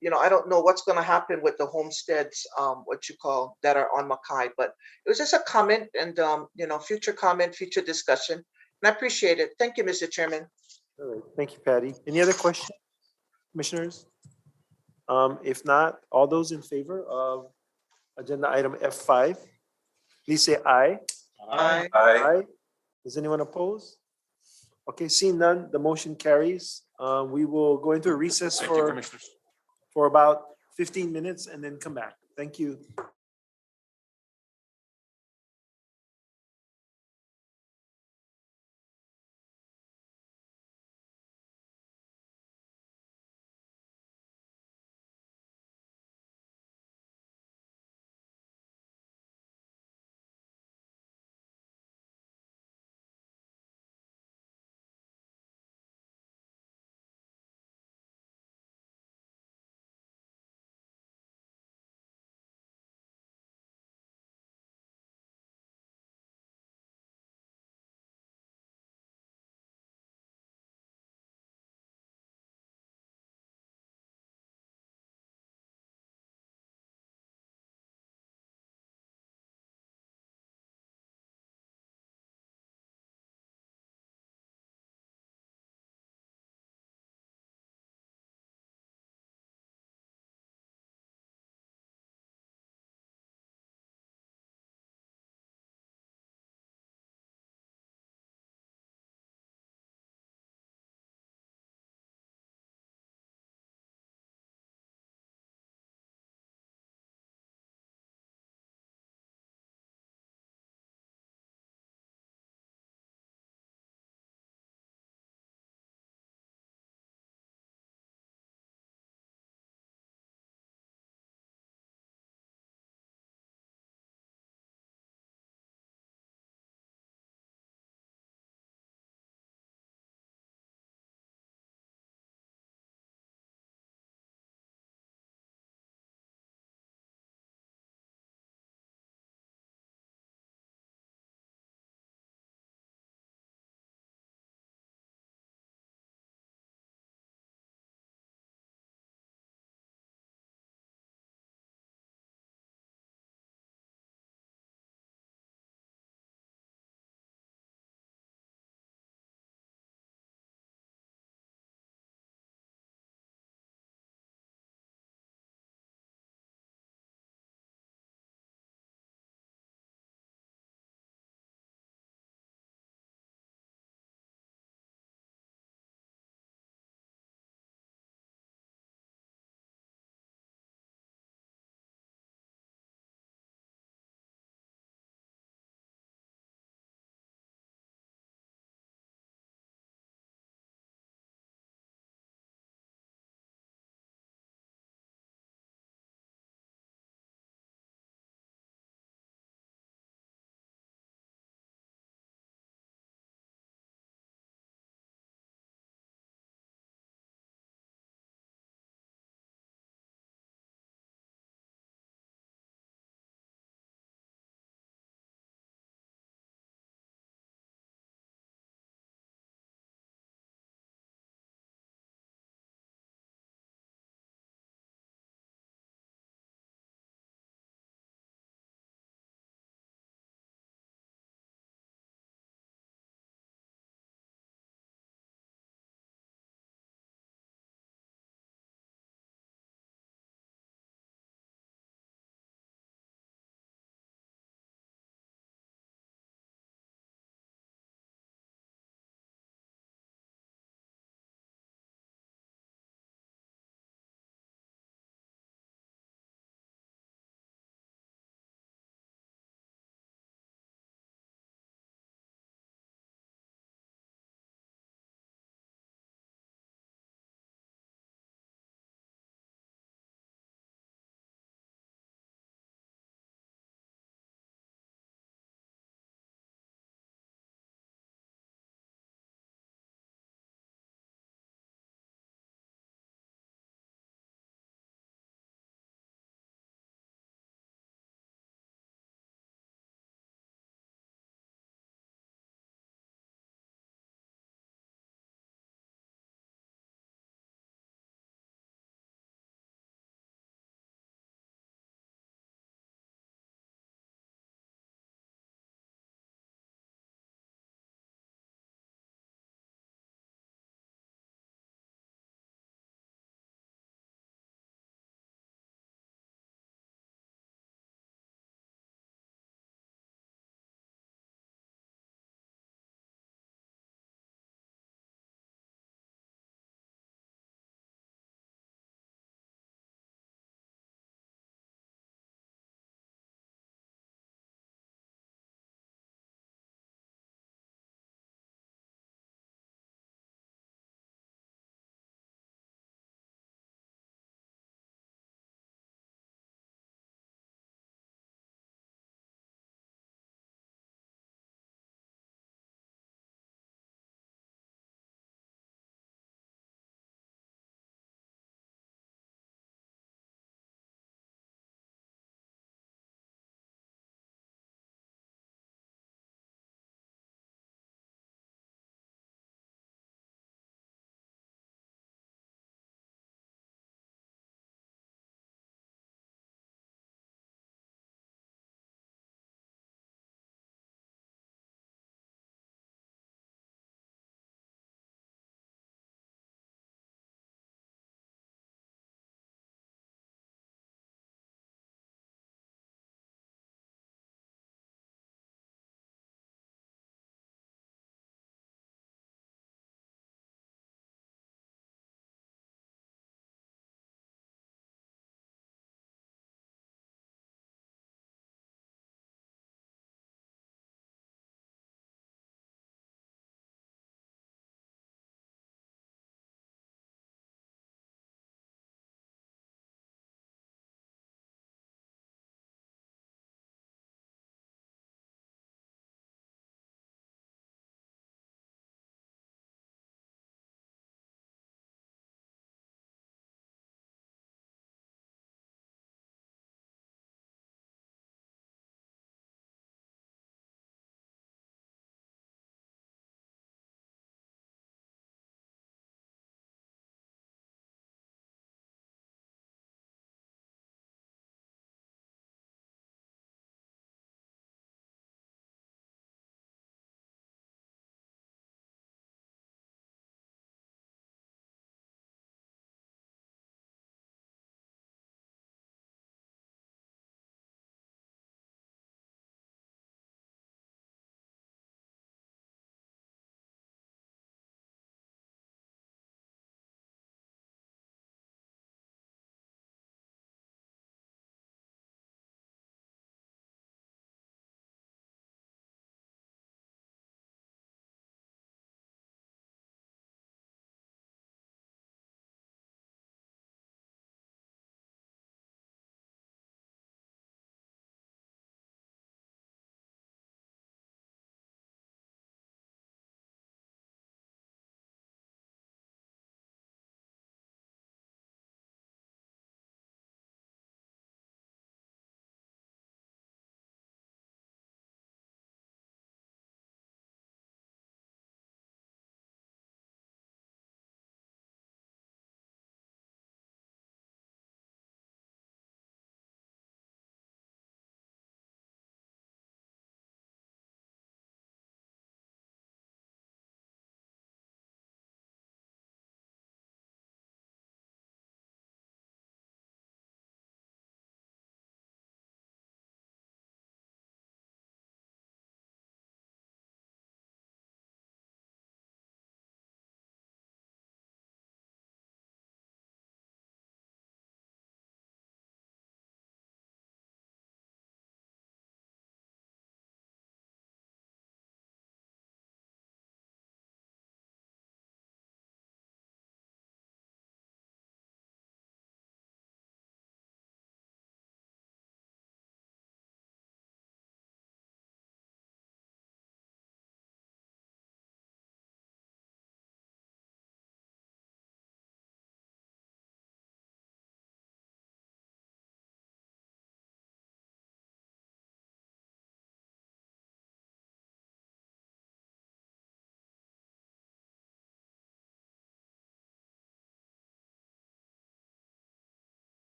you know, I don't know what's going to happen with the homesteads, that are on Makai. But it was just a comment, and you know, future comment, future discussion, and I appreciate it. Thank you, Mr. Chairman. All right, thank you, Patty. Any other questions, commissioners? If not, all those in favor of agenda item F5, please say aye. Aye. Aye. Does anyone oppose? Okay, seeing none, the motion carries. We will go into a recess Thank you, Commissioners. for about 15 minutes and then come back. Thank you.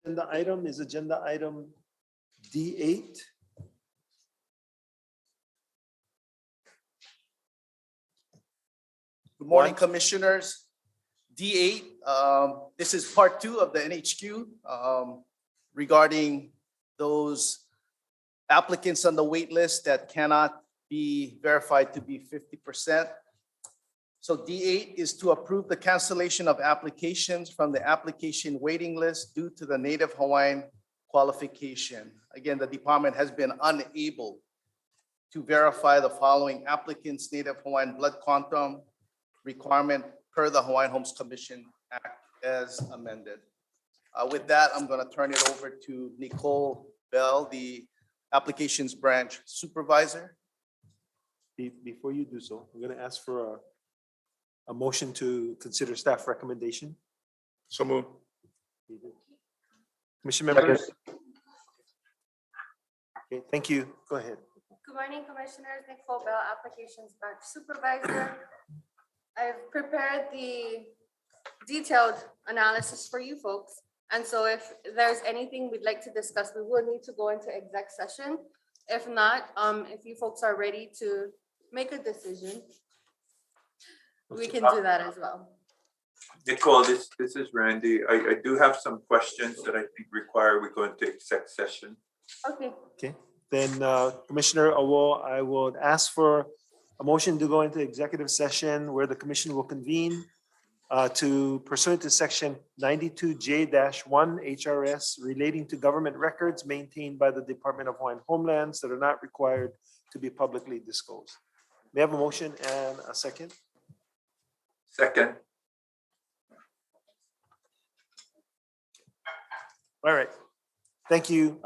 agenda item is agenda item D8. Good morning, One. Commissioners. D8, this is part 2 of the NHQ regarding those applicants on the wait list that cannot be verified to be 50%. So D8 is to approve the cancellation of applications from the application waiting list due to the Native Hawaiian qualification. Again, the department has been unable to verify the following applicants' Native Hawaiian blood quantum requirement per the Hawaiian Homes Commission Act as amended. With that, I'm going to turn it over to Nicole Bell, the Applications Branch Supervisor. Before you do so, I'm going to ask for a motion to consider staff recommendation. So move. Commission members? Okay, thank you. Go ahead. Good morning, Commissioners. Nicole Bell, Applications Branch Supervisor. I've prepared the detailed analysis for you folks. And so if there's anything we'd like to discuss, we will need to go into exec session. If not, if you folks are ready to make a decision, we can do that as well. Nicole, this is Randy. I do have some questions that I think require we go into exec session. Okay. Okay, then Commissioner Awo, I would ask for a motion to go into executive session where the commission will convene to pursuant to section 92J-1 HRS relating to government records maintained by the Department of Hawaiian Homelands that are not required to be publicly disclosed. May I have a motion and a second? Second. All right. Thank you.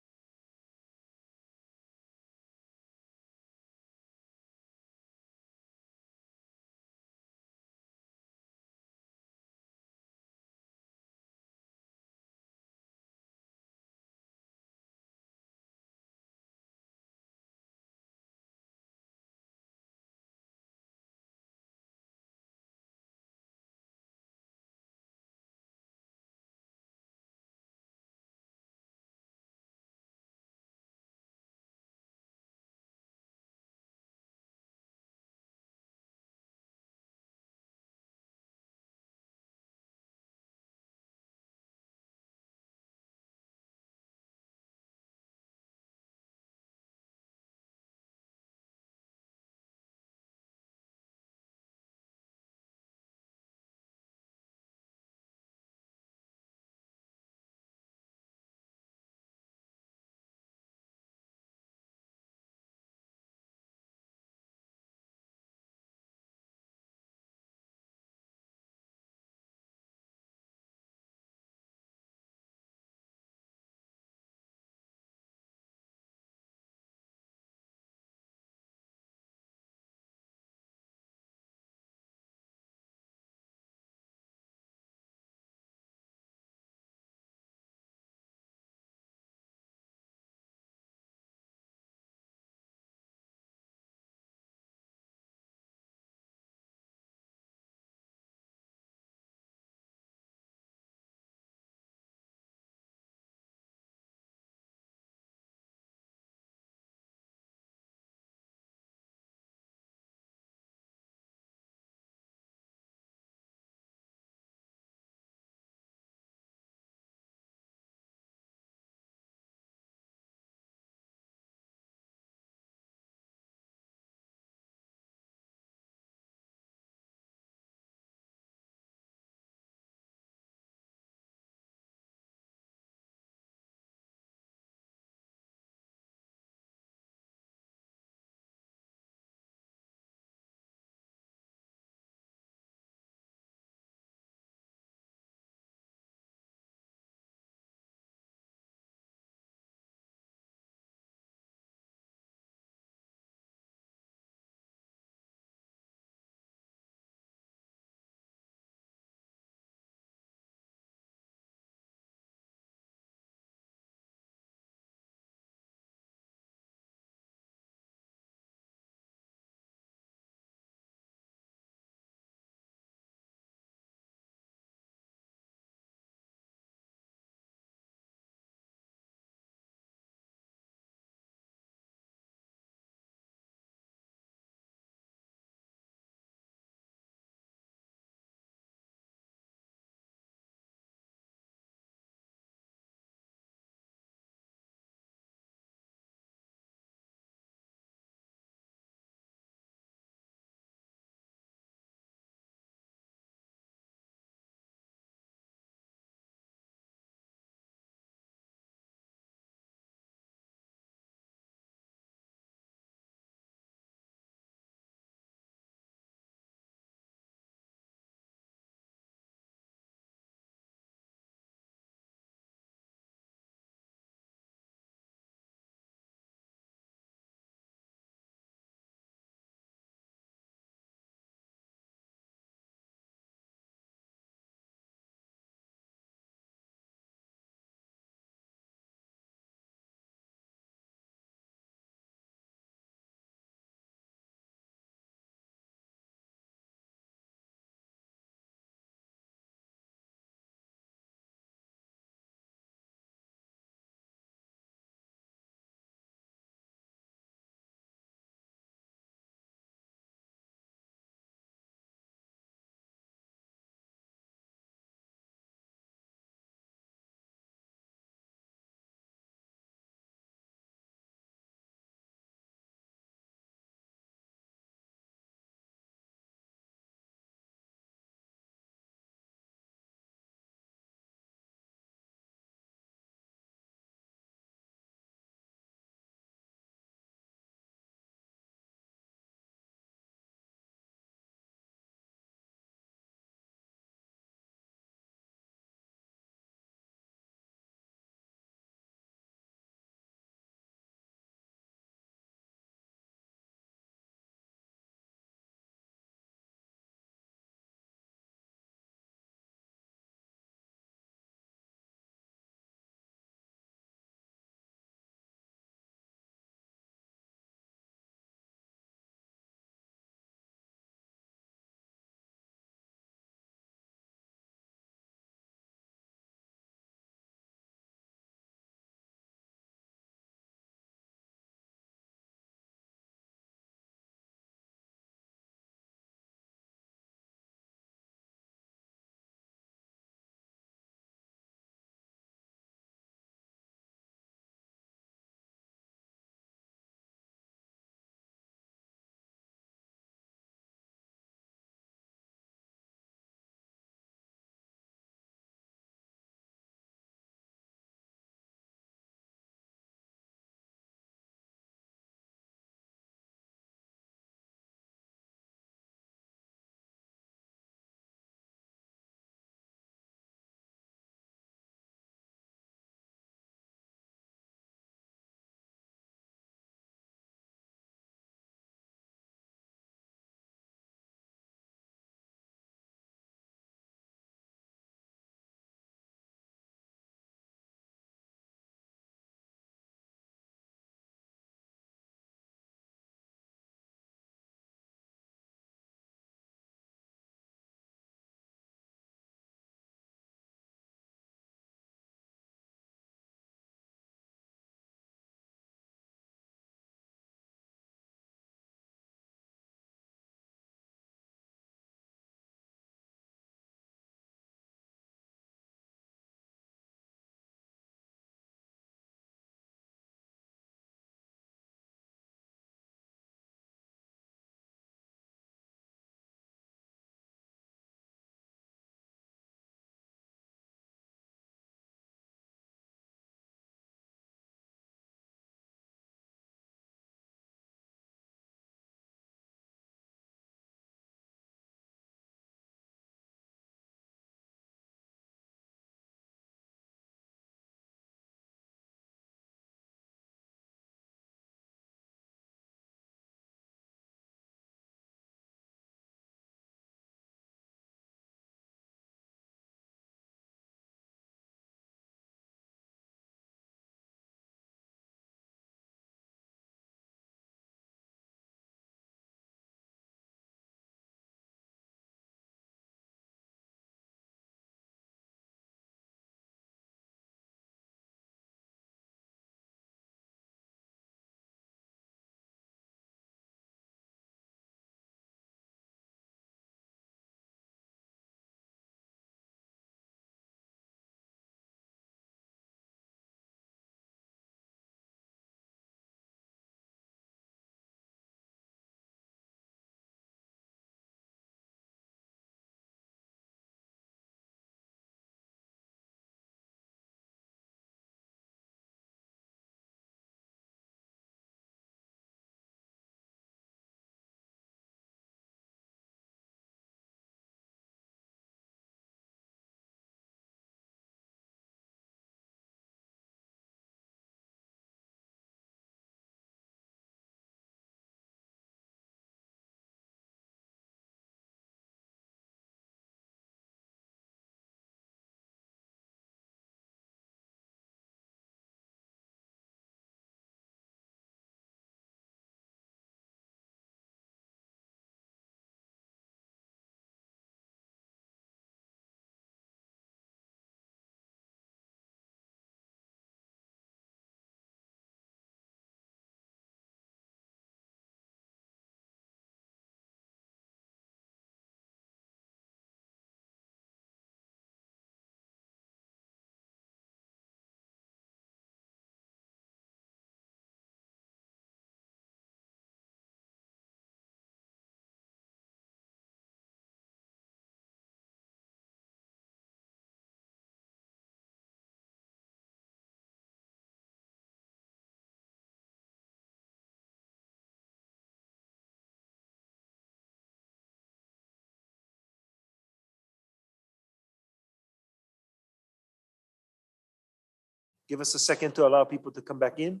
Give us a second to allow people to come back in.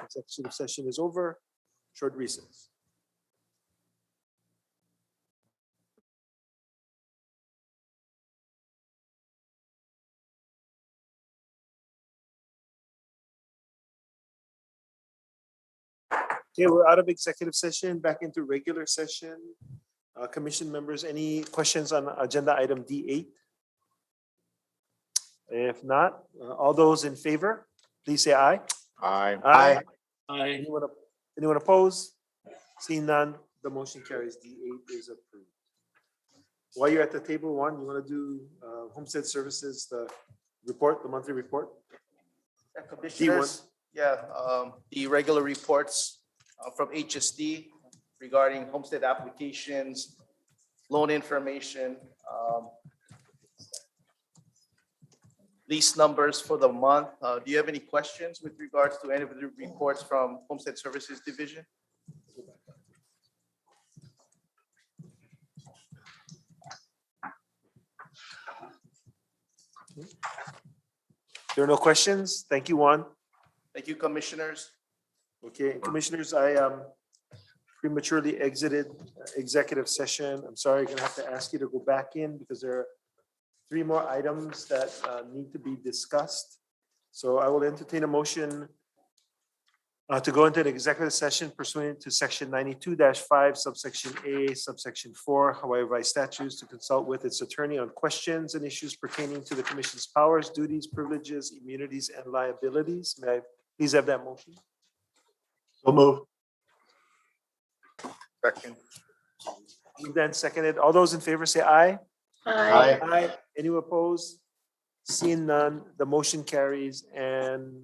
Executive session is over. Short recess. Okay, we're out of executive session, back into regular session. Commission members, any questions on agenda item D8? If not, all those in favor, please say aye. Aye. Aye. Aye. Anyone opposed? Seeing none, the motion carries. D8 is approved. While you're at the table, Juan, you want to do Homestead Services, the report, the monthly report? Commissioners, yeah, the regular reports from HSD regarding homestead applications, loan information, lease numbers for the month. Do you have any questions with regards to any of the reports from Homestead Services Division? There are no questions. Thank you, Juan. Thank you, commissioners. Okay, commissioners, I prematurely exited executive session. I'm sorry, I'm gonna have to ask you to go back in because there are 3 more items that need to be discussed. So I will entertain a motion to go into an executive session pursuant to section 92-5 subsection A subsection 4 Hawaii Revised Statutes to consult with its attorney on questions and issues pertaining to the commission's powers, duties, privileges, immunities, and liabilities. May I please have that motion? So move. Second. Moved and seconded. All those in favor say aye. Aye. Aye. Anyone opposed? Seeing none, the motion carries and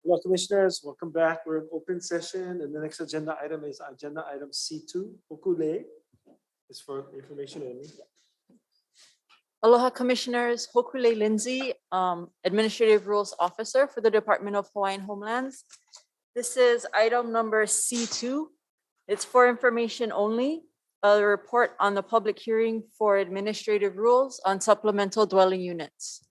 Hello, commissioners. Welcome back. We're in open session, and the next agenda item is agenda item C2. Hokule is for information only. Aloha Commissioners, Hokule Lindsay, Administrative Rules Officer for the Department of Hawaiian Homelands. This is item number C2. It's for information only, a report on the public hearing for administrative rules on supplemental dwelling units.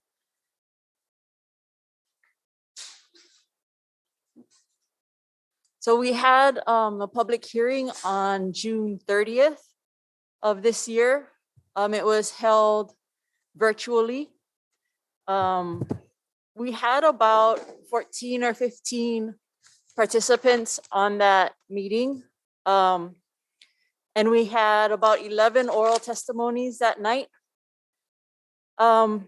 So we had a public hearing on June 30th of this year. It was held virtually. We had about 14 or 15 participants on that meeting. And we had about 11 oral testimonies that night. So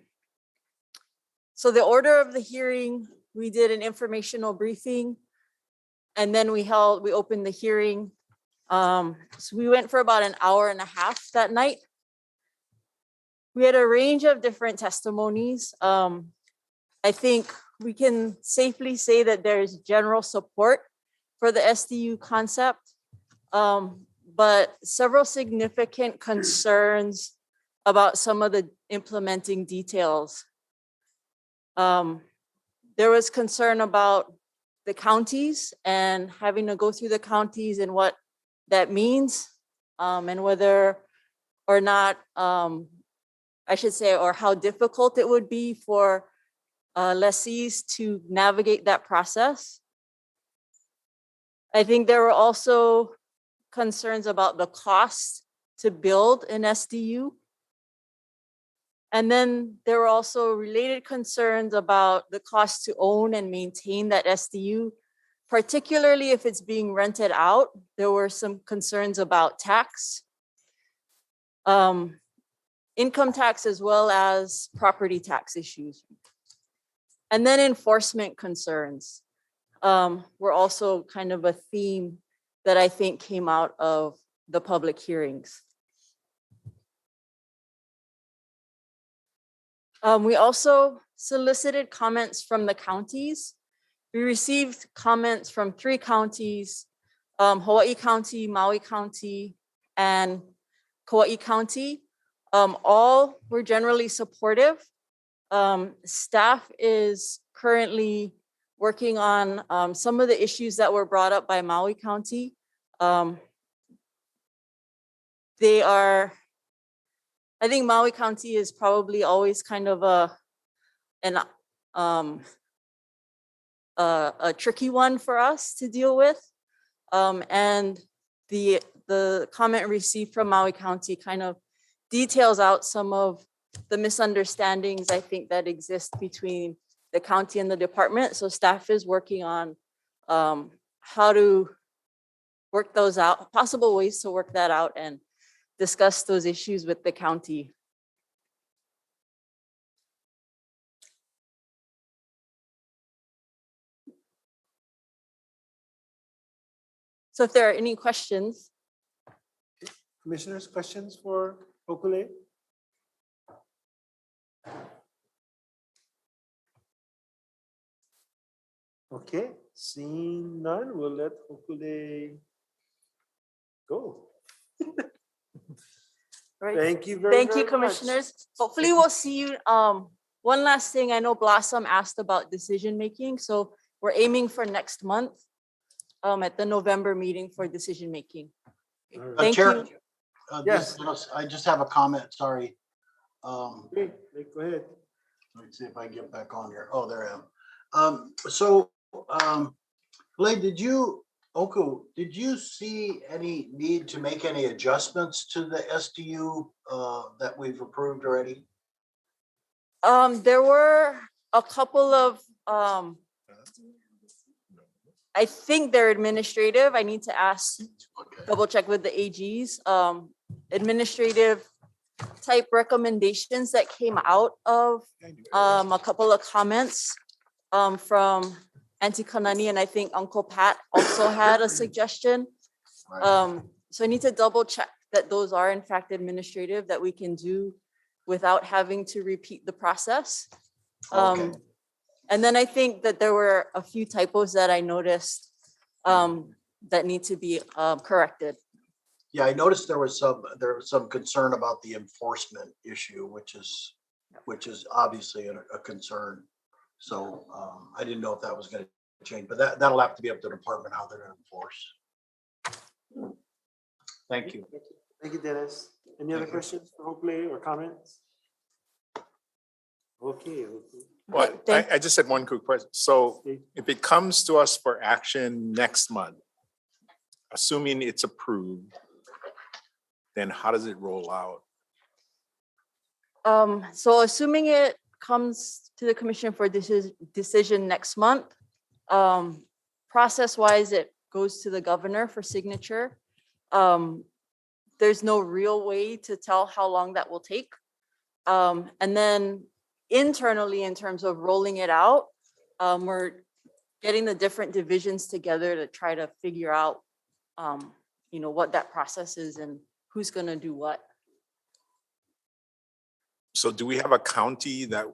the order of the hearing, we did an informational briefing, and then we opened the hearing. So we went for about an hour and a half that night. We had a range of different testimonies. I think we can safely say that there is general support for the SDU concept, but several significant concerns about some of the implementing details. There was concern about the counties and having to go through the counties and what that means, and whether or not, I should say, or how difficult it would be for lessees to navigate that process. I think there were also concerns about the cost to build an SDU. And then there were also related concerns about the cost to own and maintain that SDU, particularly if it's being rented out. There were some concerns about tax, income tax, as well as property tax issues. And then enforcement concerns were also kind of a theme that I think came out of the public hearings. We also solicited comments from the counties. We received comments from 3 counties, Hawaii County, Maui County, and Kauai County. All were generally supportive. Staff is currently working on some of the issues that were brought up by Maui County. I think Maui County is probably always kind of a tricky one for us to deal with. And the comment received from Maui County kind of details out some of the misunderstandings I think that exist between the county and the department. So staff is working on how to work those out, possible ways to work that out and discuss those issues with the county. So if there are any questions. Commissioners, questions for Hokule? Okay, seeing none, we'll let Hokule go. Right. Thank you very, Thank you, very commissioners. much. Hopefully we'll see you. One last thing, I know Blossom asked about decision making. So we're aiming for next month at the November meeting for decision making. Thank Chair, you. Yes. I just have a comment, sorry. Okay, go ahead. Let's see if I can get back on here. Oh, there I am. Blake, did you see any need to make any adjustments to the SDU that we've approved already? There were a couple of, I think they're administrative. I need to ask, double check with the AGs. Administrative type recommendations that came out of a couple of comments from Auntie Kanani, and I think Uncle Pat also had a suggestion. So I need to double check that those are in fact administrative, that we can do without having to repeat the process. And And then I think that there were a few typos that I noticed that need to be corrected. Yeah, I noticed there was some concern about the enforcement issue, which is obviously a concern. So I didn't know if that was going to change, but that'll have to be up to the department how they're going to enforce. Thank you. Thank you, Dennis. Any other questions for Hopefully or comments? Okay. Well, I just had one quick question. So if it comes to us for action next month, assuming it's approved, then how does it roll out? So assuming it comes to the commission for decision next month, process-wise, it goes to the governor for signature. There's no real way to tell how long that will take. And then internally, in terms of rolling it out, we're getting the different divisions together to try to figure out, what that process is and who's going to do what. So do we have a county that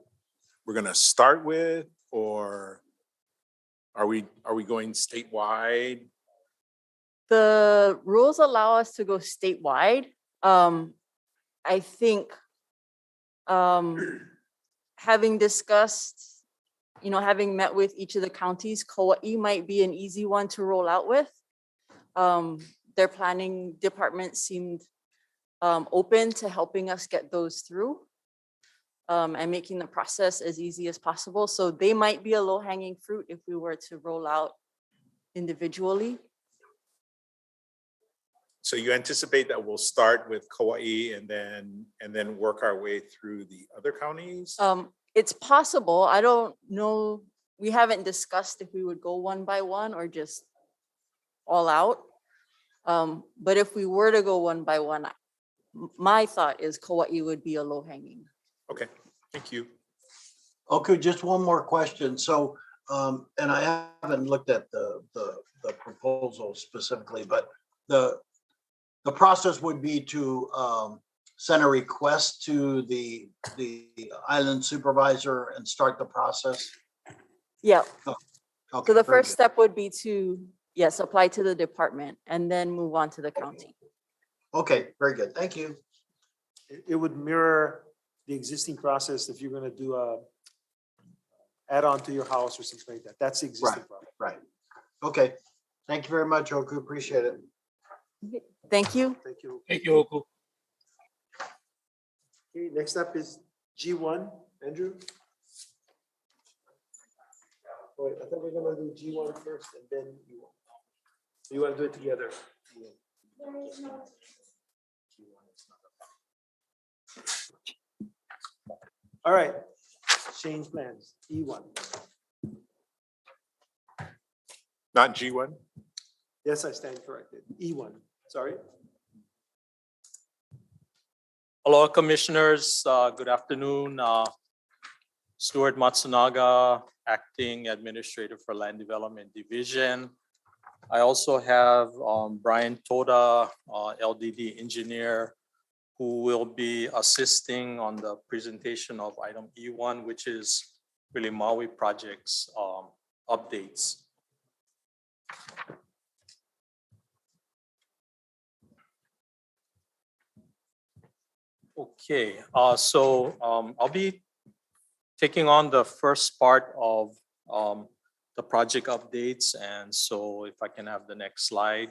we're gonna start with, or are we going statewide? The rules allow us to go statewide. I think having discussed, having met with each of the counties, Kauai might be an easy one to roll out with. Their planning department seemed open to helping us get those through and making the process as easy as possible. So they might be a low-hanging fruit if we were to roll out individually. So you anticipate that we'll start with Kauai and then work our way through the other counties? It's possible. I don't know. We haven't discussed if we would go one by one or just all out. But if we were to go one by one, my thought is Kauai would be a low-hanging. Okay, thank you. Okay, just one more question. So, and I haven't looked at the proposal specifically, but the process would be to send a request to the island supervisor and start the process? Yeah. Oh, okay, So the very first good. step would be to, yes, apply to the department and then move on to the county. Okay, very good. Thank you. It would mirror the existing process if you're going to do a add-on to your house or something like that. That's the existing process. Right. Okay. Thank you very much, Oku. Appreciate it. Thank you. Thank you. Thank you, Oku. Okay, next up is G1, Andrew. Oh, wait, I thought we were gonna do G1 first and then U1. You want to do it together? All right, change plans, E1. Not G1? Yes, I stand corrected. E1, sorry. Hello, Commissioners. Good afternoon. Stuart Matsunaga, Acting Administrator for Land Development Division. I also have Brian Toda, LDD Engineer, who will be assisting on the presentation of item E1, which is really Maui projects updates. Okay, so I'll be taking on the first part of the project updates. And so if I can have the next slide.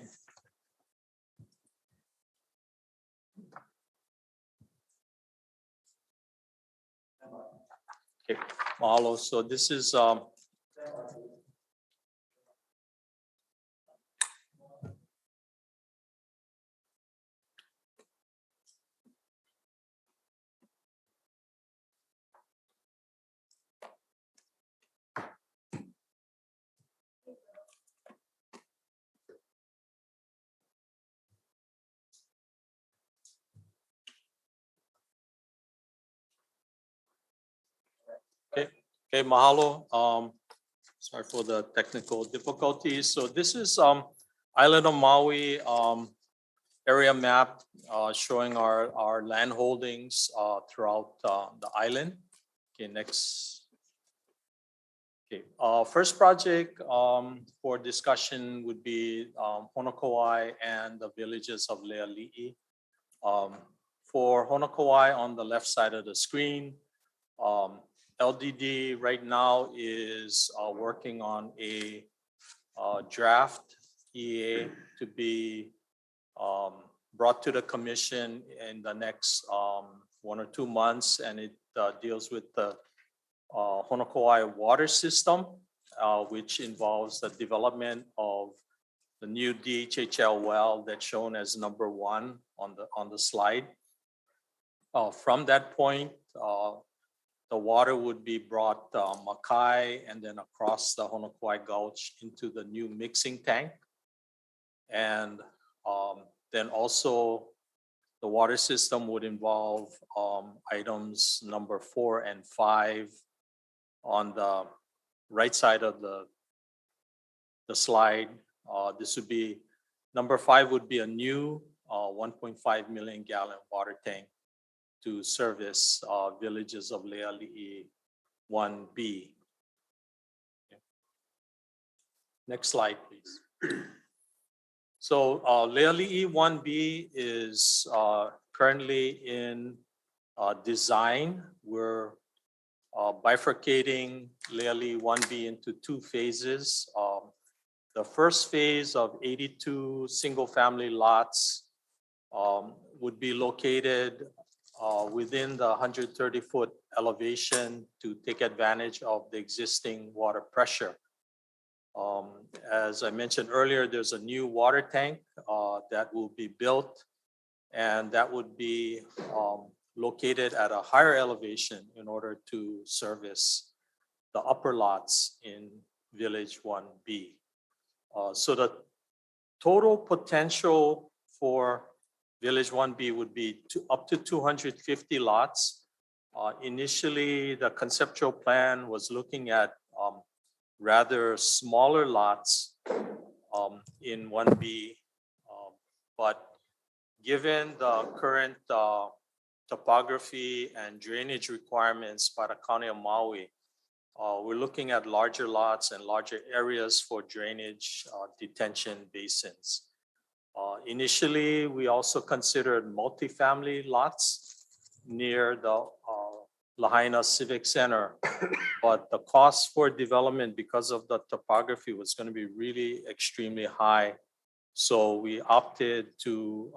Okay, mahalo. So this is okay, mahalo. Sorry for the technical difficulties. So this is island of Maui area map showing our land holdings throughout the island. Okay, next. Okay, first project for discussion would be Honokowai and the villages of Leali'i. For Honokowai on the left side of the screen, LDD right now is working on a draft EA to be brought to the commission in the next 1 or 2 months, and it deals with the Honokowai water system, which involves the development of the new DHHL well that's shown as number 1 on the slide. From that point, the water would be brought Makai and then across the Honokowai Gulch into the new mixing tank. And then also the water system would involve items number 4 and 5 on the right side of the slide. This would be, number 5 would be a new 1.5 million gallon water tank to service villages of Leali'i 1B. Next slide, please. So Leali'i 1B is currently in design. We're bifurcating Leali'i 1B into 2 phases. The first phase of 82 single-family lots would be located within the 130-foot elevation to take advantage of the existing water pressure. As I mentioned earlier, there's a new water tank that will be built, and that would be located at a higher elevation in order to service the upper lots in Village 1B. So the total potential for Village 1B would be up to 250 lots. Initially, the conceptual plan was looking at rather smaller lots in 1B, but given the current topography and drainage requirements by the County of Maui, we're looking at larger lots and larger areas for drainage detention basins. Initially, we also considered multifamily lots near the Lahaina Civic Center, but the cost for development because of the topography was going to be really extremely high. So we opted to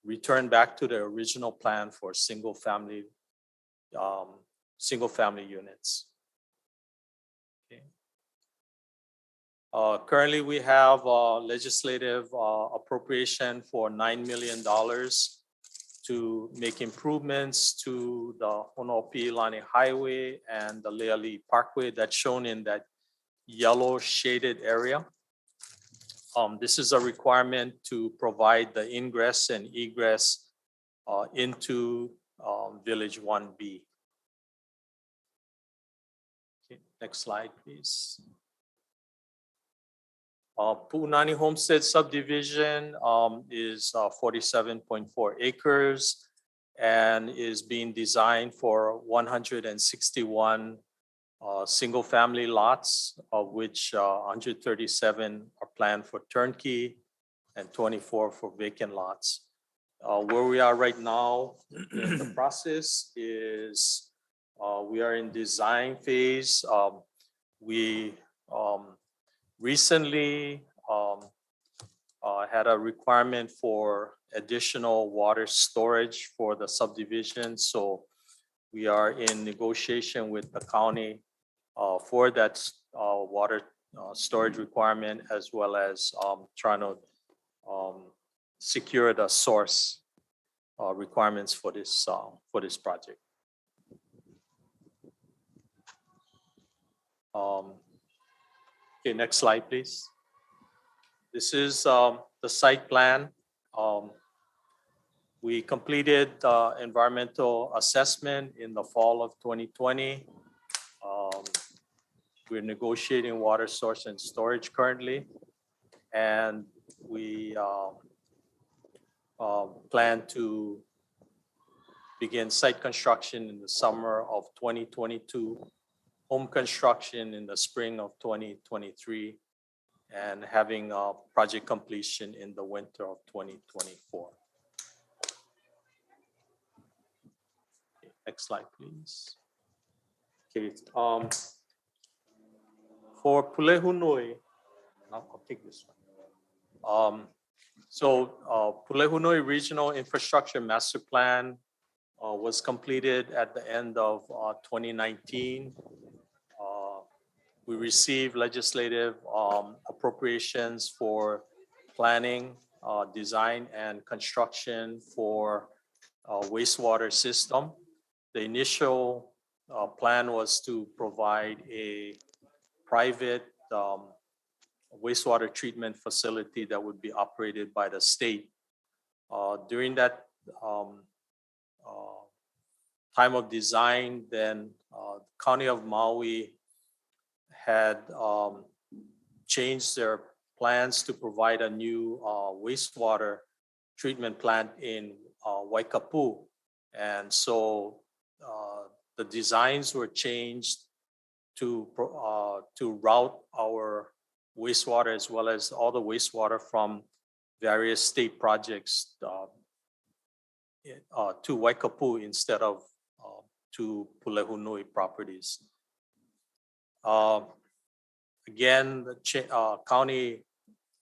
return back to the original plan for single family units. Okay. Currently, we have legislative appropriation for $9 million to make improvements to the Honopi'ilani Highway and the Leali'i Parkway that's shown in that yellow shaded area. This is a requirement to provide the ingress and egress into Village 1B. Okay, next slide, please. Pu'unani Homestead subdivision is 47.4 acres and is being designed for 161 single-family lots, of which 137 are planned for turnkey and 24 for vacant lots. Where we are right now in the process is we are in design phase. We recently had a requirement for additional water storage for the subdivision. So we are in negotiation with the county for that water storage requirement, as well as trying to secure the source requirements for this project. Okay, next slide, please. This is the site plan. We completed environmental assessment in the fall of 2020. We're negotiating water source and storage currently, and we plan to begin site construction in the summer of 2022 home construction in the spring of 2023 and having project completion in the winter of 2024. Okay, next slide, please. Okay, for Pulehunui, I'll take this one. Pulehunui Regional Infrastructure Master Plan was completed at the end of 2019. We received legislative appropriations for planning, design, and construction for wastewater system. The initial plan was to provide a private wastewater treatment facility that would be operated by the state. During that time of design, then County of Maui had changed their plans to provide a new wastewater treatment plant in Waikapu. And so the designs were changed to route our wastewater as well as all the wastewater from various state projects to Waikapu instead of to Pulehunui properties. Again, the county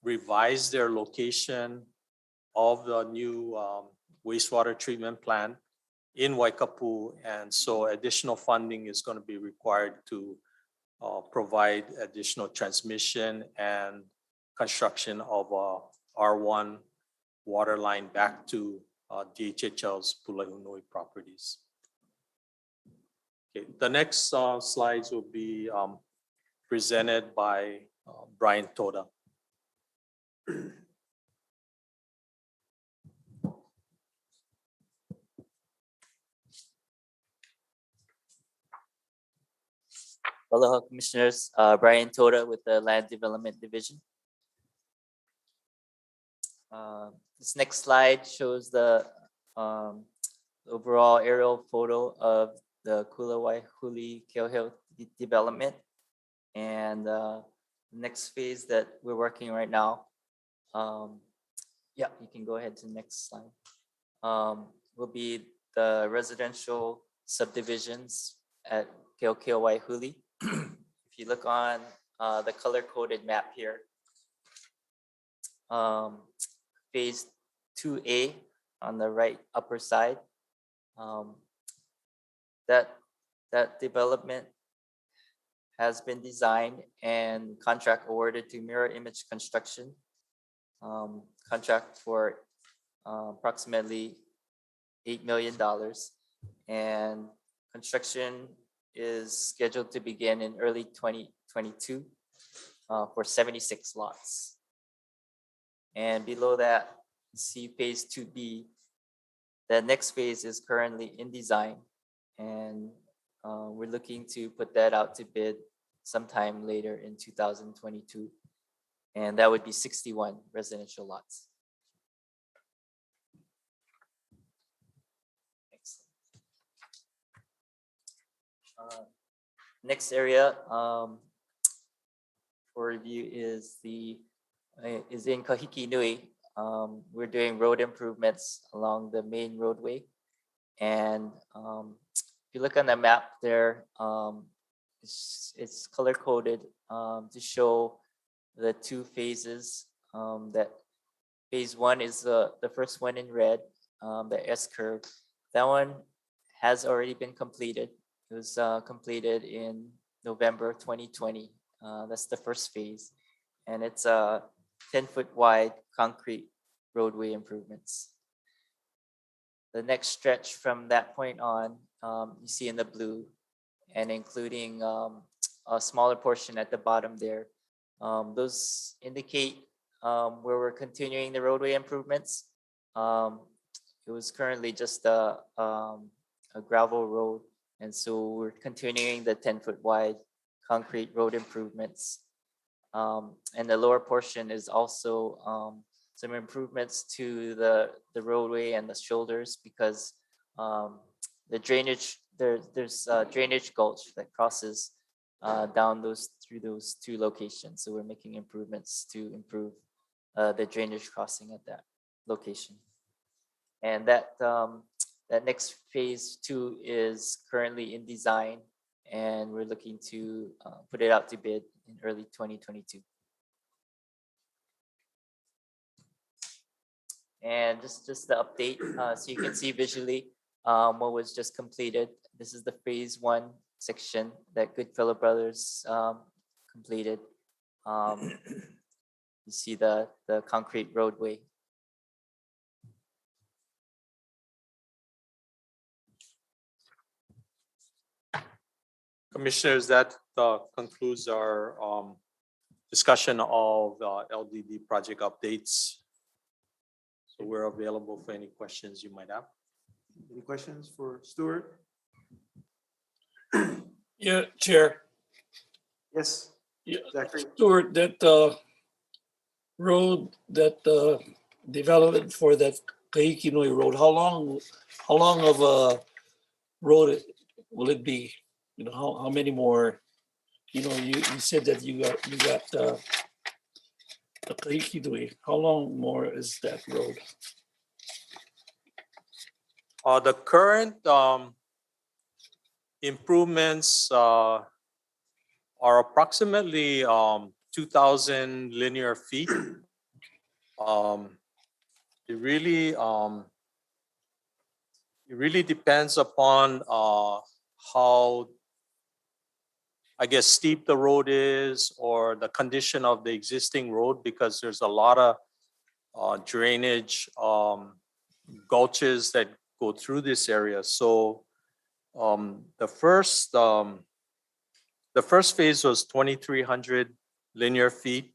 revised their location of the new wastewater treatment plant in Waikapu, and so additional funding is going to be required to provide additional transmission and construction of a R1 water line back to DHHL's Pulehunui properties. Okay, the next slides will be presented by Brian Toda. Aloha Commissioners, Brian Toda with the Land Development Division. This next slide shows the overall aerial photo of the Kula Waihuli Keoheo development. And the next phase that we're working right now, yeah, you can go ahead to the next slide, will be the residential subdivisions at Keokeo Waihuli. If you look on the color-coded map here, phase 2A on the right upper side, that development has been designed and contract awarded to Mirror Image Construction. Contract for approximately $8 million, and construction is scheduled to begin in early 2022 for 76 lots. And below that, you see phase 2B. The next phase is currently in design, and we're looking to put that out to bid sometime later in 2022. And that would be 61 residential lots. Next area for review is in Kahiki Nui. We're doing road improvements along the main roadway, and if you look on the map there, it's color coded to show the two phases. That phase 1 is the first one in red, the S curve. That one has already been completed. It was completed in November 2020. That's the first phase. And it's 10-foot wide concrete roadway improvements. The next stretch from that point on, you see in the blue, and including a smaller portion at the bottom there. Those indicate where we're continuing the roadway improvements. It was currently just a gravel road. And so we're continuing the 10-foot wide concrete road improvements. And the lower portion is also some improvements to the roadway and the shoulders, because the drainage, there's a drainage gulch that crosses through those two locations. So we're making improvements to improve the drainage crossing at that location. And that next phase 2 is currently in design, and we're looking to put it out to bid in early 2022. And just the update, so you can see visually what was just completed. This is the phase 1 section that Goodfellow Brothers completed. You see the concrete roadway. Commissioners, that concludes our discussion of LDD project updates. So we're available for any questions you might have. Any questions for Stuart? Yeah, Chair. Yes. Yeah, Zachary? Stuart, that road, that development for that Kahikinui Road, how long of a road will it be? You know, how many more? You know, you said that you got the Kahikinui. How long more is that road? The current improvements are approximately 2,000 linear feet. It really depends upon how, I guess, steep the road is or the condition of the existing road, because there's a lot of drainage gulches that go through this area. So the first phase was 2,300 linear feet.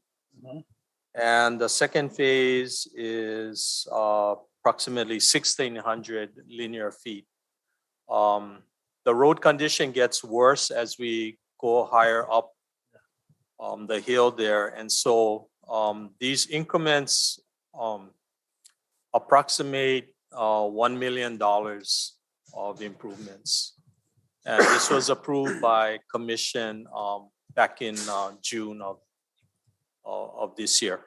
And the second phase is approximately 1,600 linear feet. The road condition gets worse as we go higher up the hill there. And so these increments approximate $1 million of improvements. And this was approved by commission back in June of this year.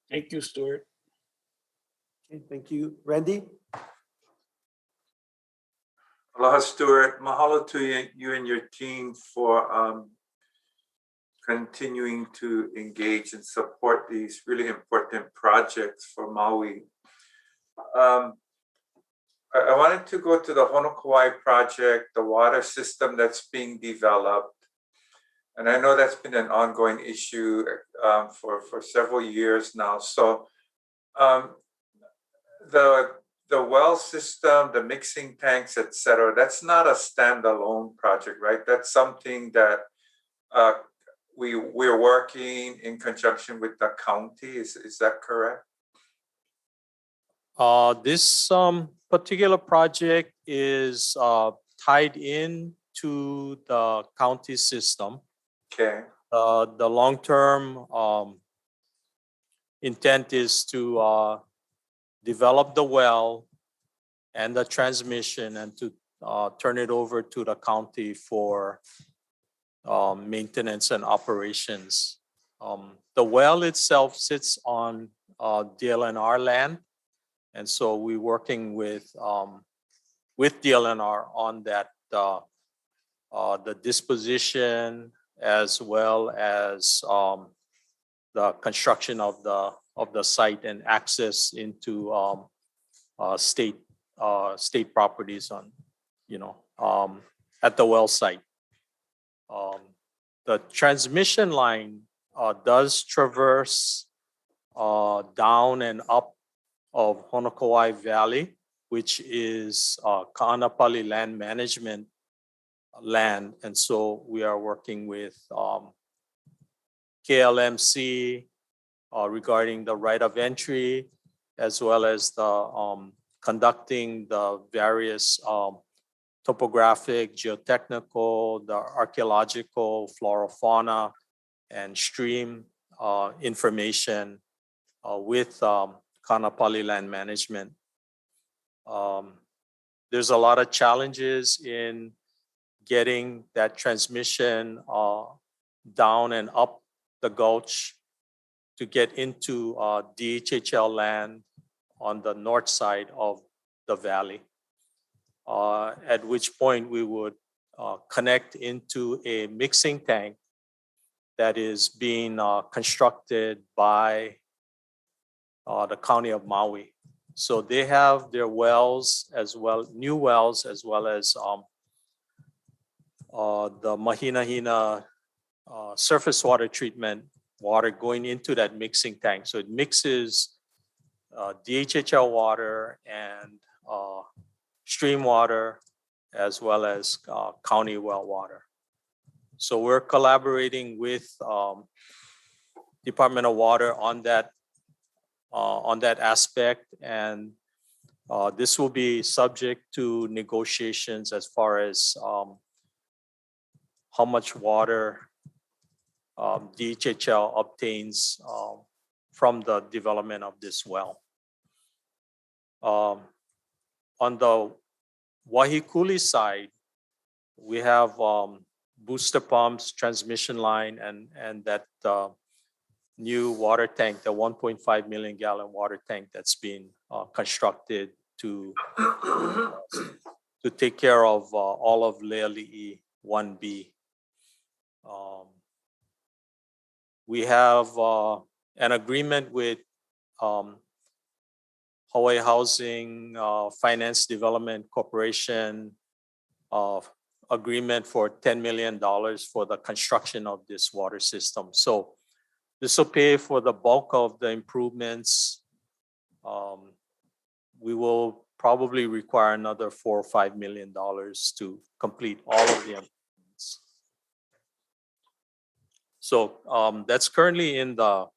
Thank you, Stuart. Okay, thank you. Randy? Aloha, Stuart. Mahalo to you and your team for continuing to engage and support these really important projects for Maui. I wanted to go to the Honokawai project, the water system that's being developed. And I know that's been an ongoing issue for several years now. So the well system, the mixing tanks, et cetera, that's not a standalone project, right? That's something that we're working in conjunction with the county. Is that correct? This particular project is tied in to the county system. Okay. The long-term intent is to develop the well and the transmission and to turn it over to the county for maintenance and operations. The well itself sits on DLNR land. And so we're working with DLNR on that, the disposition as well as the construction of the site and access into state properties on, at the well site. The transmission line does traverse down and up of Honokawai Valley, which is Ka'anapali land management land. And so we are working with KLMC regarding the right of entry, as well as the conducting the various topographic, geotechnical, the archaeological, flora, fauna, and stream information with Ka'anapali land management. There's a lot of challenges in getting that transmission down and up the gulch to get into DHHL land on the north side of the valley. At which point we would connect into a mixing tank that is being constructed by the county of Maui. So they have their wells as well, new wells, as well as the Mahina surface water treatment water going into that mixing tank. So it mixes DHHL water and stream water, as well as county well water. So we're collaborating with Department of Water on that aspect, and this will be subject to negotiations as far as how much water DHHL obtains from the development of this well. On the Wahikuli side, we have booster pumps, transmission line, and that new water tank, the 1.5 million gallon water tank that's been constructed to take care of all of Leali'i 1B. We have an agreement with Hawaii Housing Finance Development Corporation agreement for $10 million for the construction of this water system. So this will pay for the bulk of the improvements. We will probably require another $4 or $5 million to complete all of the improvements. So that's currently in the,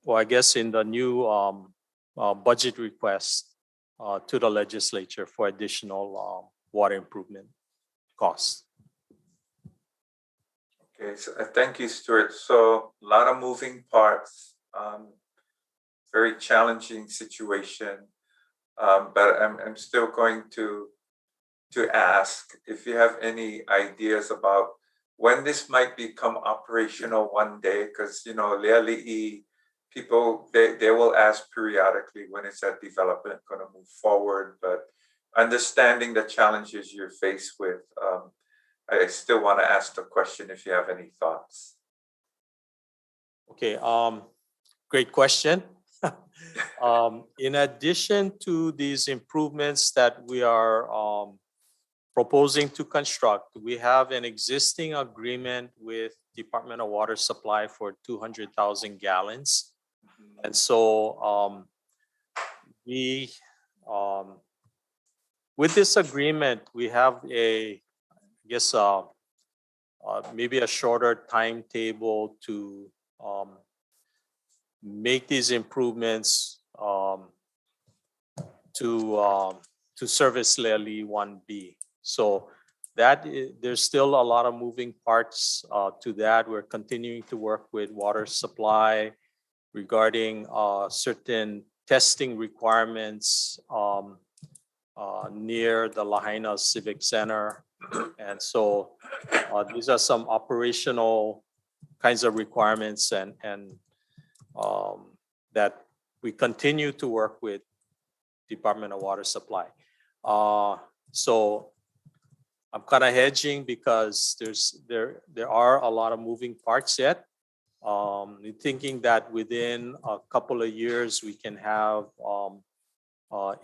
well, I guess in the new budget request to the legislature for additional water improvement costs. Okay, so thank you, Stuart. So a lot of moving parts, very challenging situation. But I'm still going to ask if you have any ideas about when this might become operational one day, because Leali'i people they will ask periodically when is that development going to move forward. But understanding the challenges you're faced with, I still want to ask the question if you have any thoughts. Okay, great question. In addition to these improvements that we are proposing to construct, we have an existing agreement with Department of Water Supply for 200,000 gallons. And so we, with this agreement, we have maybe a shorter timetable to make these improvements to service Leali'i 1B. So there's still a lot of moving parts to that. We're continuing to work with water supply regarding certain testing requirements near the Lahaina Civic Center. And so these are some operational kinds of requirements and that we continue to work with Department of Water Supply. So I'm kind of hedging because there are a lot of moving parts yet. Thinking that within a couple of years we can have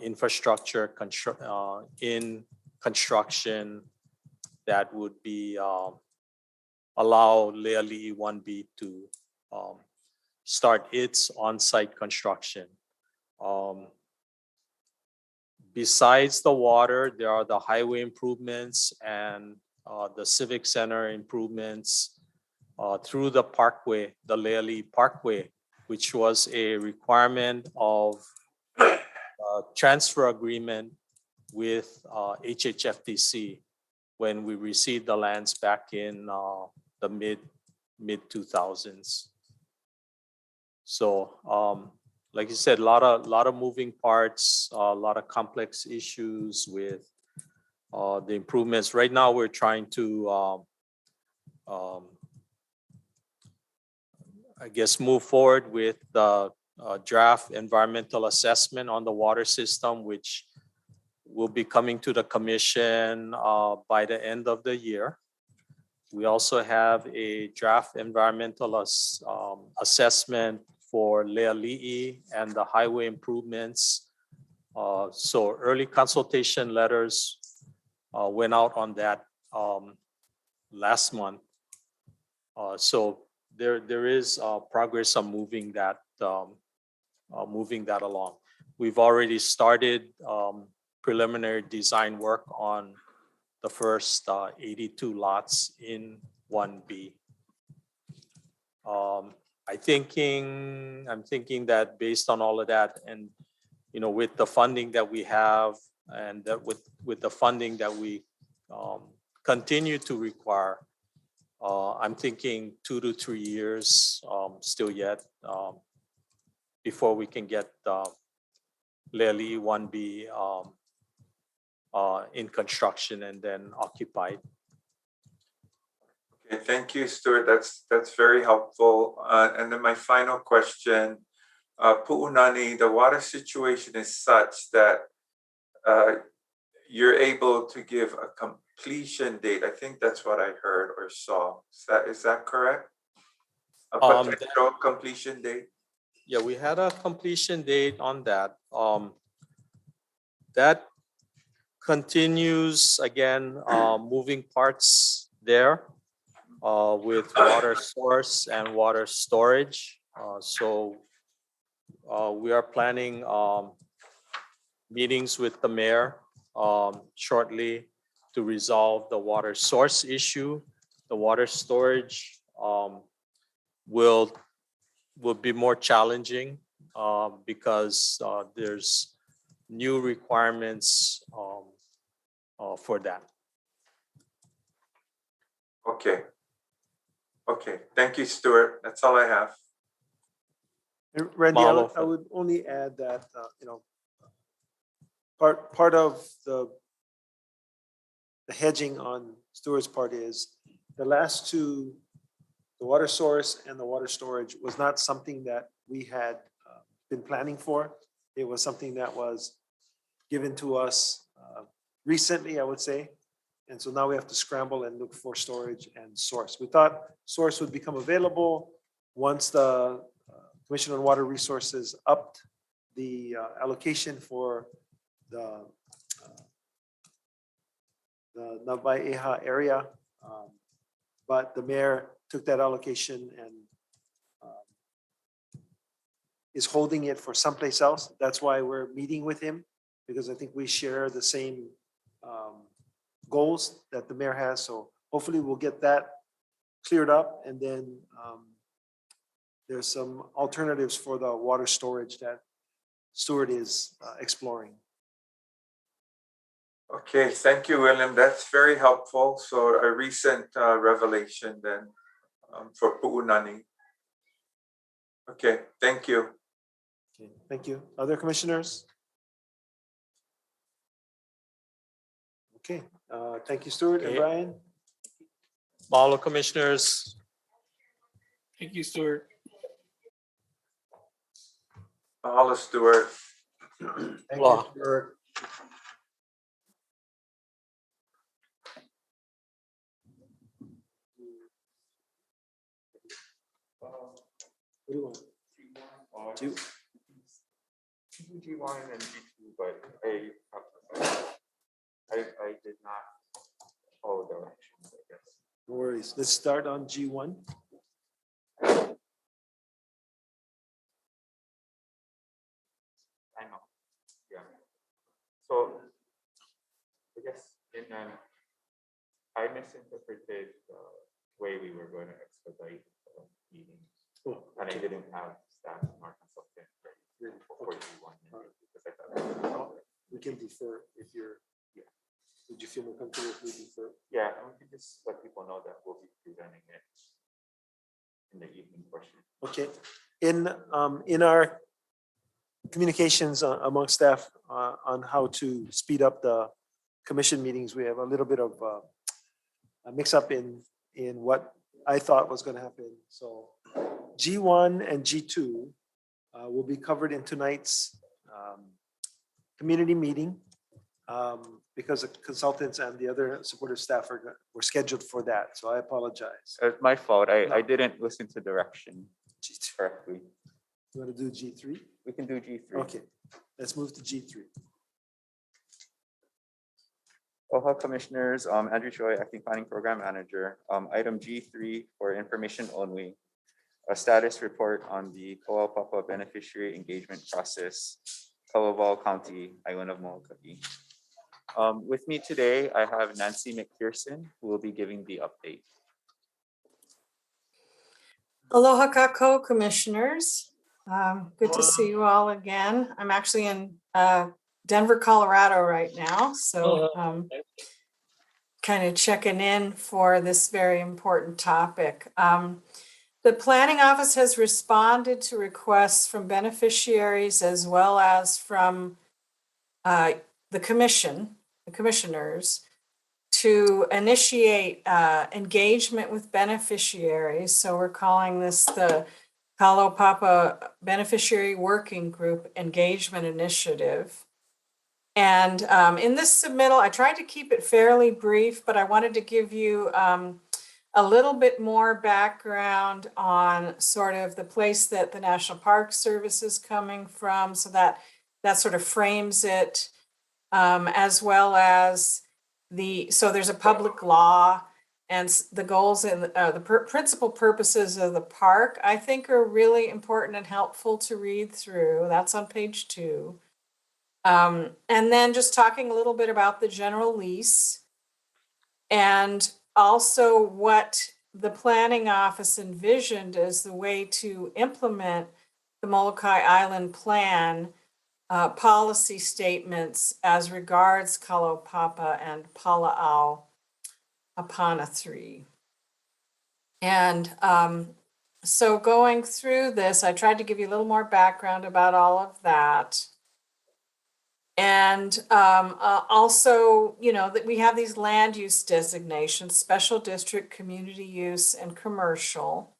infrastructure in construction that would be allow Leali'i 1B to start its on-site construction. Besides the water, there are the highway improvements and the Civic Center improvements through the parkway, the Leali'i Parkway, which was a requirement of transfer agreement with HHFTC when we received the lands back in the mid 2000s. So like you said, a lot of moving parts, a lot of complex issues with the improvements. Right now, we're trying to, I guess, move forward with the draft environmental assessment on the water system, which will be coming to the commission by the end of the year. We also have a draft environmental assessment for Leali'i and the highway improvements. So early consultation letters went out on that last month. So there is progress on moving that along. We've already started preliminary design work on the first 82 lots in 1B. I'm thinking that based on all of that, and with the funding that we have, and that with the funding that we continue to require, I'm thinking 2 to 3 years still yet before we can get Leali'i 1B in construction and then occupied. Okay, thank you, Stuart. That's very helpful. And then my final question, Pu'unani, the water situation is such that you're able to give a completion date. I think that's what I heard or saw. Is that correct? A potential completion date? Yeah, we had a completion date on that. That continues again, moving parts there with water source and water storage. So we are planning meetings with the mayor shortly to resolve the water source issue. The water storage will be more challenging because there's new requirements for that. Okay. Okay, thank you, Stuart. That's all I have. And Randy, I would only add that, part of the hedging on Stuart's part is the last two, the water source and the water storage, was not something that we had been planning for. It was something that was given to us recently, I would say. And so now we have to scramble and look for storage and source. We thought source would become available once the Commission on Water Resources upped the allocation for the Nawaiʻeha area. But the mayor took that allocation and is holding it for someplace else. That's why we're meeting with him, because I think we share the same goals that the mayor has. So hopefully we'll get that cleared up, and then there's some alternatives for the water storage that Stuart is exploring. Okay, thank you, William. That's very helpful. So a recent revelation then for Pu'unani. Okay, thank you. Okay, thank you. Other commissioners? Okay, thank you, Stuart and Brian. Mahalo, commissioners. Thank you, Stuart. Mahalo, Stuart. Thank you, Stuart. What do you want? Two? G1 and G2, but I did not follow directions, I guess. No worries. Let's start on G1. I know. Yeah. So I guess I misinterpreted the way we were going to expedite the meetings. And I didn't have staff and our consultant ready for G1 because I thought we can defer if you're. Yeah. Would you feel more comfortable if we defer? Yeah, and we can just let people know that we'll be presenting it in the evening portion. Okay. In our communications among staff on how to speed up the commission meetings, we have a little bit of a mix up in what I thought was gonna happen. So G1 and G2 will be covered in tonight's community meeting because the consultants and the other supportive staff were scheduled for that. So I apologize. It's my fault. I No. didn't listen to direction correctly. You want to do G3? We can do G3. Okay, let's move to G3. Aloha Commissioners, Andrew Choi, Acting Planning Program Manager. Item G3 for information only. A status report on the Ka'aupapa beneficiary engagement process, Kalawaw County, Island of Molokai. With me today, I have Nancy McPherson, who will be giving the update. Aloha Kako Commissioners. Good to see you all again. I'm actually in Denver, Colorado right now. So kind of checking in for this very important topic. The planning office has responded to requests from beneficiaries as well as from the commissioners to initiate engagement with beneficiaries. So we're calling this the Kalaupapa Beneficiary Working Group Engagement Initiative. And in this submittal, I tried to keep it fairly brief, but I wanted to give you a little bit more background on sort of the place that the National Park Service is coming from, so that sort of frames it, as well as so there's a public law, and the goals and the principal purposes of the park, I think, are really important and helpful to read through. That's on page 2. And then just talking a little bit about the general lease and also what the planning office envisioned as the way to implement the Molokai Island plan policy statements as regards Kalaupapa and Palaau Apana 3. And so going through this, I tried to give you a little more background about all of that. And also, you know, that we have these land use designations, special district, community use, and commercial.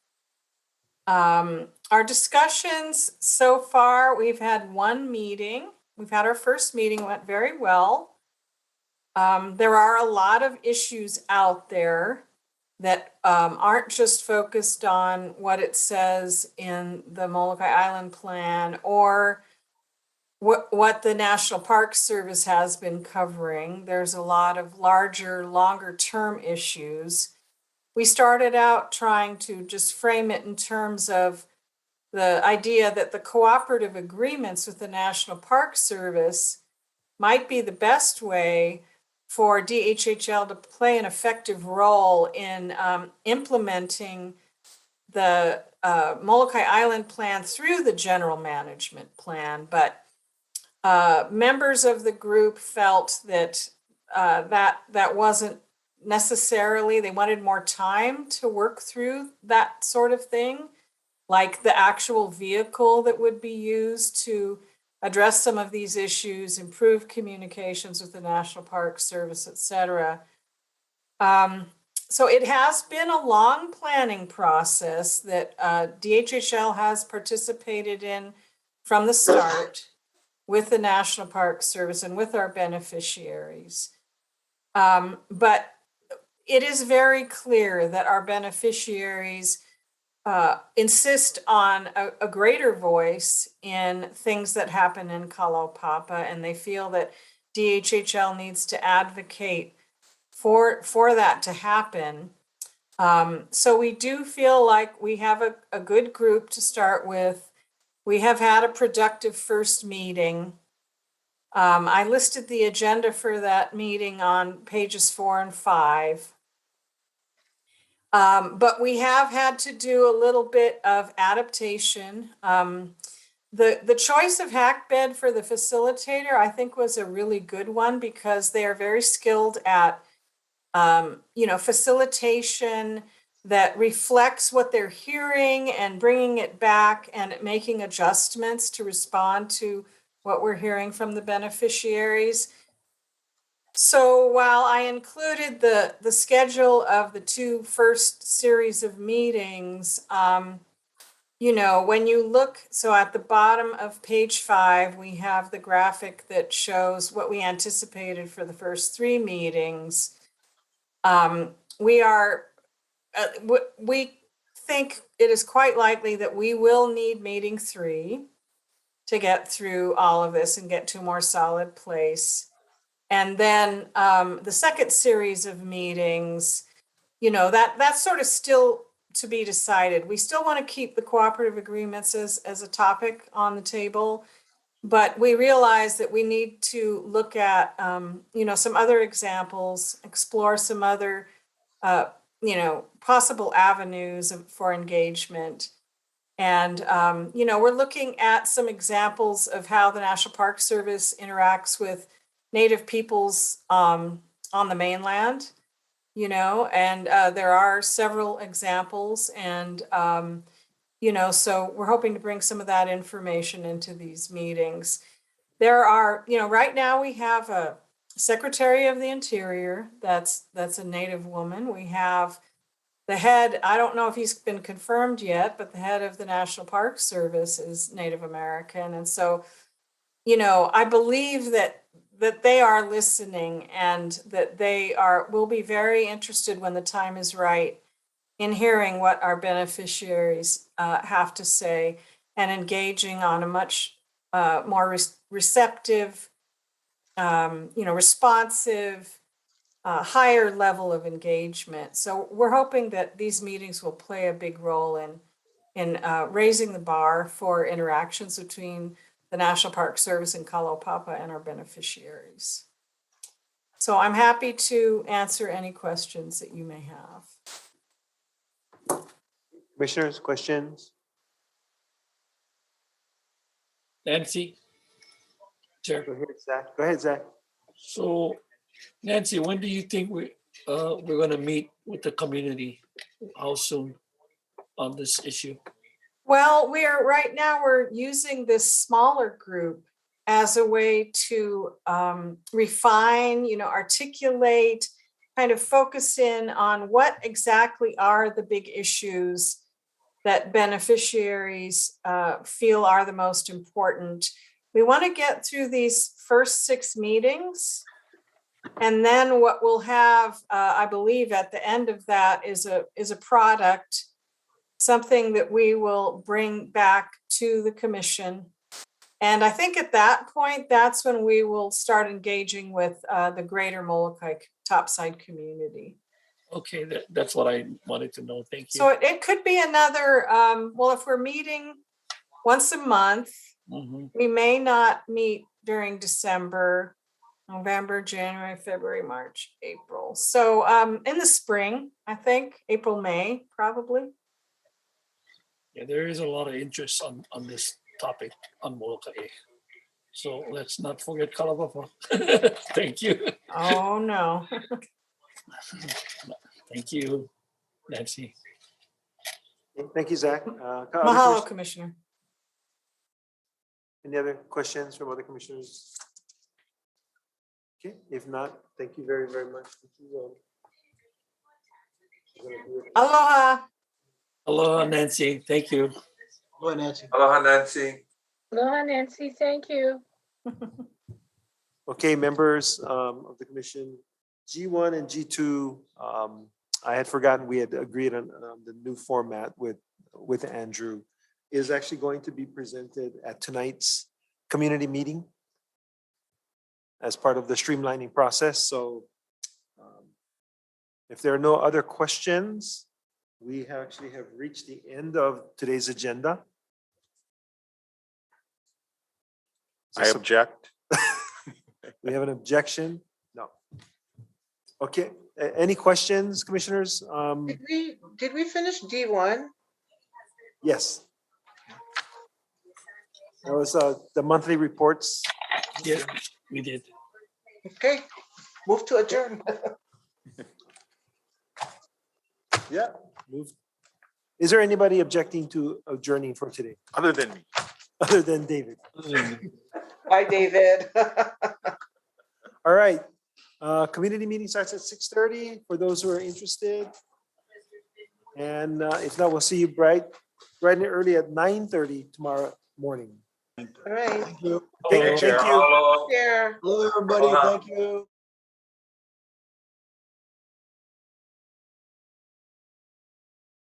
Our discussions so far, we've had one meeting. We've had our first meeting, went very well. There are a lot of issues out there that aren't just focused on what it says in the Molokai Island plan or what the National Park Service has been covering. There's a lot of larger, longer term issues. We started out trying to just frame it in terms of the idea that the cooperative agreements with the National Park Service might be the best way for DHHL to play an effective role in implementing the Molokai Island plan through the general management plan. But members of the group felt that that wasn't necessarily, they wanted more time to work through that sort of thing, like the actual vehicle that would be used to address some of these issues, improve communications with the National Park Service, et cetera. So it has been a long planning process that DHHL has participated in from the start with the National Park Service and with our beneficiaries. But it is very clear that our beneficiaries insist on a greater voice in things that happen in Kalaupapa, and they feel that DHHL needs to advocate for that to happen. So we do feel like we have a good group to start with. We have had a productive first meeting. I listed the agenda for that meeting on pages 4 and 5. But we have had to do a little bit of adaptation. The choice of Hackbed for the facilitator, I think, was a really good one because they are very skilled at facilitation that reflects what they're hearing and bringing it back and making adjustments to respond to what we're hearing from the beneficiaries. So while I included the schedule of the two first series of meetings, you know, when you look, so at the bottom of page 5, we have the graphic that shows what we anticipated for the first 3 meetings. We think it is quite likely that we will need meeting 3 to get through all of this and get to a more solid place. And then the second series of meetings, you know, that's sort of still to be decided. We still want to keep the cooperative agreements as a topic on the table, but we realize that we need to look at, you know, some other examples, explore some other, you know, possible avenues for engagement. And, you know, we're looking at some examples of how the National Park Service interacts with Native peoples on the mainland, you know, and there are several examples. And, you know, so we're hoping to bring some of that information into these meetings. There are, you know, right now we have a Secretary of the Interior that's a Native woman. We have the head, I don't know if he's been confirmed yet, but the head of the National Park Service is Native American. And so, you know, I believe that they are listening and that they will be very interested when the time is right in hearing what our beneficiaries have to say and engaging on a much more receptive, you know, responsive, higher level of engagement. So we're hoping that these meetings will play a big role in raising the bar for interactions between the National Park Service in Kalaupapa and our beneficiaries. So I'm happy to answer any questions that you may have. Commissioners, questions? Nancy? Chair. Go ahead, Zach. Go ahead, Zach. So Nancy, when do you think we're going to meet with the community? How soon on this issue? Well, right now we're using this smaller group as a way to refine, you know, articulate, kind of focus in on what exactly are the big issues that beneficiaries feel are the most important. We want to get through these first 6 meetings. And then what we'll have, I believe at the end of that is a product, something that we will bring back to the commission. And I think at that point, that's when we will start engaging with the greater Molokai topside community. Okay, that's what I wanted to know. Thank you. So it could be another, well, if we're meeting once a month, we may not meet during December, November, January, February, March, April. So in the spring, I think, April, May, probably. Yeah, there is a lot of interest on this topic on Molokai. So let's not forget Kalaupapa. Thank you. Oh, no. Thank you, Nancy. Thank you, Zach. Mahalo, Commissioner. Any other questions from other commissioners? Okay, if not, thank you very, very much. Aloha. Aloha, Nancy. Thank you. Aloha, Nancy. Aloha, Nancy. Aloha, Nancy. Thank you. Okay, members of the commission, G1 and G2, I had forgotten we had agreed on the new format with Andrew, is actually going to be presented at tonight's community meeting as part of the streamlining process. So if there are no other questions, we actually have reached the end of today's agenda. I object. We have an objection? No. Okay, any questions, commissioners? Did we finish D1? Yes. That was the monthly reports. Yeah, we did. Okay, move to adjourn. Yeah. Move. Is there anybody objecting to adjourning for today? Other than me. Other than David? Bye, David. All right. Community meeting starts at 6:30 for those who are interested. And if not, we'll see you bright and early at 9:30 tomorrow morning. All right. Thank you. Thank Thank you. Chair. Hello, everybody. Thank you.